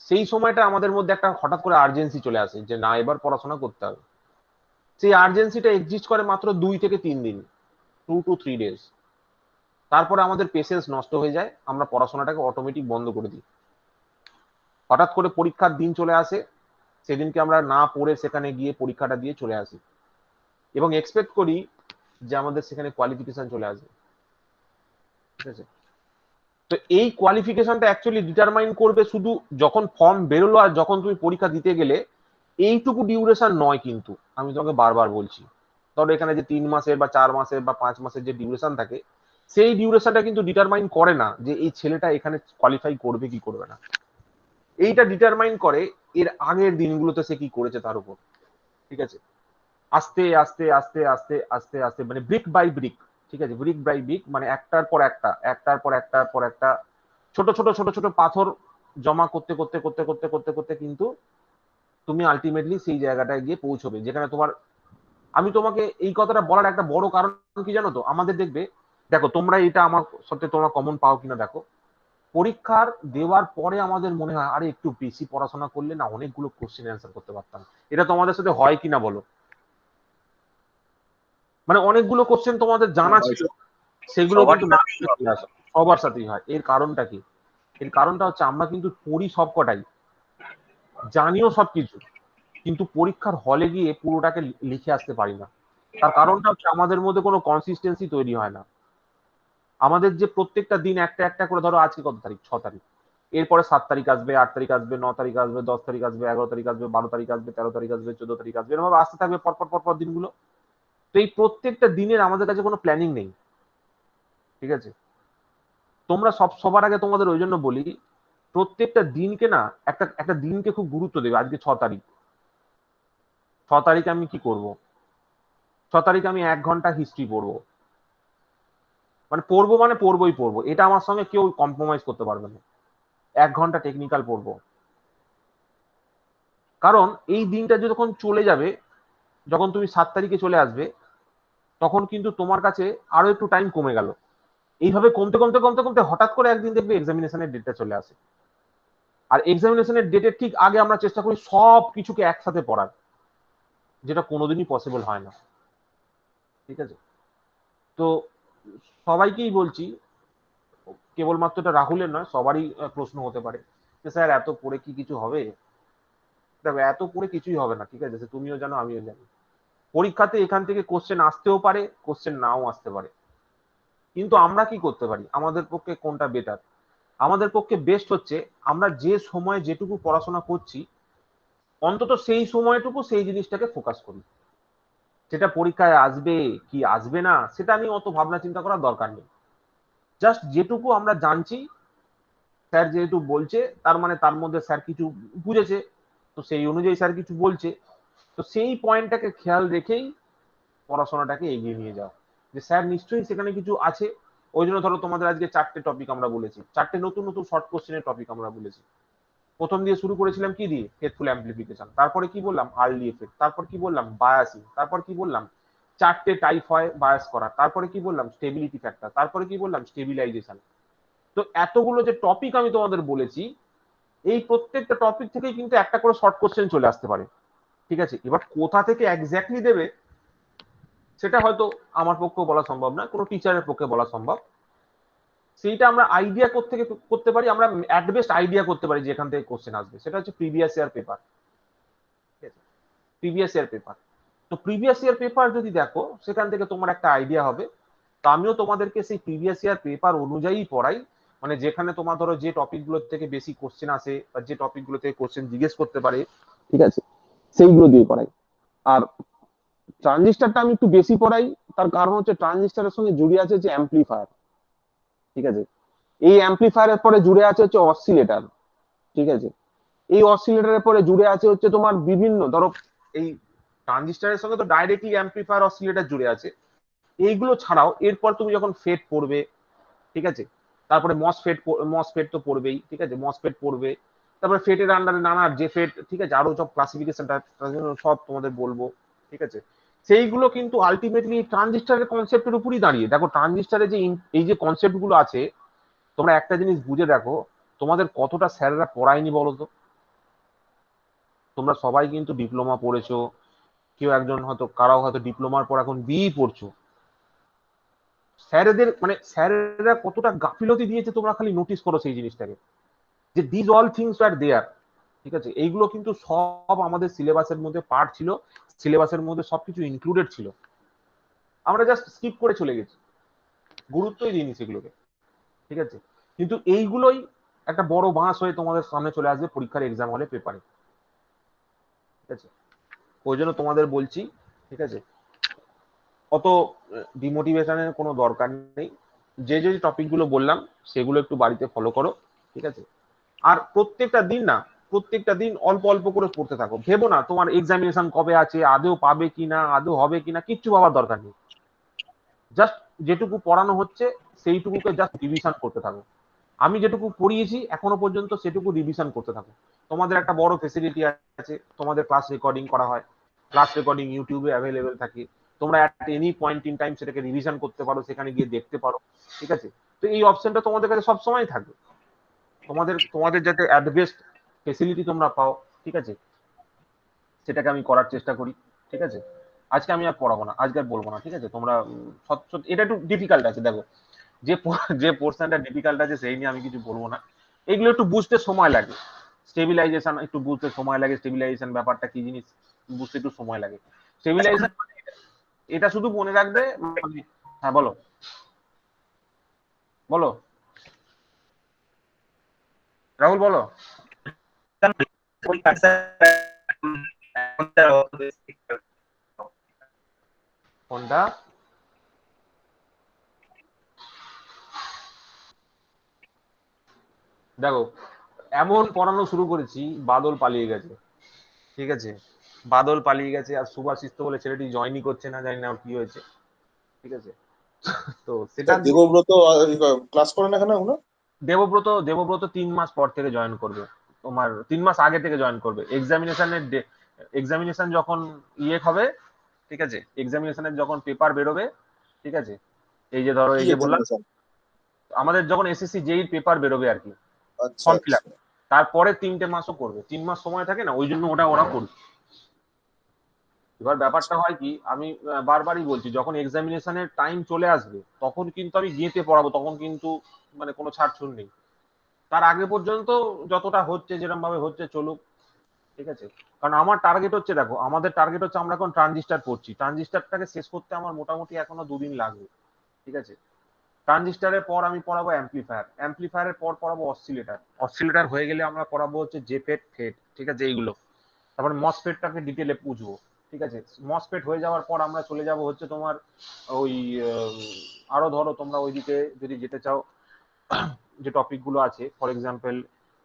সেই সময়টা আমাদের মধ্যে একটা হঠাৎ করে আর্জেন্সি চলে আসে যে না, এবার পড়াশোনা করতে হবে। সেই আর্জেন্সিটা এক্সিস্ট করে মাত্র 2 থেকে 3 দিন, 2 to 3 days। তারপরে আমাদের পেশেন্স নষ্ট হয়ে যায়, আমরা পড়াশোনাটাকে অটোমেটিক বন্ধ করে দিই। হঠাৎ করে পরীক্ষার দিন চলে আসে, সেদিনকে আমরা না পড়ে সেখানে গিয়ে পরীক্ষাটা দিয়ে চলে আসি এবং এক্সপেক্ট করি যে আমাদের সেখানে কোয়ালিফিকেশন চলে আসবে, ঠিক আছে। তো এই কোয়ালিফিকেশনটা অ্যাকচুয়ালি ডিটারমাইন করবে শুধু যখন ফর্ম বেরোলো আর যখন তুমি পরীক্ষা দিতে গেলে, এইটুকু ডিউরেশন নয় কিন্তু, আমি তোমাকে বারবার বলছি। ধরো এখানে যে 3 মাসের বা 4 মাসের বা 5 মাসের যে ডিউরেশন থাকে, সেই ডিউরেশনটা কিন্তু ডিটারমাইন করে না যে এই ছেলেটা এখানে কোয়ালিফাই করবে কি করবে না। এইটা ডিটারমাইন করে এর আগের দিনগুলোতে সে কি করেছে তার উপর, ঠিক আছে। আস্তে আস্তে আস্তে আস্তে আস্তে আস্তে মানে ব্রিক বাই ব্রিক, ঠিক আছে, ব্রিক বাই ব্রিক মানে একটার পর একটা, একটার পর একটার পর একটা ছোট ছোট ছোট ছোট পাথর জমা করতে করতে করতে করতে করতে করতে কিন্তু তুমি আলটিমেটলি সেই জায়গাটায় গিয়ে পৌঁছবে যেখানে তোমার। আমি তোমাকে এই কথাটা বলার একটা বড় কারণ কি জানো তো, আমাদের দেখবে, দেখো তোমরা এটা আমার সাথে তোমরা কমন পাও কিনা দেখো, পরীক্ষার দেওয়ার পরে আমাদের মনে হয় আরে একটু বেশি পড়াশোনা করলে না অনেকগুলো কোশ্চেন অ্যান্সার করতে পারতাম। এটা তোমাদের সাথে হয় কিনা বলো? মানে অনেকগুলো কোশ্চেন তোমাদের জানা ছিল, সেগুলো সবার কিন্তু সাথেই হবে। সবার সাথেই হয়। এর কারণটা কি? এর কারণটা হচ্ছে আমরা কিন্তু পড়ি সবকটাই, জানিও সবকিছু, কিন্তু পরীক্ষার হলে গিয়ে পুরোটাকে লিখে আসতে পারি না। তার কারণটা হচ্ছে আমাদের মধ্যে কোনো কনসিস্টেন্সি তৈরি হয় না। আমাদের যে প্রত্যেকটা দিন একটা একটা করে, ধরো আজকে কত তারিখ, 6 তারিখ, এরপরে 7 তারিখ আসবে, 8 তারিখ আসবে, 9 তারিখ আসবে, 10 তারিখ আসবে, 11 তারিখ আসবে, 12 তারিখ আসবে, 13 তারিখ আসবে, 14 তারিখ আসবে, এরকম আসতে থাকবে পরপর পরপর দিনগুলো। তো এই প্রত্যেকটা দিনের আমাদের কাছে কোনো প্ল্যানিং নেই, ঠিক আছে। তোমরা সবার আগে তোমাদের ওই জন্য বলি, প্রত্যেকটা দিনকে না একটা একটা দিনকে খুব গুরুত্ব দেবে। আজকে 6 তারিখ, 6 তারিখে আমি কি করব? 6 তারিখে আমি 1 ঘন্টা হিস্ট্রি পড়বো, মানে পড়বো মানে পড়বোই পড়বো, এটা আমার সঙ্গে কেউ কম্প্রোমাইজ করতে পারবে না। 1 ঘন্টা টেকনিক্যাল পড়বো, কারণ এই দিনটা যখন চলে যাবে, যখন তুমি 7 তারিখে চলে আসবে, তখন কিন্তু তোমার কাছে আরো একটু টাইম কমে গেল। এইভাবে কমতে কমতে কমতে কমতে হঠাৎ করে একদিন দেখবে এক্সামিনেশনের ডেটটা চলে আসে। আর এক্সামিনেশনের ডেটের ঠিক আগে আমরা চেষ্টা করি সব কিছুকে একসাথে পড়ার, যেটা কোনোদিনই পসিবল হয় না, ঠিক আছে। তো সবাইকেই বলছি, কেবলমাত্র এটা রাহুলের নয়, সবারই প্রশ্ন হতে পারে যে স্যার এত পড়ে কি কিছু হবে? দেখো এত পড়ে কিছুই হবে না, ঠিক আছে, সে তুমিও জানো আমিও জানি। পরীক্ষাতে এখান থেকে কোশ্চেন আসতেও পারে, কোশ্চেন নাও আসতে পারে, কিন্তু আমরা কি করতে পারি, আমাদের পক্ষে কোনটা বেটার? আমাদের পক্ষে বেস্ট হচ্ছে আমরা যে সময় যেটুকু পড়াশোনা করছি, অন্তত সেই সময়টুকু সেই জিনিসটাকে ফোকাস করি। সেটা পরীক্ষায় আসবে কি আসবে না সেটা নিয়ে অত ভাবনা চিন্তা করার দরকার নেই। জাস্ট যেটুকু আমরা জানছি, স্যার যেহেতু বলছে, তার মানে তার মধ্যে স্যার কিছু বুঝেছে, তো সেই অনুযায়ী স্যার কিছু বলছে, তো সেই পয়েন্টটাকে খেয়াল রেখেই পড়াশোনাটাকে এগিয়ে নিয়ে যাও, যে স্যার নিশ্চয়ই সেখানে কিছু আছে। ওই জন্য ধরো তোমাদের আজকে 4টে টপিক আমরা বলেছি, 4টে নতুন নতুন শর্ট কোশ্চেনের টপিক আমরা বলেছি। প্রথম দিয়ে শুরু করেছিলাম কি দিয়ে, ফেথফুল অ্যাম্পলিফিকেশন, তারপরে কি বললাম আর্লি এফেক্ট, তারপর কি বললাম বায়াসিং, তারপর কি বললাম 4টে টাইপ হয় বায়াস করা, তারপরে কি বললাম স্টেবিলিটি ফ্যাক্টর, তারপরে কি বললাম স্টেবিলাইজেশন। তো এতগুলো যে টপিক আমি তোমাদের বলেছি, এই প্রত্যেকটা টপিক থেকেই কিন্তু একটা করে শর্ট কোশ্চেন চলে আসতে পারে, ঠিক আছে। এবার কোথা থেকে এক্স্যাক্টলি দেবে সেটা হয়তো আমার পক্ষে বলা সম্ভব না, কোনো টিচারের পক্ষে বলা সম্ভব, সেইটা আমরা আইডিয়া থেকে করতে পারি, আমরা অ্যাট বেস্ট আইডিয়া করতে পারি যে এখান থেকে কোশ্চেন আসবে, সেটা হচ্ছে previous year paper. Previous year paper, তো প্রিভিয়াস ইয়ার পেপার যদি দেখো সেখান থেকে তোমার একটা আইডিয়া হবে। তো আমিও তোমাদেরকে সেই প্রিভিয়াস ইয়ার পেপার অনুযায়ী পড়াই, মানে যেখানে তোমার ধরো যে টপিকগুলো থেকে বেশি কোশ্চেন আসে বা যে টপিকগুলো থেকে কোশ্চেন জিজ্ঞেস করতে পারে, ঠিক আছে, সেইগুলো দিয়ে পড়াই। আর ট্রানজিস্টারটা আমি একটু বেশি পড়াই, তার কারণ হচ্ছে ট্রানজিস্টারের সঙ্গে জুড়ে আছে হচ্ছে অ্যাম্পলিফায়ার, ঠিক আছে। এই অ্যাম্পলিফায়ারের পরে জুড়ে আছে হচ্ছে অসিলেটর, ঠিক আছে। এই অসিলেটরের পরে জুড়ে আছে হচ্ছে তোমার বিভিন্ন, ধরো এই ট্রানজিস্টারের সঙ্গে তো ডাইরেক্টলি অ্যাম্পলিফায়ার অসিলেটর জুড়ে আছে। এইগুলো ছাড়াও এরপর তুমি যখন ফেট পড়বে, ঠিক আছে, তারপরে মসফেট তো পড়বেই, ঠিক আছে, মসফেট পড়বে, তারপরে ফেটের আন্ডারে নানা যে ফেট, ঠিক আছে, আরো সব ক্লাসিফিকেশনটা সব তোমাদের বলবো, ঠিক আছে। সেইগুলো কিন্তু আলটিমেটলি ট্রানজিস্টারের কনসেপ্টের উপরই দাঁড়িয়ে। দেখো ট্রানজিস্টারে যে এই যে কনসেপ্ট গুলো আছে, তোমরা একটা জিনিস বুঝে দেখো, তোমাদের কতটা স্যাররা পড়ায়নি বলতো। তোমরা সবাই কিন্তু ডিপ্লোমা পড়েছো, কেউ একজন হয়তো, কারাও হয়তো ডিপ্লোমার পর এখন বিই পড়ছো। স্যারেদের মানে স্যারেরা কতটা গাফিলতি দিয়েছে তোমরা খালি নোটিস করো সেই জিনিসটাকে, যে দিস অল থিংস আর দেয়ার, ঠিক আছে। এইগুলো কিন্তু সব আমাদের সিলেবাসের মধ্যে পার্ট ছিল, সিলেবাসের মধ্যে সবকিছু ইনক্লুডেড ছিল, আমরা জাস্ট স্কিপ করে চলে গেছি, গুরুত্বই দিইনি সেগুলোকে, ঠিক আছে। কিন্তু এইগুলোই একটা বড় বাঁশ হয়ে তোমাদের সামনে চলে আসবে পরীক্ষার এক্সাম হলে পেপারে, ঠিক আছে। ওই জন্য তোমাদের বলছি, ঠিক আছে, অত ডিমোটিভেশনের কোনো দরকার নেই। যে যে টপিক গুলো বললাম সেগুলো একটু বাড়িতে ফলো করো, ঠিক আছে। আর প্রত্যেকটা দিন অল্প অল্প করে পড়তে থাকো। ভেবো না তোমার এক্সামিনেশন কবে আছে, আদৌ পাবে কিনা, আদৌ হবে কিনা, কিচ্ছু ভাবার দরকার নেই। জাস্ট যেটুকু পড়ানো হচ্ছে সেইটুকুকে জাস্ট রিভিশন করতে থাকো। আমি যেটুকু পড়িয়েছি এখনো পর্যন্ত সেটুকু রিভিশন করতে থাকো। তোমাদের একটা বড় ফেসিলিটি আছে, তোমাদের ক্লাস রেকর্ডিং করা হয়, ক্লাস রেকর্ডিং ইউটিউবে অ্যাভেলেবেল থাকে, তোমরা at any point in time সেটাকে রিভিশন করতে পারো, সেখানে গিয়ে দেখতে পারো, ঠিক আছে। তো এই অপশনটা তোমাদের কাছে সবসময় থাকবে, তোমাদের যাতে অ্যাট বেস্ট ফেসিলিটি তোমরা পাও, ঠিক আছে, সেটাকে আমি করার চেষ্টা করি, ঠিক আছে। আজকে আমি আর পড়াবো না, আজকে আর বলবো না, ঠিক আছে। তোমরা এটা একটু ডিফিকাল্ট আছে, দেখো যে পোর্শনটা ডিফিকাল্ট আছে সেই নিয়ে আমি কিছু বলবো না। এগুলো একটু বুঝতে সময় লাগে, স্টেবিলাইজেশন একটু বুঝতে সময় লাগে, স্টেবিলাইজেশন ব্যাপারটা কি জিনিস বুঝতে একটু সময় লাগে। স্টেবিলাইজেশন এটা শুধু মনে রাখবে, মানে হ্যাঁ বলো বলো রাহুল বলো। কোনটা? দেখো এমন পড়ানো শুরু করেছি, বাদল পালিয়ে গেছে, ঠিক আছে, বাদল পালিয়ে গেছে, আর সুভাষিস তো বলে ছেলেটি জয়েনই করছে না, জানি না ওর কি হয়েছে, ঠিক আছে। তো সেটা স্যার দেবব্রত ক্লাস করে না কেন ওগুলো? দেবব্রত 3 মাস পর থেকে জয়েন করবে, তোমার 3 মাস আগে থেকে জয়েন করবে। এক্সামিনেশন যখন ইয়ে হবে, ঠিক আছে, এক্সামিনেশনের যখন পেপার বেরোবে, ঠিক আছে, এই যে ধরো কি এই যে বললাম, এক্সামিনেশন? আমাদের যখন এসএসসি জেইর পেপার বেরোবে আর কি, আচ্ছা ফর্ম ফিল আচ্ছা। আপ, তারপরে 3 মাসও করবে, 3 মাস সময় থাকে না, ওই জন্য ওরা করবে। এবার ব্যাপারটা হয় কি, আমি বারবারই বলছি, যখন এক্সামিনেশনের টাইম চলে আসবে তখন কিন্তু আমি গিয়েতে পড়াবো, তখন কিন্তু মানে কোনো ছাড়ছুড় নেই। তার আগে পর্যন্ত যতটা হচ্ছে, যেরকম ভাবে হচ্ছে চলুক, ঠিক আছে। কারণ আমার টার্গেট হচ্ছে, দেখো আমাদের টার্গেট হচ্ছে, আমরা এখন ট্রানজিস্টার পড়ছি, ট্রানজিস্টারটাকে শেষ করতে আমার মোটামুটি এখনো 2 দিন লাগবে, ঠিক আছে। ট্রানজিস্টারের পর আমি পড়াবো অ্যাম্পলিফায়ার, অ্যাম্পলিফায়ারের পর পড়াবো অসিলেটর, অসিলেটর হয়ে গেলে আমরা পড়াবো হচ্ছে জেফেট ফেট, ঠিক আছে, এইগুলো। তারপরে মসফেটটাকে ডিটেলে বুঝবো, ঠিক আছে। মসফেট হয়ে যাওয়ার পর আমরা চলে যাব হচ্ছে তোমার ওই আরো ধরো তোমরা ওইদিকে যদি যেতে চাও, যে টপিক গুলো আছে, for example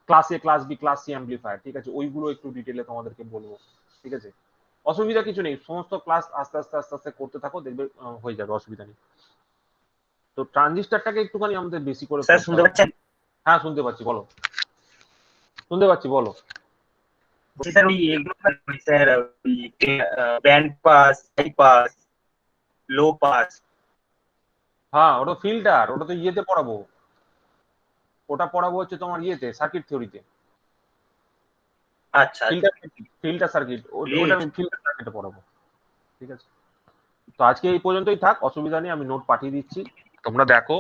class A, class B, class C amplifier, ঠিক আছে, ওইগুলো একটু ডিটেলে তোমাদেরকে বলবো, ঠিক আছে। অসুবিধা কিছু নেই, সমস্ত ক্লাস আস্তে আস্তে আস্তে আস্তে করতে থাকো, দেখবে হয়ে যাবে, অসুবিধা নেই। তো ট্রানজিস্টারটাকে একটুখানি আমাদের বেশি করে স্যার পড়তে শুনতে হবে। পাচ্ছেন? হ্যাঁ শুনতে পাচ্ছি, বলো, শুনতে পাচ্ছি, বলো। বলছি স্যার ওই এগুলো স্যার, ওই band pass, high pass, low pass. হ্যাঁ ওটা ফিল্টার, ওটা তো ইয়েতে পড়াবো, ওটা পড়াবো হচ্ছে তোমার ইয়েতে সার্কিট থিওরিতে, আচ্ছা আচ্ছা। ফিল্টার ফিল্টার সার্কিট, ওটা গ্রেট। আমি ফিল্টার সার্কিটে পড়াবো, ঠিক আছে। তো আজকে এই পর্যন্তই থাক, অসুবিধা নেই, আমি নোট পাঠিয়ে দিচ্ছি, তোমরা দেখো,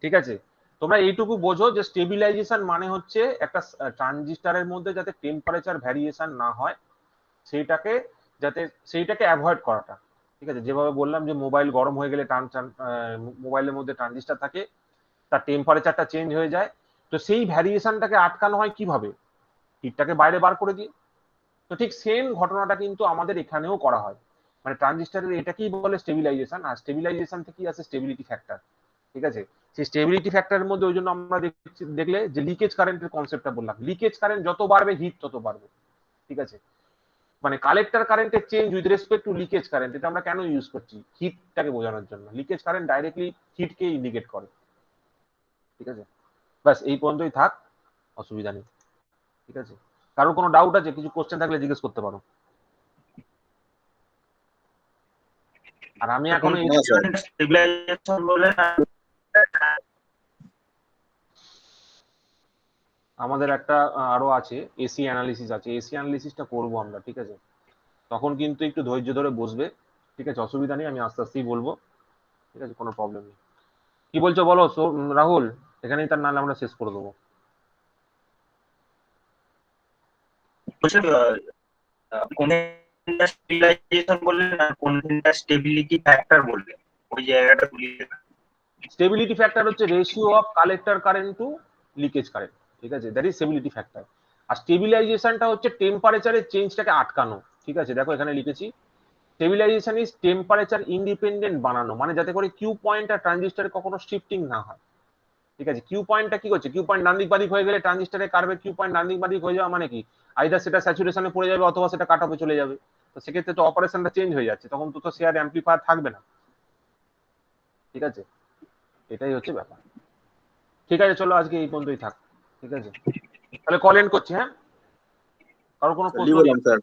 ঠিক আছে। তোমরা এইটুকু বোঝো যে স্টেবিলাইজেশন মানে হচ্ছে একটা ট্রানজিস্টরের মধ্যে যাতে টেম্পারেচার ভ্যারিয়েশন না হয় সেইটাকে অ্যাভয়েড করাটা। ঠিক আছে, যেভাবে বললাম যে মোবাইল গরম হয়ে গেলে মোবাইলের মধ্যে ট্রানজিস্টর থাকে, তার টেম্পারেচারটা চেঞ্জ হয়ে যায়, তো সেই ভ্যারিয়েশনটাকে আটকানো হয় কিভাবে? হিটটাকে বাইরে বার করে দিয়ে। তো ঠিক সেম ঘটনাটা কিন্তু আমাদের এখানেও করা হয়, মানে ট্রানজিস্টরের এটাকেই বলে স্টেবিলাইজেশন। আর স্টেবিলাইজেশন থেকেই আসে স্টেবিলিটি ফ্যাক্টর। ঠিক আছে, সেই স্টেবিলিটি ফ্যাক্টরের মধ্যে ওই জন্য আমরা দেখলে যে লিকেজ কারেন্টের কনসেপ্টটা বললাম, লিকেজ কারেন্ট যত বাড়বে হিট তত বাড়বে। ঠিক আছে, মানে কালেক্টর কারেন্টের change with respect two leakage current, এটা আমরা কেন ইউজ করছি? হিটটাকে বোঝানোর জন্য। লিকেজ কারেন্ট ডাইরেক্টলি হিটকে ইন্ডিকেট করে। ঠিক আছে, ব্যাস এই পর্যন্তই থাক, অসুবিধা নেই। ঠিক আছে, কারোর কোনো ডাউট আছে? কিছু কোশ্চেন থাকলে জিজ্ঞেস করতে পারো। আর আমি এখন স্টেবিলাইজেশন বলে আমাদের একটা আরো আছে এসি অ্যানালিসিস আছে, এসি অ্যানালিসিসটা করবো আমরা। ঠিক আছে, তখন কিন্তু একটু ধৈর্য ধরে বসবে। ঠিক আছে, অসুবিধা নেই, আমি আস্তে আস্তেই বলবো। ঠিক আছে, কোনো প্রবলেম নেই। কি বলছো বলো রাহুল? এখানেই তার নাহলে আমরা শেষ করে দেবো। কোনটা স্টেবিলাইজেশন বললেন আর কোনটা স্টেবিলিটি ফ্যাক্টর বললেন, ওই জায়গাটা বুঝিয়ে দেন। স্টেবিলিটি ফ্যাক্টর হচ্ছে ratio of collector current to leakage current. ঠিক আছে, দ্যাট ইজ স্টেবিলিটি ফ্যাক্টর। আর স্টেবিলাইজেশনটা হচ্ছে টেম্পারেচারের চেঞ্জটাকে আটকানো। ঠিক আছে, দেখো এখানে লিখেছি স্টেবিলাইজেশন ইজ টেম্পারেচার ইন্ডিপেন্ডেন্ট বানানো, মানে যাতে করে কিউ পয়েন্ট আর ট্রানজিস্টরে কখনো শিফটিং না হয়। ঠিক আছে, কিউ পয়েন্টটা কি করছে? কিউ পয়েন্ট ডান দিক বাদিক হয়ে গেলে ট্রানজিস্টরের কার্ভে কিউ পয়েন্ট ডান দিক বাদিক হয়ে যাওয়া মানে কি? আইদার সেটা স্যাচুরেশনে পড়ে যাবে অথবা সেটা কাট অফে চলে যাবে। তো সেক্ষেত্রে তো অপারেশনটা চেঞ্জ হয়ে যাচ্ছে, তখন তো শেয়ার অ্যাম্পলিফায়ার থাকবে না। ঠিক আছে, এটাই হচ্ছে ব্যাপার। ঠিক আছে, চলো আজকে এই পর্যন্তই থাক। ঠিক আছে, তাহলে কল এন্ড করছি। হ্যাঁ, কারো কোনো প্রশ্ন নেই? লিখলাম স্যার।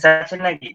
স্যার নাকি